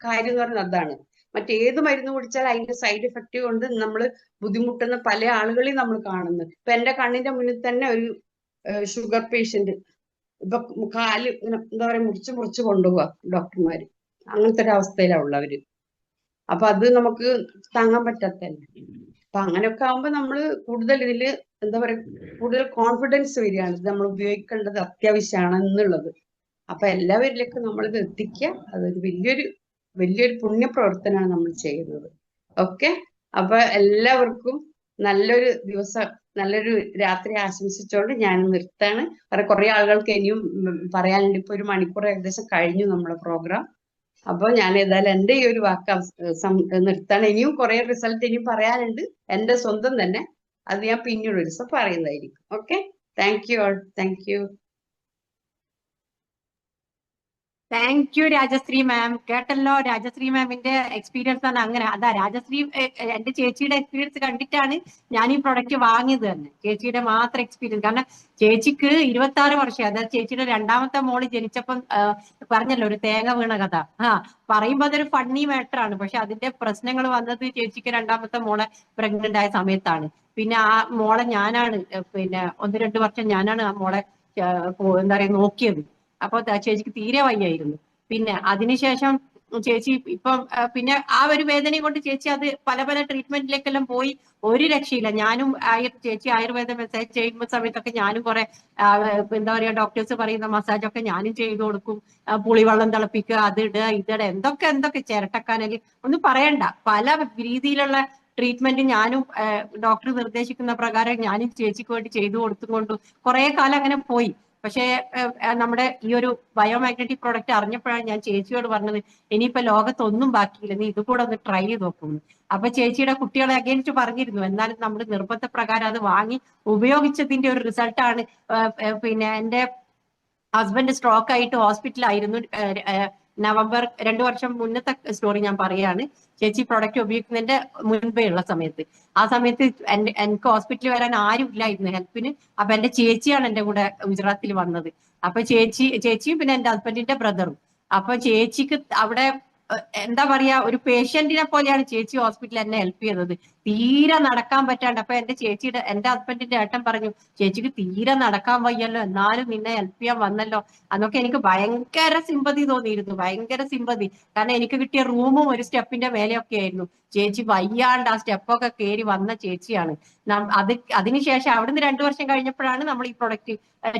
കാര്യം എന്ന് പറയുന്നത്. അതാണ് മറ്റേത് മരുന്ന് കുടിച്ചാൽ അതിന്റെ സൈഡ് എഫക്റ്റ് കൊണ്ട് നമ്മൾ ബുദ്ധിമുട്ടുന്ന പല ആളുകളെയും നമ്മൾ കാണുന്നു. ഇപ്പൊ എന്റെ കണ്ണിന്റെ മുന്നിൽ തന്നെ ഒരു ഷുഗർ പേഷ്യന്റ് ഇപ്പൊ കാല് എന്താ പറയാ മുറിച്ച് കൊണ്ടുപോവാ ഡോക്ടർമാര്. അങ്ങനത്തെ ഒരു അവസ്ഥയിലാണ് ഉള്ളവര്. അപ്പൊ അത് നമുക്ക് താങ്ങാൻ പറ്റാത്തല്ലേ. അപ്പൊ അങ്ങനെയൊക്കെ ആവുമ്പോ നമ്മള് കൂടുതൽ ഇതില് എന്താ പറയാ കൂടുതൽ കോൺഫിഡൻസ് വരികയാണ്. ഇത് നമ്മൾ ഉപയോഗിക്കേണ്ടത് അത്യാവശ്യമാണ് എന്നുള്ളത്. അപ്പൊ എല്ലാവരിലേക്കും നമ്മളിത് എത്തിക്കുക. അതൊരു വലിയൊരു പുണ്യപ്രവർത്തനമാണ് നമ്മൾ ചെയ്യുന്നത്. ഓക്കെ, അപ്പൊ എല്ലാവർക്കും നല്ലൊരു ദിവസം, നല്ലൊരു രാത്രി ആശംസിച്ചുകൊണ്ട് ഞാൻ നിർത്താണ്. കാരണം കുറെ ആളുകൾക്ക് ഇനിയും പറയാനുണ്ട്. ഇപ്പൊ 1 മണിക്കൂർ ഏകദേശം കഴിഞ്ഞു നമ്മുടെ പ്രോഗ്രാം. അപ്പൊ ഞാൻ ഏതായാലും എന്റെ ഈ ഒരു വാക്ക് നിർത്താണ്. ഇനിയും കുറെ റിസൾട്ട് ഇനിയും പറയാനുണ്ട് എന്റെ സ്വന്തം തന്നെ. അത് ഞാൻ പിന്നീട് ഒരു ദിവസം പറയുന്നതായിരിക്കും. Okay, thank you all. Thank you. Thank you Rajashree ma'am. കേട്ടല്ലോ, രാജശ്രീ മാമിന്റെ എക്സ്പീരിയൻസ് ആണ് അങ്ങനെ. അതാ രാജശ്രീ എന്റെ ചേച്ചിയുടെ എക്സ്പീരിയൻസ് കണ്ടിട്ടാണ് ഞാൻ ഈ പ്രൊഡക്റ്റ് വാങ്ങിയത് തന്നെ. ചേച്ചിയുടെ മാത്രം എക്സ്പീരിയൻസ്. കാരണം ചേച്ചിക്ക് 26 വർഷം, അതായത് ചേച്ചിയുടെ രണ്ടാമത്തെ മോള് ജനിച്ചപ്പം പറഞ്ഞല്ലോ ഒരു തേങ്ങ വീണ കഥ. പറയുമ്പോ അതൊരു ഫണ്ണി മാറ്റർ ആണ്. പക്ഷെ അതിന്റെ പ്രശ്നങ്ങൾ വന്നത് ചേച്ചിക്ക് രണ്ടാമത്തെ മോളെ പ്രഗ്നന്റ് ആയ സമയത്താണ്. പിന്നെ ആ മോളെ ഞാനാണ് പിന്നെ 1-2 വർഷം ഞാനാണ് ആ മോളെ എന്താ പറയാ നോക്കിയത്. അപ്പൊ ചേച്ചിക്ക് തീരെ വയ്യായിരുന്നു. പിന്നെ അതിനുശേഷം ചേച്ചി ഇപ്പം പിന്നെ ആ ഒരു വേദനയും കൊണ്ട് ചേച്ചി അത് പല പല ട്രീറ്റ്മെന്റിലേക്കെല്ലാം പോയി. ഒരു രക്ഷയില്ല. ഞാനും ചേച്ചി ആയുർവേദ മസാജ് ചെയ്യുന്ന സമയത്തൊക്കെ ഞാനും കുറെ എന്താ പറയാ ഡോക്ടേഴ്സ് പറയുന്ന മസാജ് ഒക്കെ ഞാനും ചെയ്തു കൊടുക്കും. പുളിവെള്ളം തിളപ്പിക്കുക, അത് ഇടുക, ഇതിടുക, എന്തൊക്കെ ചിരട്ടക്കാനല് ഒന്നും പറയണ്ട. പല രീതിയിലുള്ള ട്രീറ്റ്മെന്റ് ഞാനും ഡോക്ടർ നിർദ്ദേശിക്കുന്ന പ്രകാരം ഞാനും ചേച്ചിക്ക് വേണ്ടി ചെയ്തു കൊടുത്തുകൊണ്ടും കുറെ കാലം അങ്ങനെ പോയി. പക്ഷേ നമ്മുടെ ഈ ഒരു ബയോമാഗ്നറ്റിക് പ്രോഡക്റ്റ് അറിഞ്ഞപ്പോഴാണ് ഞാൻ ചേച്ചിയോട് പറഞ്ഞത് ഇനിയിപ്പോ ലോകത്തൊന്നും ബാക്കിയില്ല, നീ ഇത് കൂടെ ഒന്ന് ട്രൈ ചെയ്ത് നോക്കുന്നു. അപ്പൊ ചേച്ചിയുടെ കുട്ടികളെ അഗേൻസ്റ്റ് പറഞ്ഞിരുന്നു. എന്നാലും നമ്മൾ നിർബന്ധപ്രകാരം അത് വാങ്ങി ഉപയോഗിച്ചതിന്റെ ഒരു റിസൾട്ടാണ്. പിന്നെ എന്റെ ഹസ്ബൻഡ് സ്ട്രോക്ക് ആയിട്ട് ഹോസ്പിറ്റലായിരുന്നു. നവംബർ 2 വർഷം മുന്നത്തെ സ്റ്റോറി ഞാൻ പറയാണ്. ചേച്ചി പ്രൊഡക്റ്റ് ഉപയോഗിക്കുന്നതിന്റെ മുൻപേ ഉള്ള സമയത്ത്, ആ സമയത്ത് എനിക്ക് ഹോസ്പിറ്റലിൽ വരാൻ ആരും ഇല്ലായിരുന്നു ഹെൽപ്പിന്. അപ്പൊ എന്റെ ചേച്ചിയാണ് എന്റെ കൂടെ ഗുജറാത്തിൽ വന്നത്. അപ്പൊ ചേച്ചിയും പിന്നെ എന്റെ ഹസ്ബൻഡിന്റെ ബ്രദറും. അപ്പൊ ചേച്ചിക്ക് അവിടെ എന്താ പറയാ ഒരു പേഷ്യന്റിനെ പോലെയാണ് ചേച്ചി ഹോസ്പിറ്റലിൽ എന്നെ ഹെൽപ്പ് ചെയ്തത്. തീരെ നടക്കാൻ പറ്റാണ്ട്. അപ്പൊ എന്റെ ഹസ്ബൻഡിന്റെ ഏട്ടൻ പറഞ്ഞു, ചേച്ചിക്ക് തീരെ നടക്കാൻ വയ്യല്ലോ, എന്നാലും നിന്നെ ഹെൽപ്പ് ചെയ്യാൻ വന്നല്ലോ. അന്നൊക്കെ എനിക്ക് ഭയങ്കര സിമ്പതി തോന്നിയിരുന്നു, ഭയങ്കര സിമ്പതി. കാരണം എനിക്ക് കിട്ടിയ റൂമും ഒരു സ്റ്റെപ്പിന്റെ മേലെയൊക്കെ ആയിരുന്നു. ചേച്ചി വയ്യാണ്ട് ആ സ്റ്റെപ്പൊക്കെ കയറി വന്ന ചേച്ചിയാണ്. അതിനുശേഷം അവിടുന്ന് 2 വർഷം കഴിഞ്ഞപ്പോഴാണ് നമ്മൾ ഈ പ്രൊഡക്റ്റ്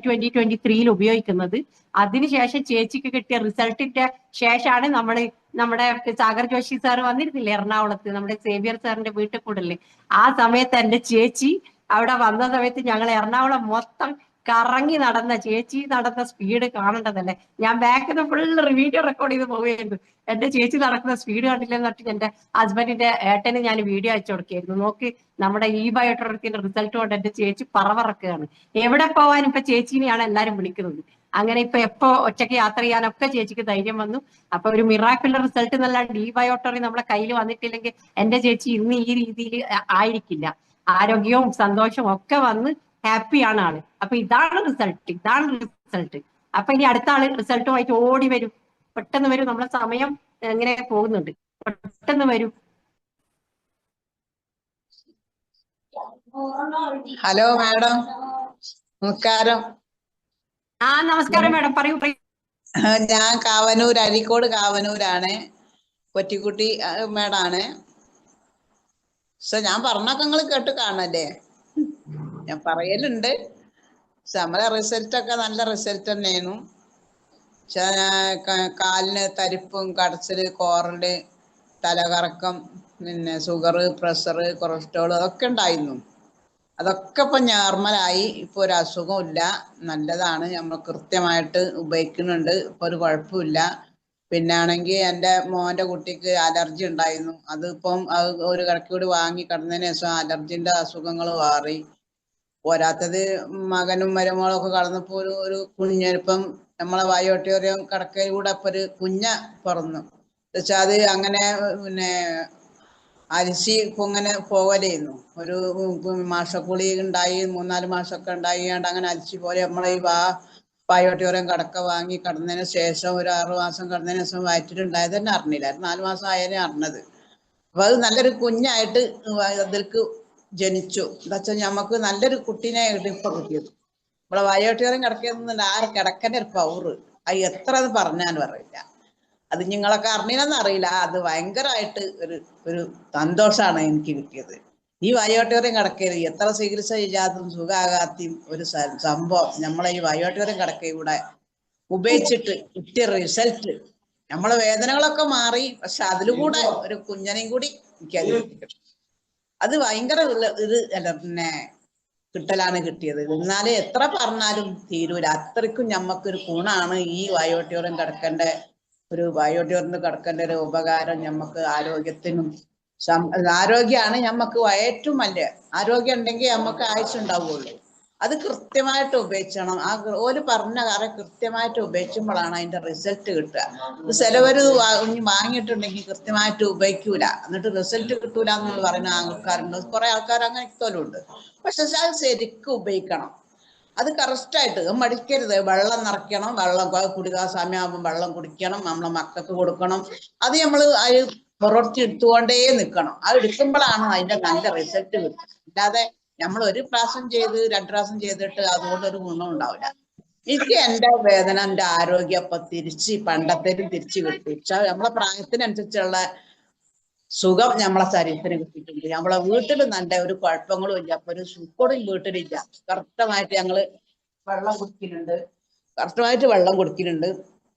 2023 ഉപയോഗിക്കുന്നത്. അതിനുശേഷം ചേച്ചിക്ക് കിട്ടിയ റിസൾട്ടിന്റെ ശേഷമാണ് നമ്മുടെ സാഗർ ജോഷി സാർ വന്നിരുന്നില്ലേ എറണാകുളത്ത്, നമ്മുടെ സേവ്യർ സാറിന്റെ വീട്ടിൽ കൂടല്ലേ. ആ സമയത്ത് എന്റെ ചേച്ചി അവിടെ വന്ന സമയത്ത് ഞങ്ങൾ എറണാകുളം മൊത്തം കറങ്ങി നടന്ന ചേച്ചി നടന്ന സ്പീഡ് കാണേണ്ടതല്ലേ. ഞാൻ ബാക്കിൽ നിന്ന് ഫുള്ള് വീഡിയോ റെക്കോർഡ് ചെയ്ത് പോവുകയായിരുന്നു. എന്റെ ചേച്ചി നടക്കുന്ന സ്പീഡ് കണ്ടില്ലെന്ന് പറഞ്ഞിട്ട് എന്റെ ഹസ്ബൻഡിന്റെ ഏട്ടന് ഞാൻ വീഡിയോ അയച്ചു കൊടുക്കുകയായിരുന്നു. നോക്ക്, നമ്മുടെ ഈ ബയോട്രോത്തിന്റെ റിസൾട്ട് കൊണ്ട് എന്റെ ചേച്ചി പറവറക്കുകയാണ്. എവിടെ പോവാനും ഇപ്പൊ ചേച്ചിനെയാണ് എല്ലാരും വിളിക്കുന്നത്. അങ്ങനെ ഇപ്പൊ എപ്പോ ഒറ്റയ്ക്ക് യാത്ര ചെയ്യാനൊക്കെ ചേച്ചിക്ക് ധൈര്യം വന്നു. അപ്പൊ ഒരു മിറാക്കുലർ റിസൾട്ട് എന്നല്ലാണ്ട് ഈ ബയോട്ടറി നമ്മളെ കയ്യിൽ വന്നിട്ടില്ലെങ്കിൽ എന്റെ ചേച്ചി ഇന്ന് ഈ രീതിയിൽ ആയിരിക്കില്ല. ആരോഗ്യവും സന്തോഷവും ഒക്കെ വന്ന് ഹാപ്പിയാണ് ആള്. അപ്പൊ ഇതാണ് റിസൾട്ട്. അപ്പൊ ഇനി അടുത്ത ആള് റിസൾട്ടുമായിട്ട് ഓടി വരും, പെട്ടെന്ന് വരും. നമ്മളെ സമയം എങ്ങനെ പോകുന്നുണ്ട്, പെട്ടെന്ന് വരും. ഹലോ മാഡം, നമസ്കാരം. നമസ്കാരം മാഡം, പറയൂ. ഞാൻ അരീക്കോട് കാവനൂരാണ്. കൊറ്റിക്കുട്ടി മാഡാണ്. ഞാൻ പറഞ്ഞൊക്കെ നിങ്ങൾ കേട്ട് കാണല്ലേ, ഞാൻ പറയലുണ്ട്. നമ്മളെ റിസൾട്ട് ഒക്കെ നല്ല റിസൾട്ട് തന്നെയായിരുന്നു. കാലിന് തരിപ്പും കടച്ചില്, കോറല്, തലകറക്കം, പിന്നെ ഷുഗർ, പ്രഷർ, കൊളസ്ട്രോൾ അതൊക്കെ ഉണ്ടായിരുന്നു. അതൊക്കെ ഇപ്പൊ നോർമലായി. ഇപ്പൊ ഒരു അസുഖവും ഇല്ല, നല്ലതാണ്. നമ്മൾ കൃത്യമായിട്ട് ഉപയോഗിക്കുന്നുണ്ട്, ഇപ്പൊ ഒരു കുഴപ്പമില്ല. പിന്നെ ആണെങ്കിൽ എൻ്റെ മോന്റെ കുട്ടിക്ക് അലർജി ഉണ്ടായിരുന്നു. അതിപ്പം ഒരു കടക്കൂടി വാങ്ങി കിടന്നതിന് ശേഷം അലർജിന്റെ അസുഖങ്ങൾ മാറി. പോരാത്തത് മകനും മരുമോളും ഒക്കെ കടന്നപ്പോ ഒരു കുഞ്ഞിപ്പം നമ്മളെ ബയോട്ടോറിയം കടക്കയിലൂടെ അപ്പൊ ഒരു കുഞ്ഞ പിറന്നു വെച്ചാൽ അത് അങ്ങനെ പിന്നെ അരിശി ഇങ്ങനെ പോകലായിരുന്നു. ഒരു മാസക്കുളി ഉണ്ടായി, 3-4 മാസമൊക്കെ ഉണ്ടായിണ്ട് അങ്ങനെ അരിശി പോലെ നമ്മളെ ഈ ബയോട്ടോറിയം കടക്ക വാങ്ങി കിടന്നതിന് ശേഷം ഒരു 6 മാസം കിടന്നതിന് ശേഷം വയറ്റിലുണ്ടായത് തന്നെ അറിഞ്ഞില്ല. 4 മാസം ആയാലും അറിഞ്ഞത്. അപ്പൊ അത് നല്ലൊരു കുഞ്ഞായിട്ട് അതിൽക്ക് ജനിച്ചു. എന്താ വെച്ചാൽ നമുക്ക് നല്ലൊരു കുട്ടീനെ ഇപ്പൊ കിട്ടിയത്. നമ്മളെ ബയോട്ടോറിയം കിടക്കുന്ന ആ കിടക്കന്റെ ഒരു പവറ് അത് എത്ര അത് പറഞ്ഞാലും അറിയില്ല. അത് നിങ്ങളൊക്കെ അറിഞ്ഞില്ലെന്ന് അറിയില്ല. അത് ഭയങ്കരമായിട്ട് ഒരു സന്തോഷമാണ് എനിക്ക് കിട്ടിയത്. ഈ ബയോട്ടോറിയം കിടക്കയിൽ എത്ര ചികിത്സ ചെയ്യാത്തും സുഖാകാത്തയും ഒരു സംഭവം നമ്മളെ ഈ ബയോട്ടോറിയം കിടക്കയിലൂടെ ഉപയോഗിച്ചിട്ട് കിട്ടിയ റിസൾട്ട്. നമ്മളെ വേദനകളൊക്കെ മാറി. പക്ഷെ അതിലൂടെ ഒരു കുഞ്ഞനെയും കൂടി എനിക്ക് അത് ഭയങ്കര പിന്നെ കിട്ടലാണ് കിട്ടിയത്. എന്നാലും എത്ര പറഞ്ഞാലും തീരൂല. അത്രയ്ക്കും ഞമ്മക്കൊരു ഗുണാണ് ഈ ബയോട്ടോറിയം കിടക്കേണ്ട ഒരു ഉപകാരം. ഞമ്മക്ക് ആരോഗ്യത്തിനും ആരോഗ്യമാണ് ഞമ്മക്ക് ഏറ്റവും വലിയ. ആരോഗ്യം ഉണ്ടെങ്കിൽ നമുക്ക് ആയുസ് ഉണ്ടാവുള്ളൂ. അത് കൃത്യമായിട്ട് ഉപയോഗിക്കണം. ഓല് പറഞ്ഞ കാര്യം കൃത്യമായിട്ട് ഉപയോഗിക്കുമ്പോഴാണ് അതിന്റെ റിസൾട്ട് കിട്ടുക. ഇത് ചിലവര് വാങ്ങിയിട്ടുണ്ടെങ്കിൽ കൃത്യമായിട്ട് ഉപയോഗിക്കൂല, എന്നിട്ട് റിസൾട്ട് കിട്ടൂല എന്ന് പറയുന്ന ആൾക്കാരുണ്ട്. കുറെ ആൾക്കാർ അങ്ങനെ തോലുണ്ട്. പക്ഷെ അത് ശരിക്കും ഉപയോഗിക്കണം. അത് കറക്റ്റായിട്ട് മടിക്കരുത്. വെള്ളം നിറയ്ക്കണം, വെള്ളം കുടിക്കാൻ സമയമാകുമ്പോൾ വെള്ളം കുടിക്കണം, നമ്മളെ മക്കൾക്ക് കൊടുക്കണം. അത് നമ്മള് അത് പുറത്തി എടുത്തുകൊണ്ടേ നിൽക്കണം. അത് എടുക്കുമ്പോഴാണ് അതിന്റെ നല്ല റിസൾട്ട് കിട്ടുക. അല്ലാതെ നമ്മൾ ഒരു പ്രാവശ്യം ചെയ്ത് 2 പ്രാവശ്യം ചെയ്തിട്ട് അതുകൊണ്ടൊരു ഗുണം ഉണ്ടാവില്ല. എനിക്ക് എന്റെ വേദന, എന്റെ ആരോഗ്യം ഇപ്പൊ പണ്ടത്തേലും തിരിച്ചു കിട്ടി. പക്ഷെ നമ്മളെ പ്രായത്തിനനുസരിച്ചുള്ള സുഖം നമ്മളെ ശരീരത്തിന് കിട്ടിയിട്ടുണ്ട്. നമ്മളെ വീട്ടിൽ നല്ല ഒരു കുഴപ്പങ്ങളും ഇല്ല, അപ്പൊ ഒരു സുഖവും വീട്ടിലില്ല. കറക്റ്റമായിട്ട് ഞങ്ങള് വെള്ളം കുടിക്കുന്നുണ്ട്,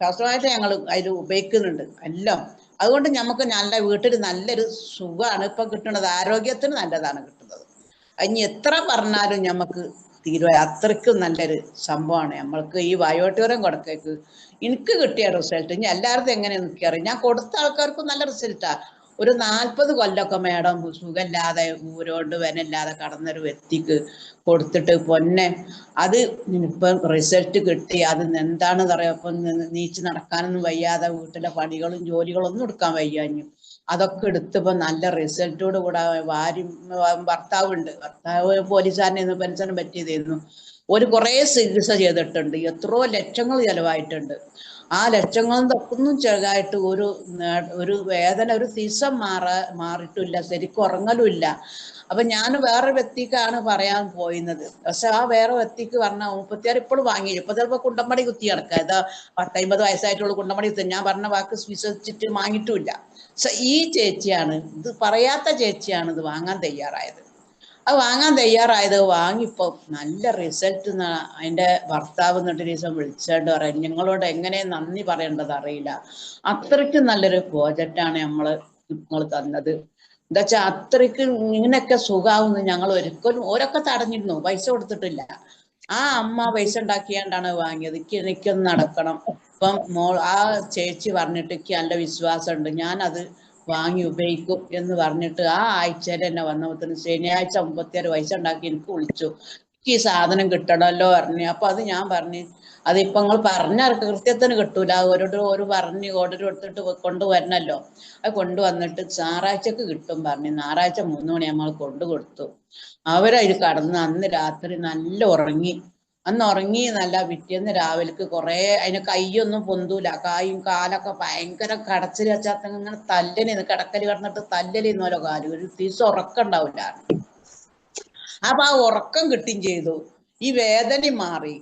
കറക്റ്റമായിട്ട് ഞങ്ങൾ അതിൽ ഉപയോഗിക്കുന്നുണ്ട് എല്ലാം. അതുകൊണ്ട് നമുക്ക് നല്ല വീട്ടിൽ നല്ലൊരു സുഖമാണ് ഇപ്പൊ കിട്ടുന്നത്. ആരോഗ്യത്തിന് നല്ലതാണ് കിട്ടുന്നത്. ഇനി എത്ര പറഞ്ഞാലും നമുക്ക് തീരുവ. അത്രയ്ക്കും നല്ലൊരു സംഭവമാണ് നമ്മൾക്ക് ഈ ബയോട്യൂരം കൊടുക്കേക്ക് എനിക്ക് കിട്ടിയ റിസൾട്ട്. ഇനി എല്ലാവർക്കും എങ്ങനെയാന്ന് എനിക്കറിയാം. ഞാൻ കൊടുത്ത ആൾക്കാർക്കും നല്ല റിസൾട്ടാ. ഒരു 40 കൊല്ലമൊക്കെ മേഡം സുഖമില്ലാതെ ഊരോണ്ട് വനല്ലാതെ കടന്നൊരു വ്യക്തിക്ക് കൊടുത്തിട്ട് പൊന്നെ അത് ഇപ്പം റിസൾട്ട് കിട്ടി. അത് എന്താണെന്ന് പറയാ, ഇപ്പം നീച്ച് നടക്കാനൊന്നും വയ്യാതെ വീട്ടിലെ പണികളും ജോലികളൊന്നും എടുക്കാൻ വയ്യാഞ്ഞു അതൊക്കെ എടുത്തപ്പോ നല്ല റിസൾട്ടോട് കൂടെ ഭർത്താവ് പോലീസുകാരനെ പെൻഷനും പറ്റിയതായിരുന്നു. ഒരു കുറെ ചികിത്സ ചെയ്തിട്ടുണ്ട്, എത്രയോ ലക്ഷങ്ങൾ ചെലവായിട്ടുണ്ട്. ആ ലക്ഷങ്ങളും ഒന്നും ചെറുതായിട്ട് ഒരു വേദന ഒരു ദിവസം മാറിയിട്ടില്ല, ശരിക്കും ഉറങ്ങലുമില്ല. അപ്പൊ ഞാൻ വേറെ വ്യക്തിക്കാണ് പറയാൻ പോയിരുന്നത്. പക്ഷെ ആ വേറെ വ്യക്തിക്ക് പറഞ്ഞ 36 ഇപ്പോഴും വാങ്ങി. ഇപ്പൊ ചിലപ്പോ കുണ്ടമ്പടി കുത്തി കിടക്കുക. ഇതാ 10-50 വയസ്സായിട്ടുള്ള കുണ്ടമ്പടി കുത്തി. ഞാൻ പറഞ്ഞ വാക്ക് വിശ്വസിച്ചിട്ട് വാങ്ങിയിട്ടുമില്ല. പക്ഷെ ഈ ചേച്ചിയാണ്, ഇത് പറയാത്ത ചേച്ചിയാണ് ഇത് വാങ്ങാൻ തയ്യാറായത്. അത് വാങ്ങാൻ തയ്യാറായത് വാങ്ങിപ്പോ നല്ല റിസൾട്ട്. അതിന്റെ ഭർത്താവ് എന്നിട്ട് ദിവസം വിളിച്ചോണ്ട് പറയാം, ഞങ്ങളോട് എങ്ങനെ നന്ദി പറയേണ്ടത് അറിയില്ല, അത്രയ്ക്കും നല്ലൊരു പ്രോജക്റ്റാണ് നിങ്ങൾ തന്നത്. എന്താ വെച്ചാൽ അത്രയ്ക്ക് ഇങ്ങനെയൊക്കെ സുഖാവുന്നു ഞങ്ങൾ ഒരിക്കലും ഓരൊക്കെ തടഞ്ഞിരുന്നു, പൈസ കൊടുത്തിട്ടില്ല. ആ അമ്മ പൈസ ഉണ്ടാക്കിയാണ്ടാണ് വാങ്ങിയത്. എനിക്കൊന്ന് നടക്കണം. ഇപ്പം ആ ചേച്ചി പറഞ്ഞിട്ട് എനിക്ക് നല്ല വിശ്വാസമുണ്ട്, ഞാനത് വാങ്ങി ഉപയോഗിക്കും എന്ന് പറഞ്ഞിട്ട് ആ ആഴ്ചയിൽ തന്നെ വന്നപ്പോഴത്തേന് ശനിയാഴ്ച 36 പൈസ ഉണ്ടാക്കി എനിക്ക് വിളിച്ചു. എനിക്ക് ഈ സാധനം കിട്ടണമല്ലോ പറഞ്ഞു. അപ്പൊ അത് ഞാൻ പറഞ്ഞു, അതിപ്പോ നിങ്ങൾ പറഞ്ഞ കൃത്യത്തിന് കിട്ടൂല, ഒരു പറഞ്ഞ് ഓർഡർ എടുത്തിട്ട് കൊണ്ടുവരണല്ലോ. അത് കൊണ്ടുവന്നിട്ട് ഞായറാഴ്ചക്ക് കിട്ടും പറഞ്ഞു. ഞായറാഴ്ച 3 മണി നമ്മൾ കൊണ്ടുകൊടുത്തു. അവരതിൽ കടന്ന് അന്ന് രാത്രി നല്ല ഉറങ്ങി. അന്ന് ഉറങ്ങി നല്ല പിറ്റേന്ന് രാവിലേക്ക് കുറെ അതിന് കൈയൊന്നും പൊന്തൂല, കായും കാലൊക്കെ ഭയങ്കര കടച്ചിൽ വെച്ചാൽ ഇങ്ങനെ തല്ലലിന്ന് കിടക്കല് കിടന്നിട്ട് തല്ലലിന്നോലോ കാല്. ഒരു ദിവസം ഉറക്കം ഉണ്ടാവില്ല. അപ്പൊ ആ ഉറക്കം കിട്ടുകയും ചെയ്തു, ഈ വേദന മാറി.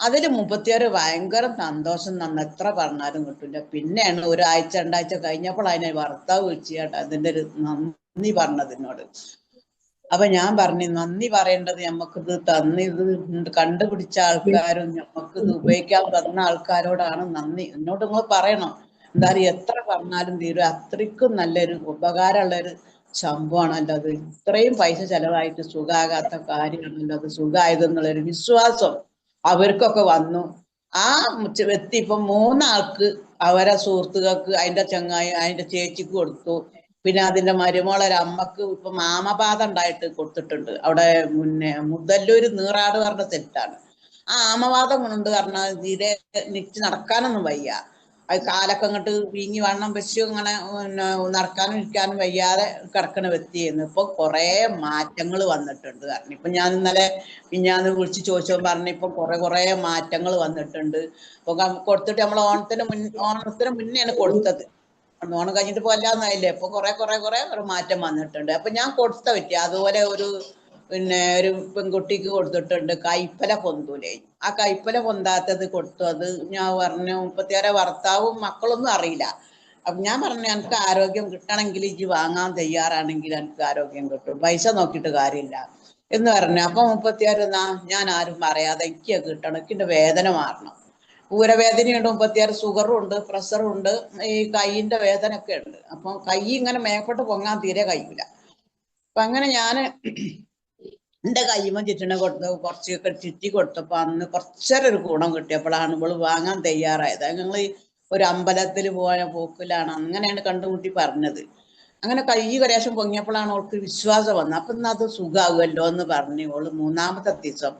അതില് 36 ഭയങ്കര സന്തോഷം. നമ്മൾ എത്ര പറഞ്ഞാലും കിട്ടില്ല. പിന്നെയാണ് ഒരാഴ്ച 2 ആഴ്ച കഴിഞ്ഞപ്പോൾ അതിനെ ഭർത്താവ് വിളിച്ചാട്ട് അതിന്റെ ഒരു നന്ദി പറഞ്ഞതിനോട്. അപ്പൊ ഞാൻ പറഞ്ഞു, നന്ദി പറയേണ്ടത് നമുക്കിത് ഇത് കണ്ടുപിടിച്ച ആൾക്കാരും നമുക്കിത് ഉപയോഗിക്കാൻ തന്ന ആൾക്കാരോടാണ് നന്ദി. എന്നോട് നിങ്ങൾ പറയണം. എന്തായാലും എത്ര പറഞ്ഞാലും തീരും, അത്രയ്ക്കും നല്ലൊരു ഉപകാരമുള്ള ഒരു സംഭവമാണല്ലോ അത്. ഇത്രയും പൈസ ചെലവായിട്ട് സുഖമാകാത്ത കാര്യമാണല്ലോ അത് സുഖമായതെന്നുള്ളൊരു വിശ്വാസം അവർക്കൊക്കെ വന്നു. ആ വ്യക്തി ഇപ്പൊ 3 ആൾക്ക് അവരെ സുഹൃത്തുക്കൾക്ക്, അതിന്റെ ചങ്ങായി, അതിന്റെ ചേച്ചിക്ക് കൊടുത്തു. പിന്നെ അതിന്റെ മരുമോളൊരു അമ്മക്ക് ഇപ്പൊ ആമബാധ ഉണ്ടായിട്ട് കൊടുത്തിട്ടുണ്ട്. അവിടെ മുതല്ലൂര് നീറാട് പറഞ്ഞ സ്ഥലത്താണ്. ആ ആമവാദം കൊണ്ട് പറഞ്ഞാൽ തീരെ നിച്ച് നടക്കാനൊന്നും വയ്യ. അത് കാലൊക്കെ അങ്ങോട്ട് വീങ്ങി വണ്ണം വെച്ച് അങ്ങനെ നടക്കാനും ഇരിക്കാനും വയ്യാതെ കിടക്കണ വ്യക്തിയായിരുന്നു. ഇപ്പൊ കുറെ മാറ്റങ്ങൾ വന്നിട്ടുണ്ട് പറഞ്ഞു. ഇപ്പൊ ഞാൻ ഇന്നലെ ഞാൻ വിളിച്ച് ചോദിച്ചോ പറഞ്ഞു, ഇപ്പൊ കുറെ മാറ്റങ്ങൾ വന്നിട്ടുണ്ട്. ഇപ്പൊ കൊടുത്തിട്ട് നമ്മൾ ഓണത്തിന് മുന്നെയാണ് കൊടുത്തത്. ഓണം കഴിഞ്ഞിട്ട് പോലാന്നായില്ലേ. ഇപ്പൊ കുറെ ഒരു മാറ്റം വന്നിട്ടുണ്ട്. അപ്പൊ ഞാൻ കൊടുത്ത പറ്റി. അതുപോലെ ഒരു പെൺകുട്ടിക്ക് കൊടുത്തിട്ടുണ്ട്, കൈപ്പല പൊന്തൂലേ. ആ കൈപ്പല പൊന്താത്തത് കൊടുത്തു. അത് ഞാൻ പറഞ്ഞു 36 ഭർത്താവും മക്കളൊന്നും അറിയില്ല. അപ്പൊ ഞാൻ പറഞ്ഞു, എനിക്ക് ആരോഗ്യം കിട്ടണമെങ്കിൽ ഇജ്ജ് വാങ്ങാൻ തയ്യാറാണെങ്കിൽ എനിക്ക് ആരോഗ്യം കിട്ടും, പൈസ നോക്കിയിട്ട് കാര്യമില്ല എന്ന് പറഞ്ഞു. അപ്പൊ 36 ഞാൻ ആരും പറയാതെ എനിക്ക് കിട്ടണം, എനിക്കിന്റെ വേദന മാറണം. ഊരവേദനയുണ്ട്, 36 ഷുഗറും ഉണ്ട്, പ്രഷറും ഉണ്ട്, ഈ കൈയിന്റെ വേദന ഒക്കെ ഉണ്ട്. അപ്പൊ കൈ ഇങ്ങനെ മേപ്പോട്ട് പൊങ്ങാൻ തീരെ കഴിയില്ല. അപ്പൊ അങ്ങനെ ഞാൻ എന്റെ കൈമ ചുറ്റിനെ കൊടുത്ത് കുറച്ചൊക്കെ ചുറ്റി കൊടുത്തപ്പോ അന്ന് കുറച്ചൊരു ഗുണം കിട്ടിയപ്പോഴാണ് ഇവള് വാങ്ങാൻ തയ്യാറായത്. ഞങ്ങൾ ഒരു അമ്പലത്തിൽ പോയ പോക്കിലാണ് അങ്ങനെയാണ് കണ്ടുമുട്ടി പറഞ്ഞത്. അങ്ങനെ കൈ കുറേശ്ശം പൊങ്ങിയപ്പോഴാണ് അവൾക്ക് വിശ്വാസം വന്നത്. അപ്പൊ ഇന്ന് അത് സുഖാവുമല്ലോ എന്ന് പറഞ്ഞു. ഓള് 3-ാമത്തെ ദിവസം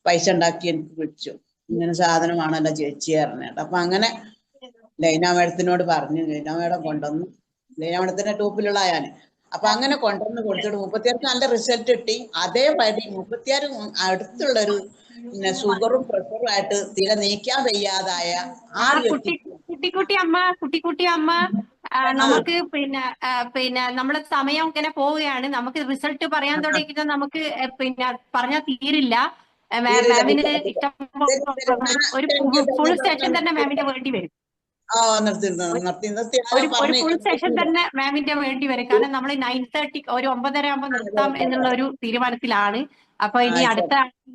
പൈസ ഉണ്ടാക്കി എനിക്ക് വിളിച്ചു. ഇങ്ങനെ സാധനമാണല്ലോ ചേച്ചി പറഞ്ഞിട്ട്. അപ്പൊ അങ്ങനെ ലൈന മേഡത്തിനോട് പറഞ്ഞു. ലൈന മേഡം കൊണ്ടുവന്നു. ലൈന മേഡത്തിന്റെ ടൂപ്പിലുള്ള ഞാൻ. അപ്പൊ അങ്ങനെ കൊണ്ടുവന്ന് കൊടുത്തിട്ട് 36 നല്ല റിസൾട്ട് കിട്ടി. അതേപടി 36 അടുത്തുള്ളൊരു പിന്നെ ഷുഗറും പ്രഷറും ആയിട്ട് തീരെ നീക്കാൻ വയ്യാതായ 6 കുട്ടിക്കുട്ടി അമ്മ നമുക്ക് പിന്നെ നമ്മളെ സമയം ഇങ്ങനെ പോവുകയാണ്. നമുക്ക് റിസൾട്ട് പറയാൻ തുടങ്ങിയിട്ട് നമുക്ക് പിന്നെ പറഞ്ഞാൽ തീരില്ല. മാമിന് ഇഷ്ടം ഒരു ഫുൾ സെഷൻ തന്നെ മാമിന്റെ വേണ്ടി വരും. ഒരു ഫുൾ സെഷൻ തന്നെ മാമിന്റെ വേണ്ടി വരും. കാരണം നമ്മൾ 9:30 ഒരു 9:30 ആകുമ്പോൾ നിർത്താം എന്നുള്ള ഒരു തീരുമാനത്തിലാണ്. അപ്പൊ ഇനി അടുത്ത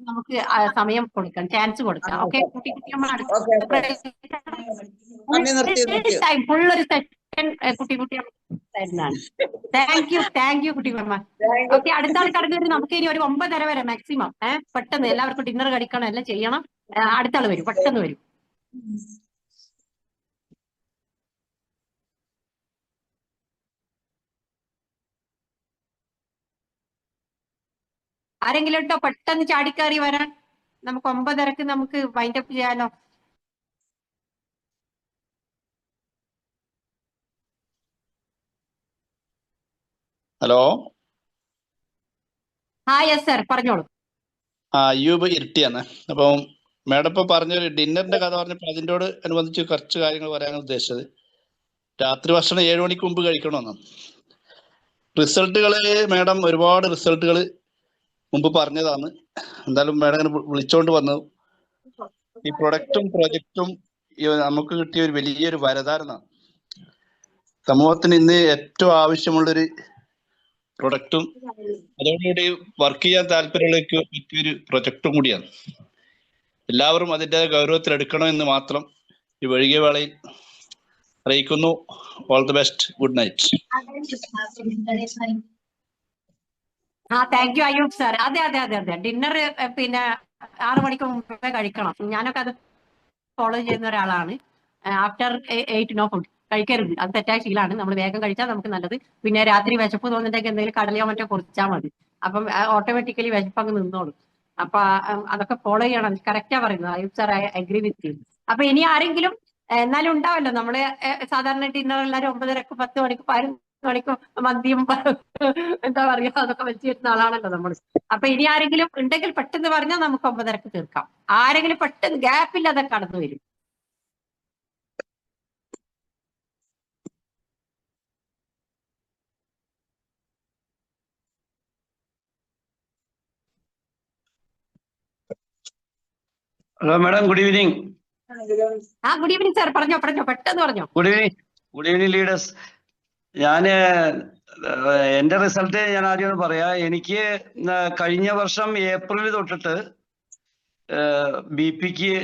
നമുക്ക് സമയം കൊടുക്കാം, ചാൻസ് കൊടുക്കാം. ഓക്കെ കുട്ടിക്കുട്ടിയമ്മ, ഫുള്ളൊരു സെഷൻ കുട്ടിക്കുട്ടിയമ്മ തരുന്നതാണ്. Thank you Kuttiyamma. ഓക്കെ, അടുത്ത ആൾ കടന്നു വരും. നമുക്ക് ഇനി ഒരു 9:30 വരെ മാക്സിമം. പെട്ടെന്ന് എല്ലാവർക്കും ഡിന്നർ കഴിക്കണം, എല്ലാം ചെയ്യണം. അടുത്ത ആൾ വരും, പെട്ടെന്ന് വരും. ആരെങ്കിലും ഉണ്ടോ പെട്ടെന്ന് ചാടിക്കയറി വരാൻ? നമുക്ക് 9:30 നമുക്ക് വൈൻഡപ്പ് ചെയ്യാലോ. ഹലോ. യെസ് സർ, പറഞ്ഞോളൂ. അയ്യൂബ് ഇരിട്ടിയാണ്. അപ്പം മാഡം ഇപ്പൊ പറഞ്ഞൊരു ഡിന്നറിന്റെ കഥ പറഞ്ഞപ്പോ അതിനോട് അനുബന്ധിച്ച് കുറച്ച് കാര്യങ്ങൾ പറയാനാണ് ഉദ്ദേശിച്ചത്. രാത്രി ഭക്ഷണം 7 മണിക്ക് മുമ്പ് കഴിക്കണമെന്ന്. റിസൾട്ടുകള് മാഡം ഒരുപാട് റിസൾട്ടുകൾ മുമ്പ് പറഞ്ഞതാണ്. എന്തായാലും മാഡം ഇങ്ങനെ വിളിച്ചോണ്ട് വന്നു. ഈ പ്രൊഡക്റ്റും പ്രൊജക്റ്റും നമുക്ക് കിട്ടിയ ഒരു വലിയൊരു വരദാനമാണ്. സമൂഹത്തിന് ഇന്ന് ഏറ്റവും ആവശ്യമുള്ളൊരു പ്രൊഡക്റ്റും അതോടുകൂടി വർക്ക് ചെയ്യാൻ താല്പര്യമുള്ളവർക്ക് പറ്റിയൊരു പ്രൊജക്റ്റും കൂടിയാണ്. എല്ലാവരും അതിൻ്റെ ഗൗരവത്തിൽ എടുക്കണമെന്ന് മാത്രം ഈ വൈകിയ വേളയിൽ അറിയിക്കുന്നു. All the best. Good night. Thank you Ayyub sir. അതെ ഡിന്നർ പിന്നെ 6 മണിക്ക് മുമ്പേ കഴിക്കണം. ഞാനൊക്കെ അത് ഫോളോ ചെയ്യുന്ന ഒരാളാണ്. ആഫ്റ്റർ 8 നോ ഫുഡ് കഴിക്കരുത്. അത് തെറ്റായ ശീലമാണ്. നമ്മൾ വേഗം കഴിച്ചാൽ നമുക്ക് നല്ലത്. പിന്നെ രാത്രി വിശപ്പ് തോന്നുന്നുണ്ടെങ്കിൽ എന്തെങ്കിലും കടലയോ മറ്റോ കുറിച്ചാൽ മതി. അപ്പം ഓട്ടോമാറ്റിക്കലി വിശപ്പ് അങ്ങ് നിന്നോളും. അപ്പൊ അതൊക്കെ ഫോളോ ചെയ്യണം. കറക്റ്റാ പറയുന്നത് Ayyub sir. I agree with you. അപ്പൊ ഇനി ആരെങ്കിലും എന്നാലും ഉണ്ടാവല്ലോ, നമ്മള് സാധാരണ ഡിന്നർ എല്ലാവരും 9:30 10 മണിക്ക് 11 മണിക്കും മന്തിയും എന്താ പറയാ അതൊക്കെ വെച്ചിരുന്ന ആളാണല്ലോ നമ്മൾ. അപ്പൊ ഇനി ആരെങ്കിലും ഉണ്ടെങ്കിൽ പെട്ടെന്ന് പറഞ്ഞാൽ നമുക്ക് 9:30 തീർക്കാം. ആരെങ്കിലും പെട്ടെന്ന് ഗ്യാപ്പില്ലാതെ കടന്നു വരും. Hello madam, good evening. Good evening sir. പറഞ്ഞോ പെട്ടെന്ന് പറഞ്ഞോ. Good evening leaders. ഞാന് എന്റെ റിസൾട്ട് ഞാൻ ആദ്യം ഒന്ന് പറയാം. എനിക്ക് കഴിഞ്ഞ വർഷം ഏപ്രിൽ തൊട്ടിട്ട് BP-ക്ക്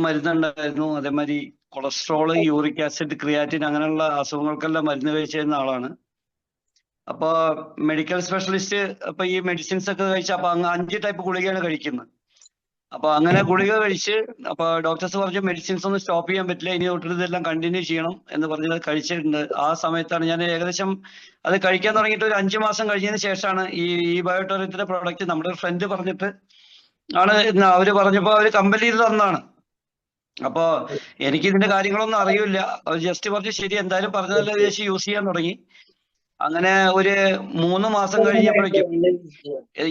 മരുന്നുണ്ടായിരുന്നു. അതേമാതിരി കൊളസ്ട്രോള്, യൂറിക് ആസിഡ്, ക്രിയാറ്റിൻ അങ്ങനെയുള്ള അസുഖങ്ങൾക്കെല്ലാം മരുന്ന് കഴിച്ചിരുന്ന ആളാണ്. അപ്പൊ മെഡിക്കൽ സ്പെഷ്യലിസ്റ്റ് അപ്പൊ ഈ മെഡിസിൻസ് ഒക്കെ കഴിച്ച അപ്പൊ 5 ടൈപ്പ് ഗുളികയാണ് കഴിക്കുന്നത്. അപ്പൊ അങ്ങനെ ഗുളിക കഴിച്ച് അപ്പൊ ഡോക്ടേഴ്സ് പറഞ്ഞു മെഡിസിൻസ് ഒന്നും സ്റ്റോപ്പ് ചെയ്യാൻ പറ്റില്ല, ഇനി തൊട്ടിട്ട് ഇതെല്ലാം കണ്ടിന്യൂ ചെയ്യണം എന്ന് പറഞ്ഞത് കഴിച്ചിട്ടുണ്ട്. ആ സമയത്താണ് ഞാൻ ഏകദേശം അത് കഴിക്കാൻ തുടങ്ങിയിട്ട് ഒരു 5 മാസം കഴിഞ്ഞതിന് ശേഷമാണ് ഈ ബയോട്ടോറിയത്തിന്റെ പ്രോഡക്റ്റ് നമ്മുടെ ഒരു ഫ്രണ്ട് പറഞ്ഞിട്ട് ആണ് അവര് പറഞ്ഞപ്പോ അവര് കമ്പനി ചെയ്ത് തന്നാണ്. അപ്പൊ എനിക്ക് ഇതിന്റെ കാര്യങ്ങളൊന്നും അറിയില്ല. അവർ ജസ്റ്റ് പറഞ്ഞു ശരി എന്തായാലും പറഞ്ഞതല്ല വിദേശം യൂസ് ചെയ്യാൻ തുടങ്ങി. അങ്ങനെ ഒരു 3 മാസം കഴിഞ്ഞപ്പോഴേക്കും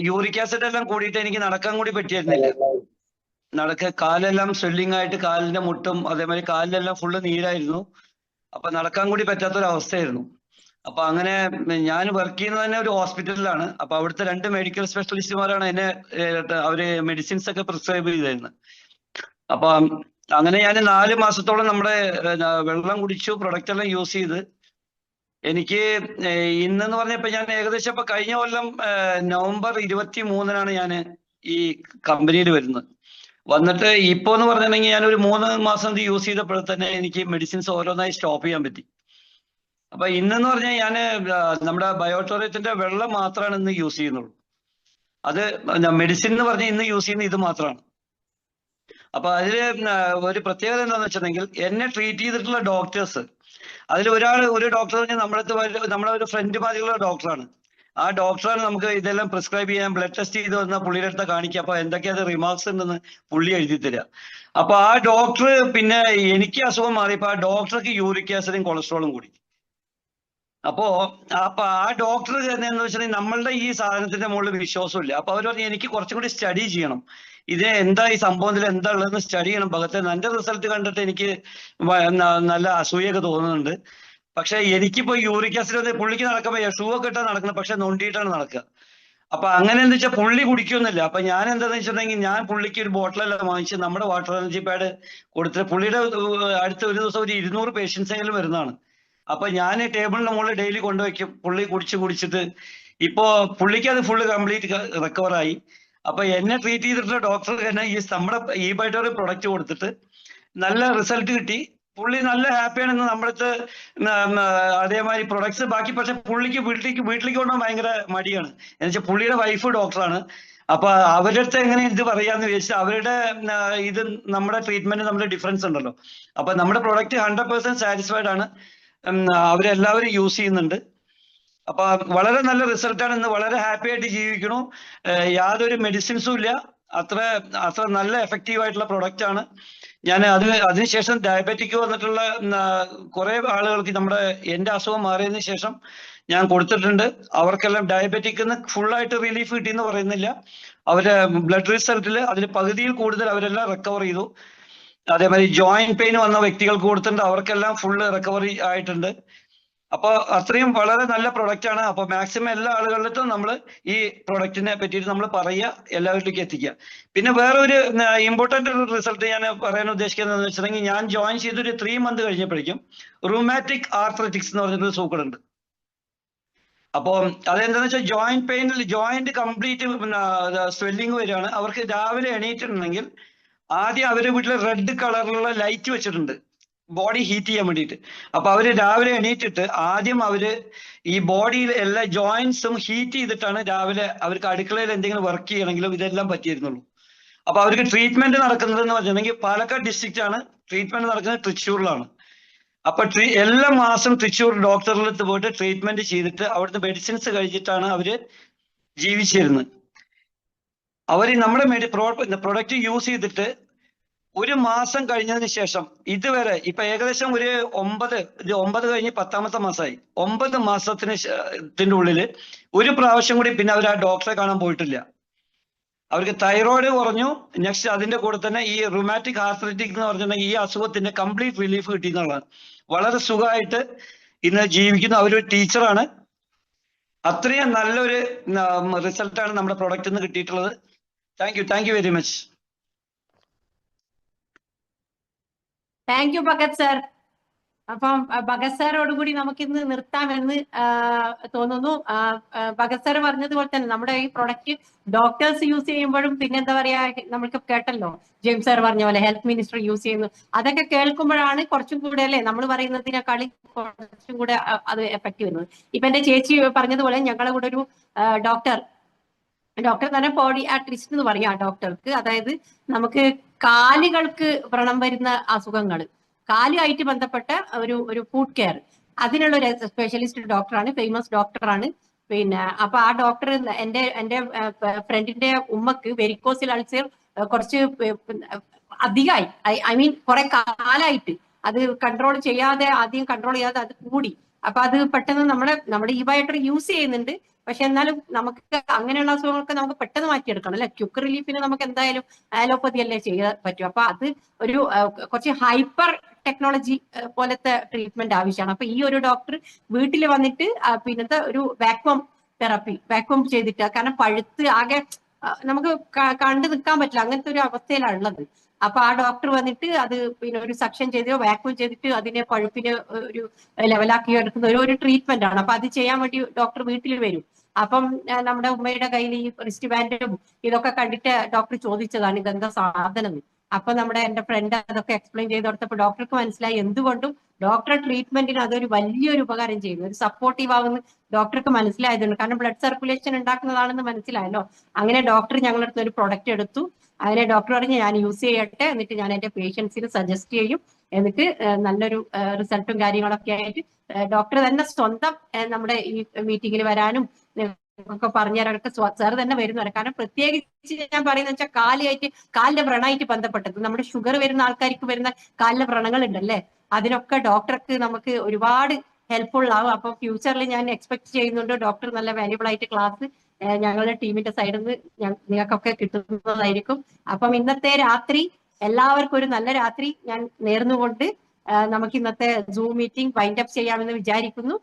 യൂറിക് ആസിഡ് എല്ലാം കൂടിയിട്ട് എനിക്ക് നടക്കാൻ കൂടി പറ്റിയിരുന്നില്ല. കാലെല്ലാം സ്വെല്ലിംഗ് ആയിട്ട് കാലിന്റെ മുട്ടും അതേമാതിരി കാലിലെല്ലാം ഫുള്ള് നീരായിരുന്നു. അപ്പൊ നടക്കാൻ കൂടി പറ്റാത്തൊരവസ്ഥയായിരുന്നു. അപ്പൊ അങ്ങനെ ഞാൻ വർക്ക് ചെയ്യുന്നത് തന്നെ ഒരു ഹോസ്പിറ്റലിലാണ്. അപ്പൊ അവിടുത്തെ 2 മെഡിക്കൽ സ്പെഷ്യലിസ്റ്റുമാരാണ് എന്നെ അവര് മെഡിസിൻസ് ഒക്കെ പ്രിസ്ക്രൈബ് ചെയ്തിരുന്നത്. അപ്പൊ അങ്ങനെ ഞാൻ 4 മാസത്തോളം നമ്മുടെ വെള്ളം കുടിച്ചു, പ്രൊഡക്റ്റ് എല്ലാം യൂസ് ചെയ്ത് എനിക്ക് ഇന്നെന്ന് പറഞ്ഞപ്പോ ഞാൻ ഏകദേശം ഇപ്പൊ കഴിഞ്ഞ കൊല്ലം നവംബർ 23-നാണ് ഞാൻ ഈ കമ്പനിയിൽ വരുന്നത്. വന്നിട്ട് ഇപ്പോ എന്ന് പറഞ്ഞിട്ടുണ്ടെങ്കിൽ ഞാൻ ഒരു 3 മാസം ഇത് യൂസ് ചെയ്തപ്പോൾ തന്നെ എനിക്ക് മെഡിസിൻസ് ഓരോന്നായി സ്റ്റോപ്പ് ചെയ്യാൻ പറ്റി. അപ്പൊ ഇന്നെന്ന് പറഞ്ഞാൽ ഞാൻ നമ്മുടെ ബയോട്ടോറിയത്തിന്റെ വെള്ളം മാത്രമാണ് ഇന്ന് യൂസ് ചെയ്യുന്നുള്ളൂ. അത് മെഡിസിൻ എന്ന് പറഞ്ഞാൽ ഇന്ന് യൂസ് ചെയ്യുന്ന ഇത് മാത്രമാണ്. അപ്പൊ അതില് ഒരു പ്രത്യേകത എന്താണെന്ന് വെച്ചിട്ടുണ്ടെങ്കിൽ എന്നെ ട്രീറ്റ് ചെയ്തിട്ടുള്ള ഡോക്ടേഴ്സ് അതിൽ ഒരു ഡോക്ടർ നമ്മളെ ഒരു ഫ്രണ്ട് മാതിരിയുള്ള ഡോക്ടറാണ്. ആ ഡോക്ടറാണ് നമുക്ക് ഇതെല്ലാം പ്രിസ്ക്രൈബ് ചെയ്യാൻ ബ്ലഡ് ടെസ്റ്റ് ചെയ്ത് വന്നാൽ പുള്ളിയുടെ അടുത്ത് കാണിക്കുക. അപ്പൊ എന്തൊക്കെയാണ് റിമാർക്സ് ഉണ്ടെന്ന് പുള്ളി എഴുതി തരിക. അപ്പൊ ആ ഡോക്ടർ പിന്നെ എനിക്ക് അസുഖം മാറിയപ്പോ ആ ഡോക്ടർക്ക് യൂറിക് ആസിഡും കൊളസ്ട്രോളും കൂടി. അപ്പൊ ആ ഡോക്ടർ എന്ന് വെച്ചിട്ടുണ്ടെങ്കിൽ നമ്മളുടെ ഈ സാധനത്തിന്റെ മുകളിൽ വിശ്വാസമില്ല. അപ്പൊ അവർ പറഞ്ഞു എനിക്ക് കുറച്ചും കൂടി സ്റ്റഡി ചെയ്യണം, ഇത് എന്താ ഈ സംഭവത്തിൽ എന്താ ഉള്ളതെന്ന് സ്റ്റഡി ചെയ്യണം ഭഗത്തെ. എന്റെ റിസൾട്ട് കണ്ടിട്ട് എനിക്ക് നല്ല അസൂയൊക്കെ തോന്നുന്നുണ്ട്. പക്ഷെ എനിക്കിപ്പോ യൂറിക് ആസിഡ് പുള്ളിക്ക് നടക്കുമ്പോ ഷൂ ഒക്കെ ഇട്ടാണ് നടക്കുന്നത്, പക്ഷെ നൊണ്ടിയിട്ടാണ് നടക്കുക. അപ്പൊ അങ്ങനെ എന്താ വെച്ചാൽ പുള്ളി കുടിക്കൊന്നുമില്ല. അപ്പൊ ഞാൻ എന്താന്ന് വെച്ചിട്ടുണ്ടെങ്കിൽ ഞാൻ പുള്ളിക്ക് ഒരു ബോട്ടിലെല്ലാം വാങ്ങിച്ച് നമ്മുടെ വാട്ടർ എനർജി പാഡ് കൊടുത്തിട്ട് പുള്ളിയുടെ അടുത്ത ഒരു ദിവസം ഒരു 200 പേഷ്യൻസ് എങ്കിലും വരുന്നതാണ്. അപ്പൊ ഞാൻ ടേബിളിന്റെ മുകളിൽ ഡെയിലി കൊണ്ടുവയ്ക്കും. പുള്ളി കുടിച്ചിട്ട് ഇപ്പോ പുള്ളിക്ക് അത് ഫുള്ള് കംപ്ലീറ്റ് റിക്കവറായി. അപ്പൊ എന്നെ ട്രീറ്റ് ചെയ്തിട്ടുള്ള ഡോക്ടർ തന്നെ നമ്മുടെ ഈ ബൈറ്റോറി പ്രൊഡക്റ്റ് കൊടുത്തിട്ട് നല്ല റിസൾട്ട് കിട്ടി. പുള്ളി നല്ല ഹാപ്പിയാണ്. ഇന്ന് നമ്മുടെ അതേമാതിരി പ്രൊഡക്ട്സ് ബാക്കി. പക്ഷെ പുള്ളിക്ക് വീട്ടിലേക്ക് കൊണ്ടുപോകാൻ ഭയങ്കര മടിയാണ്. എന്നുവെച്ചാൽ പുള്ളിയുടെ വൈഫ് ഡോക്ടറാണ്. അപ്പൊ അവരുടെ അടുത്ത് എങ്ങനെ ഇത് പറയാന്ന് ചോദിച്ചാൽ അവരുടെ ഇത് നമ്മുടെ ട്രീറ്റ്മെന്റ് നമ്മുടെ ഡിഫറൻസ് ഉണ്ടല്ലോ. അപ്പൊ നമ്മുടെ പ്രൊഡക്റ്റ് 100% സാറ്റിസ്ഫൈഡ് ആണ്. അവരെല്ലാവരും യൂസ് ചെയ്യുന്നുണ്ട്. അപ്പൊ വളരെ നല്ല റിസൾട്ടാണ്. ഇന്ന് വളരെ ഹാപ്പി ആയിട്ട് ജീവിക്കണു. യാതൊരു മെഡിസിൻസും ഇല്ല. അത്ര നല്ല എഫക്റ്റീവ് ആയിട്ടുള്ള പ്രൊഡക്റ്റ് ആണ്. ഞാൻ അതിനുശേഷം ഡയബറ്റിക് വന്നിട്ടുള്ള കുറെ ആളുകൾക്ക് എന്റെ അസുഖം മാറിയതിനു ശേഷം ഞാൻ കൊടുത്തിട്ടുണ്ട്. അവർക്കെല്ലാം ഡയബറ്റിക്കിന്ന് ഫുള്ളായിട്ട് റിലീഫ് കിട്ടിയെന്ന് പറയുന്നില്ല. അവരുടെ ബ്ലഡ് റിസൾട്ടിൽ അതിന് പകുതിയിൽ കൂടുതൽ അവരെല്ലാം റിക്കവർ ചെയ്തു. അതേമാതിരി ജോയിന്റ് പെയിൻ വന്ന വ്യക്തികൾക്ക് കൊടുത്തിട്ടുണ്ട്, അവർക്കെല്ലാം ഫുള്ള് റിക്കവറി ആയിട്ടുണ്ട്. അപ്പൊ അത്രയും വളരെ നല്ല പ്രൊഡക്റ്റ് ആണ്. അപ്പൊ മാക്സിമം എല്ലാ ആളുകളിലും നമ്മൾ ഈ പ്രൊഡക്റ്റിനെ പറ്റിയിട്ട് നമ്മൾ പറയുക, എല്ലാവരിലേക്കും എത്തിക്കുക. പിന്നെ വേറെ ഒരു ഇമ്പോർട്ടന്റ് ഒരു റിസൾട്ട് ഞാൻ പറയാൻ ഉദ്ദേശിക്കുന്നത് വെച്ചിട്ടുണ്ടെങ്കിൽ ഞാൻ ജോയിൻ ചെയ്തൊരു 3 months കഴിഞ്ഞപ്പോഴേക്കും റുമാറ്റിക് ആർത്രറ്റിക്സ് എന്ന് പറഞ്ഞിട്ടൊരു സൂക്കടുണ്ട്. അപ്പൊ അതെന്താന്ന് വെച്ചാൽ ജോയിന്റ് പെയിനിൽ ജോയിന്റ് കംപ്ലീറ്റ് സ്വെല്ലിങ് വരികയാണ്. അവർക്ക് രാവിലെ എണീറ്റിട്ടുണ്ടെങ്കിൽ ആദ്യം അവരുടെ വീട്ടിൽ റെഡ് കളറിലുള്ള ലൈറ്റ് വെച്ചിട്ടുണ്ട് ബോഡി ഹീറ്റ് ചെയ്യാൻ വേണ്ടിയിട്ട്. അപ്പൊ അവര് രാവിലെ എണീറ്റിട്ട് ആദ്യം അവര് ഈ ബോഡിയിൽ എല്ലാ ജോയിന്റ്സും ഹീറ്റ് ചെയ്തിട്ടാണ് രാവിലെ അവർക്ക് അടുക്കളയിൽ എന്തെങ്കിലും വർക്ക് ചെയ്യണമെങ്കിലും ഇതെല്ലാം പറ്റിയിരുന്നുള്ളൂ. അപ്പൊ അവർക്ക് ട്രീറ്റ്മെന്റ് നടക്കുന്നത് എന്ന് പറഞ്ഞിട്ടുണ്ടെങ്കിൽ പാലക്കാട് ഡിസ്ട്രിക്റ്റ് ആണ് ട്രീറ്റ്മെന്റ് നടക്കുന്നത്, തൃശ്ശൂരിലാണ്. അപ്പൊ എല്ലാ മാസം തൃശ്ശൂർ ഡോക്ടറിൽ അടുത്ത് പോയിട്ട് ട്രീറ്റ്മെന്റ് ചെയ്തിട്ട് അവിടുത്തെ മെഡിസിൻസ് കഴിച്ചിട്ടാണ് അവര് ജീവിച്ചിരുന്നത്. അവർ നമ്മുടെ പ്രൊഡക്റ്റ് യൂസ് ചെയ്തിട്ട് 1 മാസം കഴിഞ്ഞതിന് ശേഷം ഇതുവരെ ഇപ്പൊ ഏകദേശം ഒരു 9 കഴിഞ്ഞ് 10ാമത്തെ മാസമായി. 9 മാസത്തിന്റെ ഉള്ളിൽ ഒരു പ്രാവശ്യം കൂടി പിന്നെ അവർ ആ ഡോക്ടറെ കാണാൻ പോയിട്ടില്ല. അവർക്ക് തൈറോയിഡ് കുറഞ്ഞു. നെക്സ്റ്റ് അതിന്റെ കൂടെ തന്നെ ഈ റുമാറ്റിക് ആർത്രറ്റിക് എന്ന് പറഞ്ഞിട്ടുണ്ടെങ്കിൽ ഈ അസുഖത്തിന്റെ കംപ്ലീറ്റ് റിലീഫ് കിട്ടി എന്നുള്ളതാണ്. വളരെ സുഖമായിട്ട് ഇന്ന് ജീവിക്കുന്ന അവരൊരു ടീച്ചറാണ്. അത്രയും നല്ലൊരു റിസൾട്ടാണ് നമ്മുടെ പ്രൊഡക്റ്റിൽ നിന്ന് കിട്ടിയിട്ടുള്ളത്. Thank you very much. Thank you Bhagat sir. അപ്പം ഭഗത് സാറോട് കൂടി നമുക്കിന്ന് നിർത്താമെന്ന് തോന്നുന്നു. ഭഗത് സാർ പറഞ്ഞതുപോലെ തന്നെ നമ്മുടെ ഈ പ്രൊഡക്റ്റ് ഡോക്ടേഴ്സ് യൂസ് ചെയ്യുമ്പോഴും പിന്നെ എന്താ പറയാ, നമ്മൾക്ക് കേട്ടല്ലോ ജെയിംസ് സാർ പറഞ്ഞ പോലെ ഹെൽത്ത് മിനിസ്റ്റർ യൂസ് ചെയ്യുന്നു. അതൊക്കെ കേൾക്കുമ്പോഴാണ് കുറച്ചും കൂടെ അല്ലേ നമ്മൾ പറയുന്നതിനേക്കാൾ കുറച്ചും കൂടെ അത് എഫക്റ്റ് വരുന്നത്. ഇപ്പൊ എന്റെ ചേച്ചി പറഞ്ഞതുപോലെ ഞങ്ങളുടെ കൂടെ ഒരു ഡോക്ടർ തന്നെ പോഡിയാട്രിസ്റ്റ് എന്ന് പറയാം ഡോക്ടർക്ക്. അതായത് നമുക്ക് കാലുകൾക്ക് വ്രണം വരുന്ന അസുഖങ്ങൾ, കാലുമായിട്ട് ബന്ധപ്പെട്ട ഒരു ഫുഡ് കെയർ, അതിനുള്ള ഒരു സ്പെഷ്യലിസ്റ്റ് ഡോക്ടറാണ്, ഫേമസ് ഡോക്ടറാണ്. പിന്നെ അപ്പൊ ആ ഡോക്ടർ എന്റെ ഫ്രണ്ടിന്റെ ഉമ്മക്ക് വെരിക്കോസിൽ അൾസർ കുറച്ച് അധികമായി, ഐ മീൻ കുറെ കാലായിട്ട് അത് കൺട്രോൾ ചെയ്യാതെ, ആദ്യം കൺട്രോൾ ചെയ്യാതെ അത് കൂടി. അപ്പൊ അത് പെട്ടെന്ന് നമ്മുടെ ഈ ബയോട്ടർ യൂസ് ചെയ്യുന്നുണ്ട്. പക്ഷെ എന്നാലും നമുക്ക് അങ്ങനെയുള്ള അസുഖങ്ങൾക്ക് നമുക്ക് പെട്ടെന്ന് മാറ്റിയെടുക്കണം അല്ലെ. ക്യുക്ക് റിലീഫിന് നമുക്ക് എന്തായാലും അലോപ്പതി അല്ലേ ചെയ്യാൻ പറ്റും. അപ്പൊ അത് ഒരു കുറച്ച് ഹൈപ്പർ ടെക്നോളജി പോലത്തെ ട്രീറ്റ്മെന്റ് ആവശ്യമാണ്. അപ്പൊ ഈ ഒരു ഡോക്ടർ വീട്ടിൽ വന്നിട്ട് പിന്നത്തെ ഒരു വാക്വം ചെയ്തിട്ട്, കാരണം പഴുത്ത് ആകെ നമുക്ക് കണ്ടു നിൽക്കാൻ പറ്റില്ല, അങ്ങനത്തെ ഒരു അവസ്ഥയിലാണ് ഉള്ളത്. അപ്പൊ ആ ഡോക്ടർ വന്നിട്ട് അത് പിന്നെ ഒരു സക്ഷൻ ചെയ്തോ വാക്വം ചെയ്തിട്ട് അതിനെ പഴുപ്പിന് ഒരു ലെവലാക്കി എടുക്കുന്ന ഒരു ട്രീറ്റ്മെന്റ് ആണ്. അപ്പൊ അത് ചെയ്യാൻ വേണ്ടി ഡോക്ടർ വീട്ടിൽ വരും. അപ്പം നമ്മുടെ ഉമ്മയുടെ കയ്യിൽ ഈ റിസ്റ്റ് ബാൻഡും ഇതൊക്കെ കണ്ടിട്ട് ഡോക്ടർ ചോദിച്ചതാണ് ഇതെന്താ സാധനം. അപ്പൊ എന്റെ ഫ്രണ്ട് അതൊക്കെ എക്സ്പ്ലെയിൻ ചെയ്ത് കൊടുത്തപ്പോൾ ഡോക്ടർക്ക് മനസ്സിലായി എന്തുകൊണ്ടും ഡോക്ടർ ട്രീറ്റ്മെന്റിന് അതൊരു വലിയൊരു ഉപകാരം ചെയ്യുന്നു, ഒരു സപ്പോർട്ടീവ് ആവുന്ന ഡോക്ടർക്ക് മനസ്സിലായതുകൊണ്ട്. കാരണം ബ്ലഡ് സർക്കുലേഷൻ ഉണ്ടാക്കുന്നതാണെന്ന് മനസ്സിലായല്ലോ. അങ്ങനെ ഡോക്ടർ ഞങ്ങളുടെ അടുത്ത് ഒരു പ്രൊഡക്റ്റ് എടുത്തു. അങ്ങനെ ഡോക്ടർ പറഞ്ഞ് ഞാൻ യൂസ് ചെയ്യട്ടെ, എന്നിട്ട് ഞാൻ എന്റെ പേഷ്യൻസിന് സജസ്റ്റ് ചെയ്യും, എന്നിട്ട് നല്ലൊരു റിസൾട്ടും കാര്യങ്ങളൊക്കെ ആയിട്ട് ഡോക്ടർ തന്നെ സ്വന്തം നമ്മുടെ ഈ മീറ്റിങ്ങിൽ വരാനും ഒക്കെ പറഞ്ഞു തരാനൊക്കെ സാർ തന്നെ വരുന്നതാണ്. കാരണം പ്രത്യേകിച്ച് ഞാൻ പറയുന്നത് വെച്ചാൽ കാലിന്റെ വ്രണമായിട്ട് ബന്ധപ്പെട്ടത് നമ്മുടെ ഷുഗർ വരുന്ന ആൾക്കാർക്ക് വരുന്ന കാലിലെ വ്രണങ്ങൾ ഉണ്ടല്ലേ, അതിനൊക്കെ ഡോക്ടർക്ക് നമുക്ക് ഒരുപാട് ഹെൽപ്ഫുൾ ആവും. അപ്പൊ ഫ്യൂച്ചറിൽ ഞാൻ എക്സ്പെക്ട് ചെയ്യുന്നുണ്ട് ഡോക്ടർ നല്ല വാല്യുബിൾ ആയിട്ട് ക്ലാസ് ഞങ്ങളുടെ ടീമിന്റെ സൈഡിൽ നിന്ന് നിങ്ങൾക്കൊക്കെ കിട്ടുന്നതായിരിക്കും. അപ്പം ഇന്നത്തെ രാത്രി എല്ലാവർക്കും ഒരു നല്ല രാത്രി ഞാൻ നേർന്നുകൊണ്ട് നമുക്ക് ഇന്നത്തെ സൂം മീറ്റിംഗ് വൈൻഡ് അപ്പ് ചെയ്യാമെന്ന് വിചാരിക്കുന്നു.